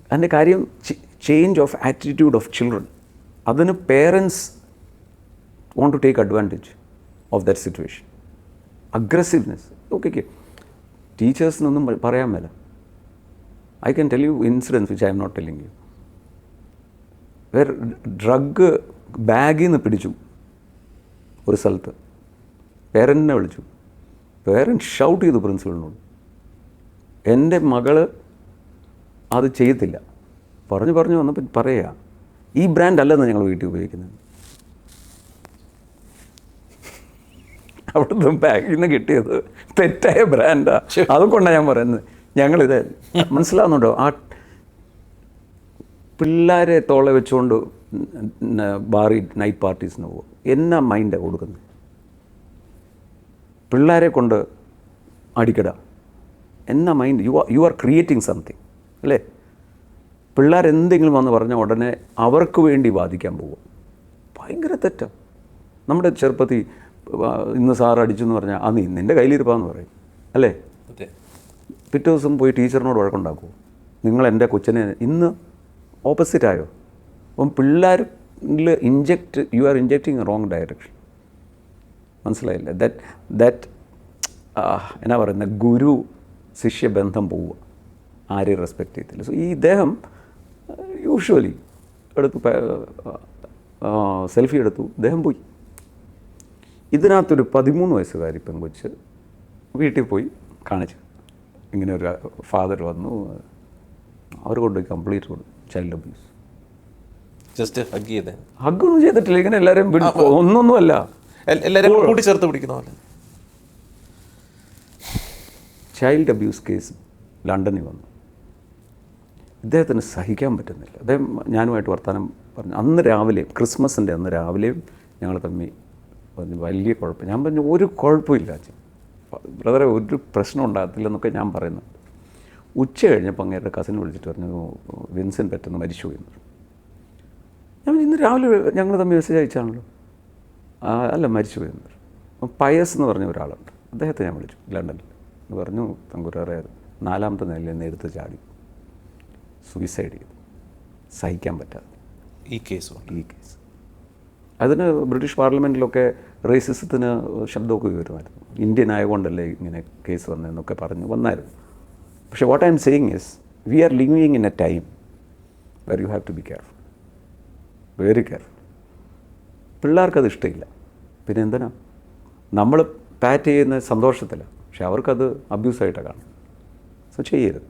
അതിൻ്റെ കാര്യം change of attitude of children. അതിന് parents want to take advantage of that situation. Aggressiveness okay, ടീച്ചേഴ്സിനൊന്നും പറയാൻ മേല. I can tell you incidents which I am not telling you. Where drug ബാഗിൽ നിന്ന് പിടിച്ചു ഒരു സ്ഥലത്ത്. പേരൻറ്റിനെ വിളിച്ചു. പേരൻറ്റ് ഷൗട്ട് ചെയ്തു പ്രിൻസിപ്പളിനോട്, എൻ്റെ മകള് അത് ചെയ്യത്തില്ല. പറഞ്ഞു വന്നപ്പോൾ പറയുക, ഈ ബ്രാൻഡ് അല്ലെന്ന് ഞങ്ങൾ വീട്ടിൽ ഉപയോഗിക്കുന്നത്. അവിടുന്ന് ബാഗിൽ നിന്ന് കിട്ടിയത് തെറ്റായ ബ്രാൻഡാണ്. അതുകൊണ്ടാണ് ഞാൻ പറയുന്നത്. ഞങ്ങളിത് മനസ്സിലാവുന്നുണ്ടോ? ആ പിള്ളേരെ തോളെ വെച്ചുകൊണ്ട് ബാറി നൈറ്റ് പാർട്ടീസിന് പോകും. എന്നാ മൈൻഡാണ് കൊടുക്കുന്നത്? പിള്ളേരെ കൊണ്ട് അടിക്കട എന്നാ mind? You are creating something അല്ലേ? പിള്ളേരെന്തെങ്കിലും വന്ന് പറഞ്ഞാൽ ഉടനെ അവർക്ക് വേണ്ടി വാദിക്കാൻ പോകും. ഭയങ്കര തെറ്റാണ്. നമ്മുടെ ചെറുപ്പത്തിൽ ഇന്ന് സാർ അടിച്ചു എന്ന് പറഞ്ഞാൽ ആ നിൻ്റെ കയ്യിലിരിപ്പാന്ന് പറയും അല്ലേ? പിറ്റേ ദിവസം പോയി ടീച്ചറിനോട് വഴക്കുണ്ടാക്കുമോ? നിങ്ങൾ എൻ്റെ കൊച്ചിനെ. ഇന്ന് ഓപ്പോസിറ്റായോ? അപ്പം പിള്ളേരിൽ യു ആർ ഇൻജെക്റ്റിങ് റോങ് ഡയറക്ഷൻ. മനസ്സിലായില്ലേ? ദാറ്റ് എന്നാ പറയുന്നത്, ഗുരു ശിഷ്യബന്ധം പോവുക. ആരെയും റെസ്പെക്റ്റ് ചെയ്തില്ല. സോ ഈ ഇദ്ദേഹം യൂഷ്വലി എടുത്തു സെൽഫി എടുത്തു, ഇദ്ദേഹം പോയി. ഇതിനകത്തൊരു 13 വയസ്സുകാരി പെൺകൊച്ച് വീട്ടിൽ പോയി കാണിച്ചു, ഇങ്ങനെ ഒരു ഫാദർ വന്നു, അവർ കൊണ്ട് കംപ്ലീറ്റ് കൊടുത്തു ചൈൽഡ് അബ്യൂസ്. ജസ്റ്റ് ഹഗ് ചെയ്തേ? ഹഗ്ഗൊന്നും ചെയ്തിട്ടില്ല. ഇങ്ങനെ എല്ലാവരും ഒന്നൊന്നുമല്ല, എല്ലാവരും കൂട്ടി ചേർത്ത് പിടിക്കുന്ന പോലെ. ചൈൽഡ് അബ്യൂസ് കേസ് ലണ്ടനിൽ വന്നു. ഇദ്ദേഹത്തിന് സഹിക്കാൻ പറ്റുന്നില്ല. അദ്ദേഹം ഞാനുമായിട്ട് വർത്തമാനം പറഞ്ഞു. അന്ന് രാവിലെ, ക്രിസ്മസിൻ്റെ അന്ന് രാവിലെയും ഞങ്ങൾ തമ്മിൽ പറഞ്ഞു വലിയ കുഴപ്പം. ഞാൻ പറഞ്ഞു ഒരു കുഴപ്പമില്ല അച്ഛൻ, ബ്രദറെ ഒരു പ്രശ്നം ഉണ്ടാകത്തില്ലെന്നൊക്കെ ഞാൻ പറയുന്നുണ്ട്. ഉച്ച കഴിഞ്ഞപ്പോൾ അങ്ങേരുടെ കസിൻ വിളിച്ചിട്ട് പറഞ്ഞു വിൻസെൻ്റ് പെട്ടെന്ന് മരിച്ചുപോയി എന്ന് പറഞ്ഞു. ഞാൻ ഇന്ന് രാവിലെ ഞങ്ങൾ തമ്മിൽ മെസ്സേജ് അയച്ചാണല്ലോ. അല്ല, മരിച്ചുപോയി എന്ന് പറഞ്ഞു. അപ്പം പയസ് എന്ന് പറഞ്ഞ ഒരാളുണ്ട്, അദ്ദേഹത്തെ ഞാൻ വിളിച്ചു ലണ്ടനിൽ. എന്ന് പറഞ്ഞു തങ്കുരാറെ 4ാമത്തെ നിലയിൽ നിന്ന് എടുത്ത് ചാടി സൂയിസൈഡ് ചെയ്തു, സഹിക്കാൻ പറ്റാതെ. ഈ കേസ് അതിന് ബ്രിട്ടീഷ് പാർലമെൻറ്റിലൊക്കെ റേസിസത്തിന് ശബ്ദമൊക്കെ വരുമായിരുന്നു. ഇന്ത്യൻ ആയതുകൊണ്ടല്ലേ ഇങ്ങനെ കേസ് വന്നതെന്നൊക്കെ വന്നായിരുന്നു. പക്ഷേ what I am saying is we are living in a time where you have to be careful, very careful. പിള്ളേർക്കത് ഇഷ്ടമില്ല. പിന്നെ എന്തിനാ നമ്മൾ പാറ്റ് ചെയ്യുന്ന സന്തോഷത്തിലാണ്, പക്ഷെ അവർക്കത് അബ്യൂസായിട്ടാണ് കാണും. സോ ചെയ്യരുത്.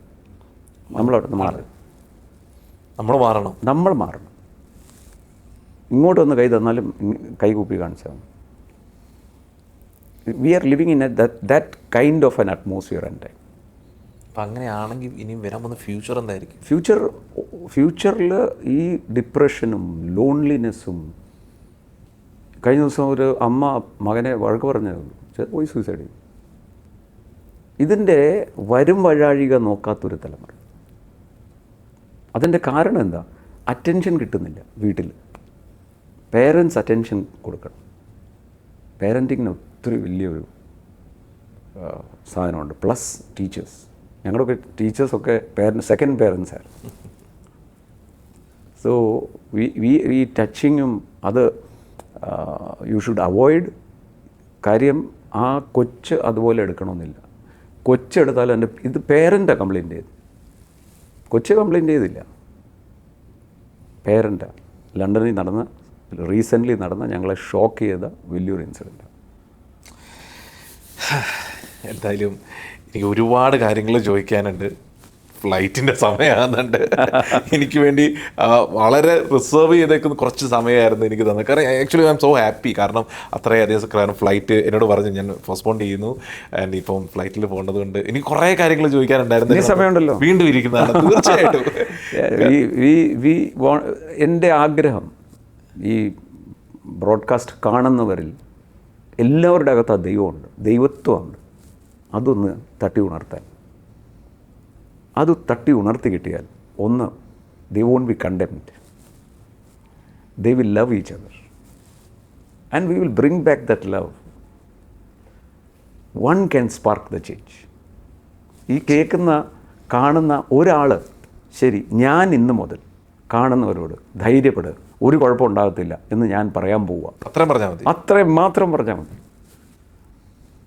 നമ്മളവിടെ മാറരുത്. നമ്മൾ മാറണം. ഇങ്ങോട്ടൊന്ന് കൈ തന്നാലും കൈ കൂപ്പി കാണിച്ചാൽ മതി. We are living in that kind of an atmosphere and time. അപ്പം അങ്ങനെയാണെങ്കിൽ ഇനിയും വരാൻ പോകുന്ന ഫ്യൂച്ചർ എന്തായിരിക്കും? ഫ്യൂച്ചറിൽ ഈ ഡിപ്രഷനും ലോൺലിനെസ്സും, കഴിഞ്ഞ ദിവസം ഒരു അമ്മ മകനെ വഴക്ക് പറഞ്ഞു പോയി സൂയിസൈഡ് ചെയ്യും. ഇതിൻ്റെ വരും വഴാഴിക നോക്കാത്തൊരു തലമുറ. അതിൻ്റെ കാരണം എന്താ? അറ്റൻഷൻ കിട്ടുന്നില്ല വീട്ടിൽ. പേരൻസ് അറ്റൻഷൻ കൊടുക്കണം. പേരൻറ്റിങ്ങിന് ഒത്തിരി വലിയൊരു സാധനമുണ്ട്. Plus teachers. ഞങ്ങളുടെയൊക്കെ ടീച്ചേഴ്സൊക്കെ സെക്കൻഡ് പേരൻസ് ആയിരുന്നു. സോ ഈ ടച്ചിങ്ങും അത് യു ഷുഡ് അവോയ്ഡ്. കാര്യം ആ കൊച്ച് അതുപോലെ എടുക്കണമെന്നില്ല. കൊച്ചെടുത്താലും എൻ്റെ ഇത് പേരൻ്റാണ് കംപ്ലയിൻ്റ് ചെയ്ത്. കൊച്ച് കംപ്ലയിൻ്റ് ചെയ്തില്ല, പേരൻ്റാണ്. ലണ്ടനിൽ നടന്ന റീസെൻ്റ്ലി നടന്ന ഞങ്ങളെ ഷോക്ക് ചെയ്ത വലിയൊരു ഇൻസിഡൻറ്റാണ്. എന്തായാലും എനിക്ക് ഒരുപാട് കാര്യങ്ങൾ ചോദിക്കാനുണ്ട്. ഫ്ലൈറ്റിൻ്റെ സമയമാകുന്നുണ്ട്. എനിക്ക് വേണ്ടി വളരെ റിസർവ് ചെയ്തേക്കുന്ന കുറച്ച് സമയമായിരുന്നു എനിക്ക് തന്നത്. കാരണം actually I M so happy. കാരണം അത്രയധികം കാരണം ഫ്ലൈറ്റ് എന്നോട് പറഞ്ഞു ഞാൻ പോസ്റ്റ്പോൺ ചെയ്യുന്നു. ആൻഡ് ഇപ്പം ഫ്ലൈറ്റിൽ പോകേണ്ടത് കൊണ്ട് എനിക്ക് കുറേ കാര്യങ്ങൾ ചോദിക്കാനുണ്ടായിരുന്നു. സമയമുണ്ടല്ലോ, വീണ്ടും ഇരിക്കുന്നതാണ് തീർച്ചയായിട്ടും. എൻ്റെ ആഗ്രഹം ഈ ബ്രോഡ്കാസ്റ്റ് കാണുന്നവരിൽ എല്ലാവരുടെ അകത്ത് ആ ദൈവമുണ്ട്, ദൈവത്വമുണ്ട്. അതൊന്ന് തട്ടി ഉണർത്താൻ. അത് തട്ടി ഉണർത്തി കിട്ടിയാൽ ഒന്ന്, they won't be contempted, they will love each other and we will bring back that love. One can spark the change. ഈ കേൾക്കുന്ന കാണുന്ന ഒരാൾ, ശരി ഞാൻ ഇന്ന് മുതൽ കാണുന്നവരോട് ധൈര്യപ്പെടുക, ഒരു കുഴപ്പം ഉണ്ടാകത്തില്ല എന്ന് ഞാൻ പറയാൻ പോവുക. അത്രയും പറഞ്ഞാൽ മതി, അത്രയും മാത്രം പറഞ്ഞാൽ മതി.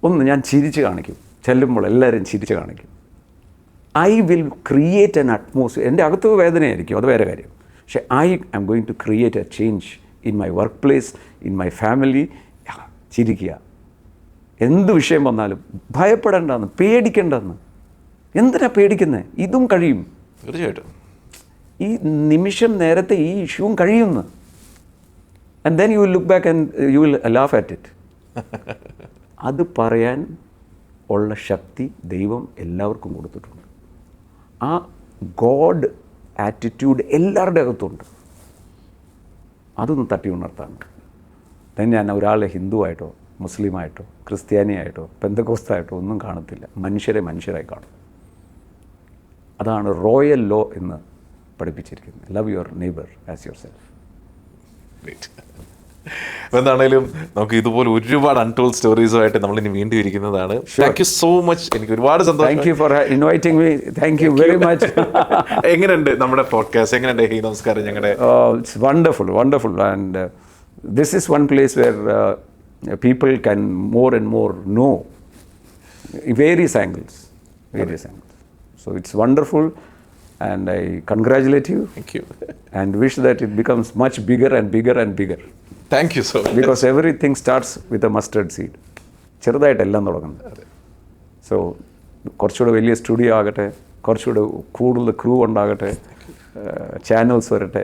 ഒന്ന്, ഞാൻ ചിരിച്ച് കാണിക്കും. ചെല്ലുമ്പോൾ എല്ലാവരും ചിരിച്ച് കാണിക്കും. I will create an atmosphere. എൻ്റെ അകത്ത് വേദനയായിരിക്കും, അത് വേറെ കാര്യം. പക്ഷേ I am going to create a change in my workplace, in my family. ചിരിക്കുക. എന്ത് വിഷയം വന്നാലും ഭയപ്പെടേണ്ടെന്ന്, പേടിക്കേണ്ടെന്ന്. എന്തിനാ പേടിക്കുന്നത്? ഇതും കഴിയും. തീർച്ചയായിട്ടും ഈ നിമിഷം നേരത്തെ ഈ ഇഷ്യൂവും കഴിയുമെന്ന്. And then you will look back and you will laugh at it. അത് പറയാൻ ഉള്ള ശക്തി ദൈവം എല്ലാവർക്കും കൊടുത്തിട്ടുണ്ട്. ആ ഗോഡ് ആറ്റിറ്റ്യൂഡ് എല്ലാവരുടെ അകത്തുണ്ട്. അതൊന്ന് തട്ടി ഉണർത്താണ്. then ഞാൻ ഒരാളെ ഹിന്ദുവായിട്ടോ മുസ്ലിമായിട്ടോ ക്രിസ്ത്യാനിയായിട്ടോ പെന്തക്കോസ്തായിട്ടോ ഒന്നും കാണത്തില്ല. മനുഷ്യരെ മനുഷ്യരായി കാണും. അതാണ് റോയൽ ലോ എന്ന് പഠിപ്പിച്ചിരിക്കുന്നത്. Love your neighbour as yourself. എന്താണേലും നമുക്ക് ഇതുപോലെ ഒരുപാട് അൺടോൾഡ് സ്റ്റോറീസുമായിട്ട് നമ്മൾ ഇനി വീണ്ടും ഇരിക്കുന്നതാണ്. Thank you so much. എനിക്ക് ഒരുപാട് സന്തോഷം. Thank you for inviting me. Thank you very much. എങ്ങനെയുണ്ട് നമ്മുടെ പോഡ്കാസ്റ്റ്? എങ്ങനെയുണ്ട് ഹേ നമസ്കാരം? ഞങ്ങളുടെ it's wonderful, wonderful. And this is one place where people can more and more know various angles. So it's wonderful. And I congratulate you. Thank you. And wish that it becomes much bigger and bigger and bigger. Thank you so much. Because everything starts with a mustard seed. ചെറുതായിട്ടെല്ലാം തുടങ്ങുന്നത്. So കുറച്ചുകൂടെ വലിയ studio ആകട്ടെ, കുറച്ചുകൂടെ കൂടുതൽ crew ഉണ്ടാകട്ടെ, channels വരട്ടെ.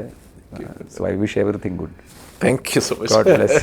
So I wish everything good. Thank you so much. God bless.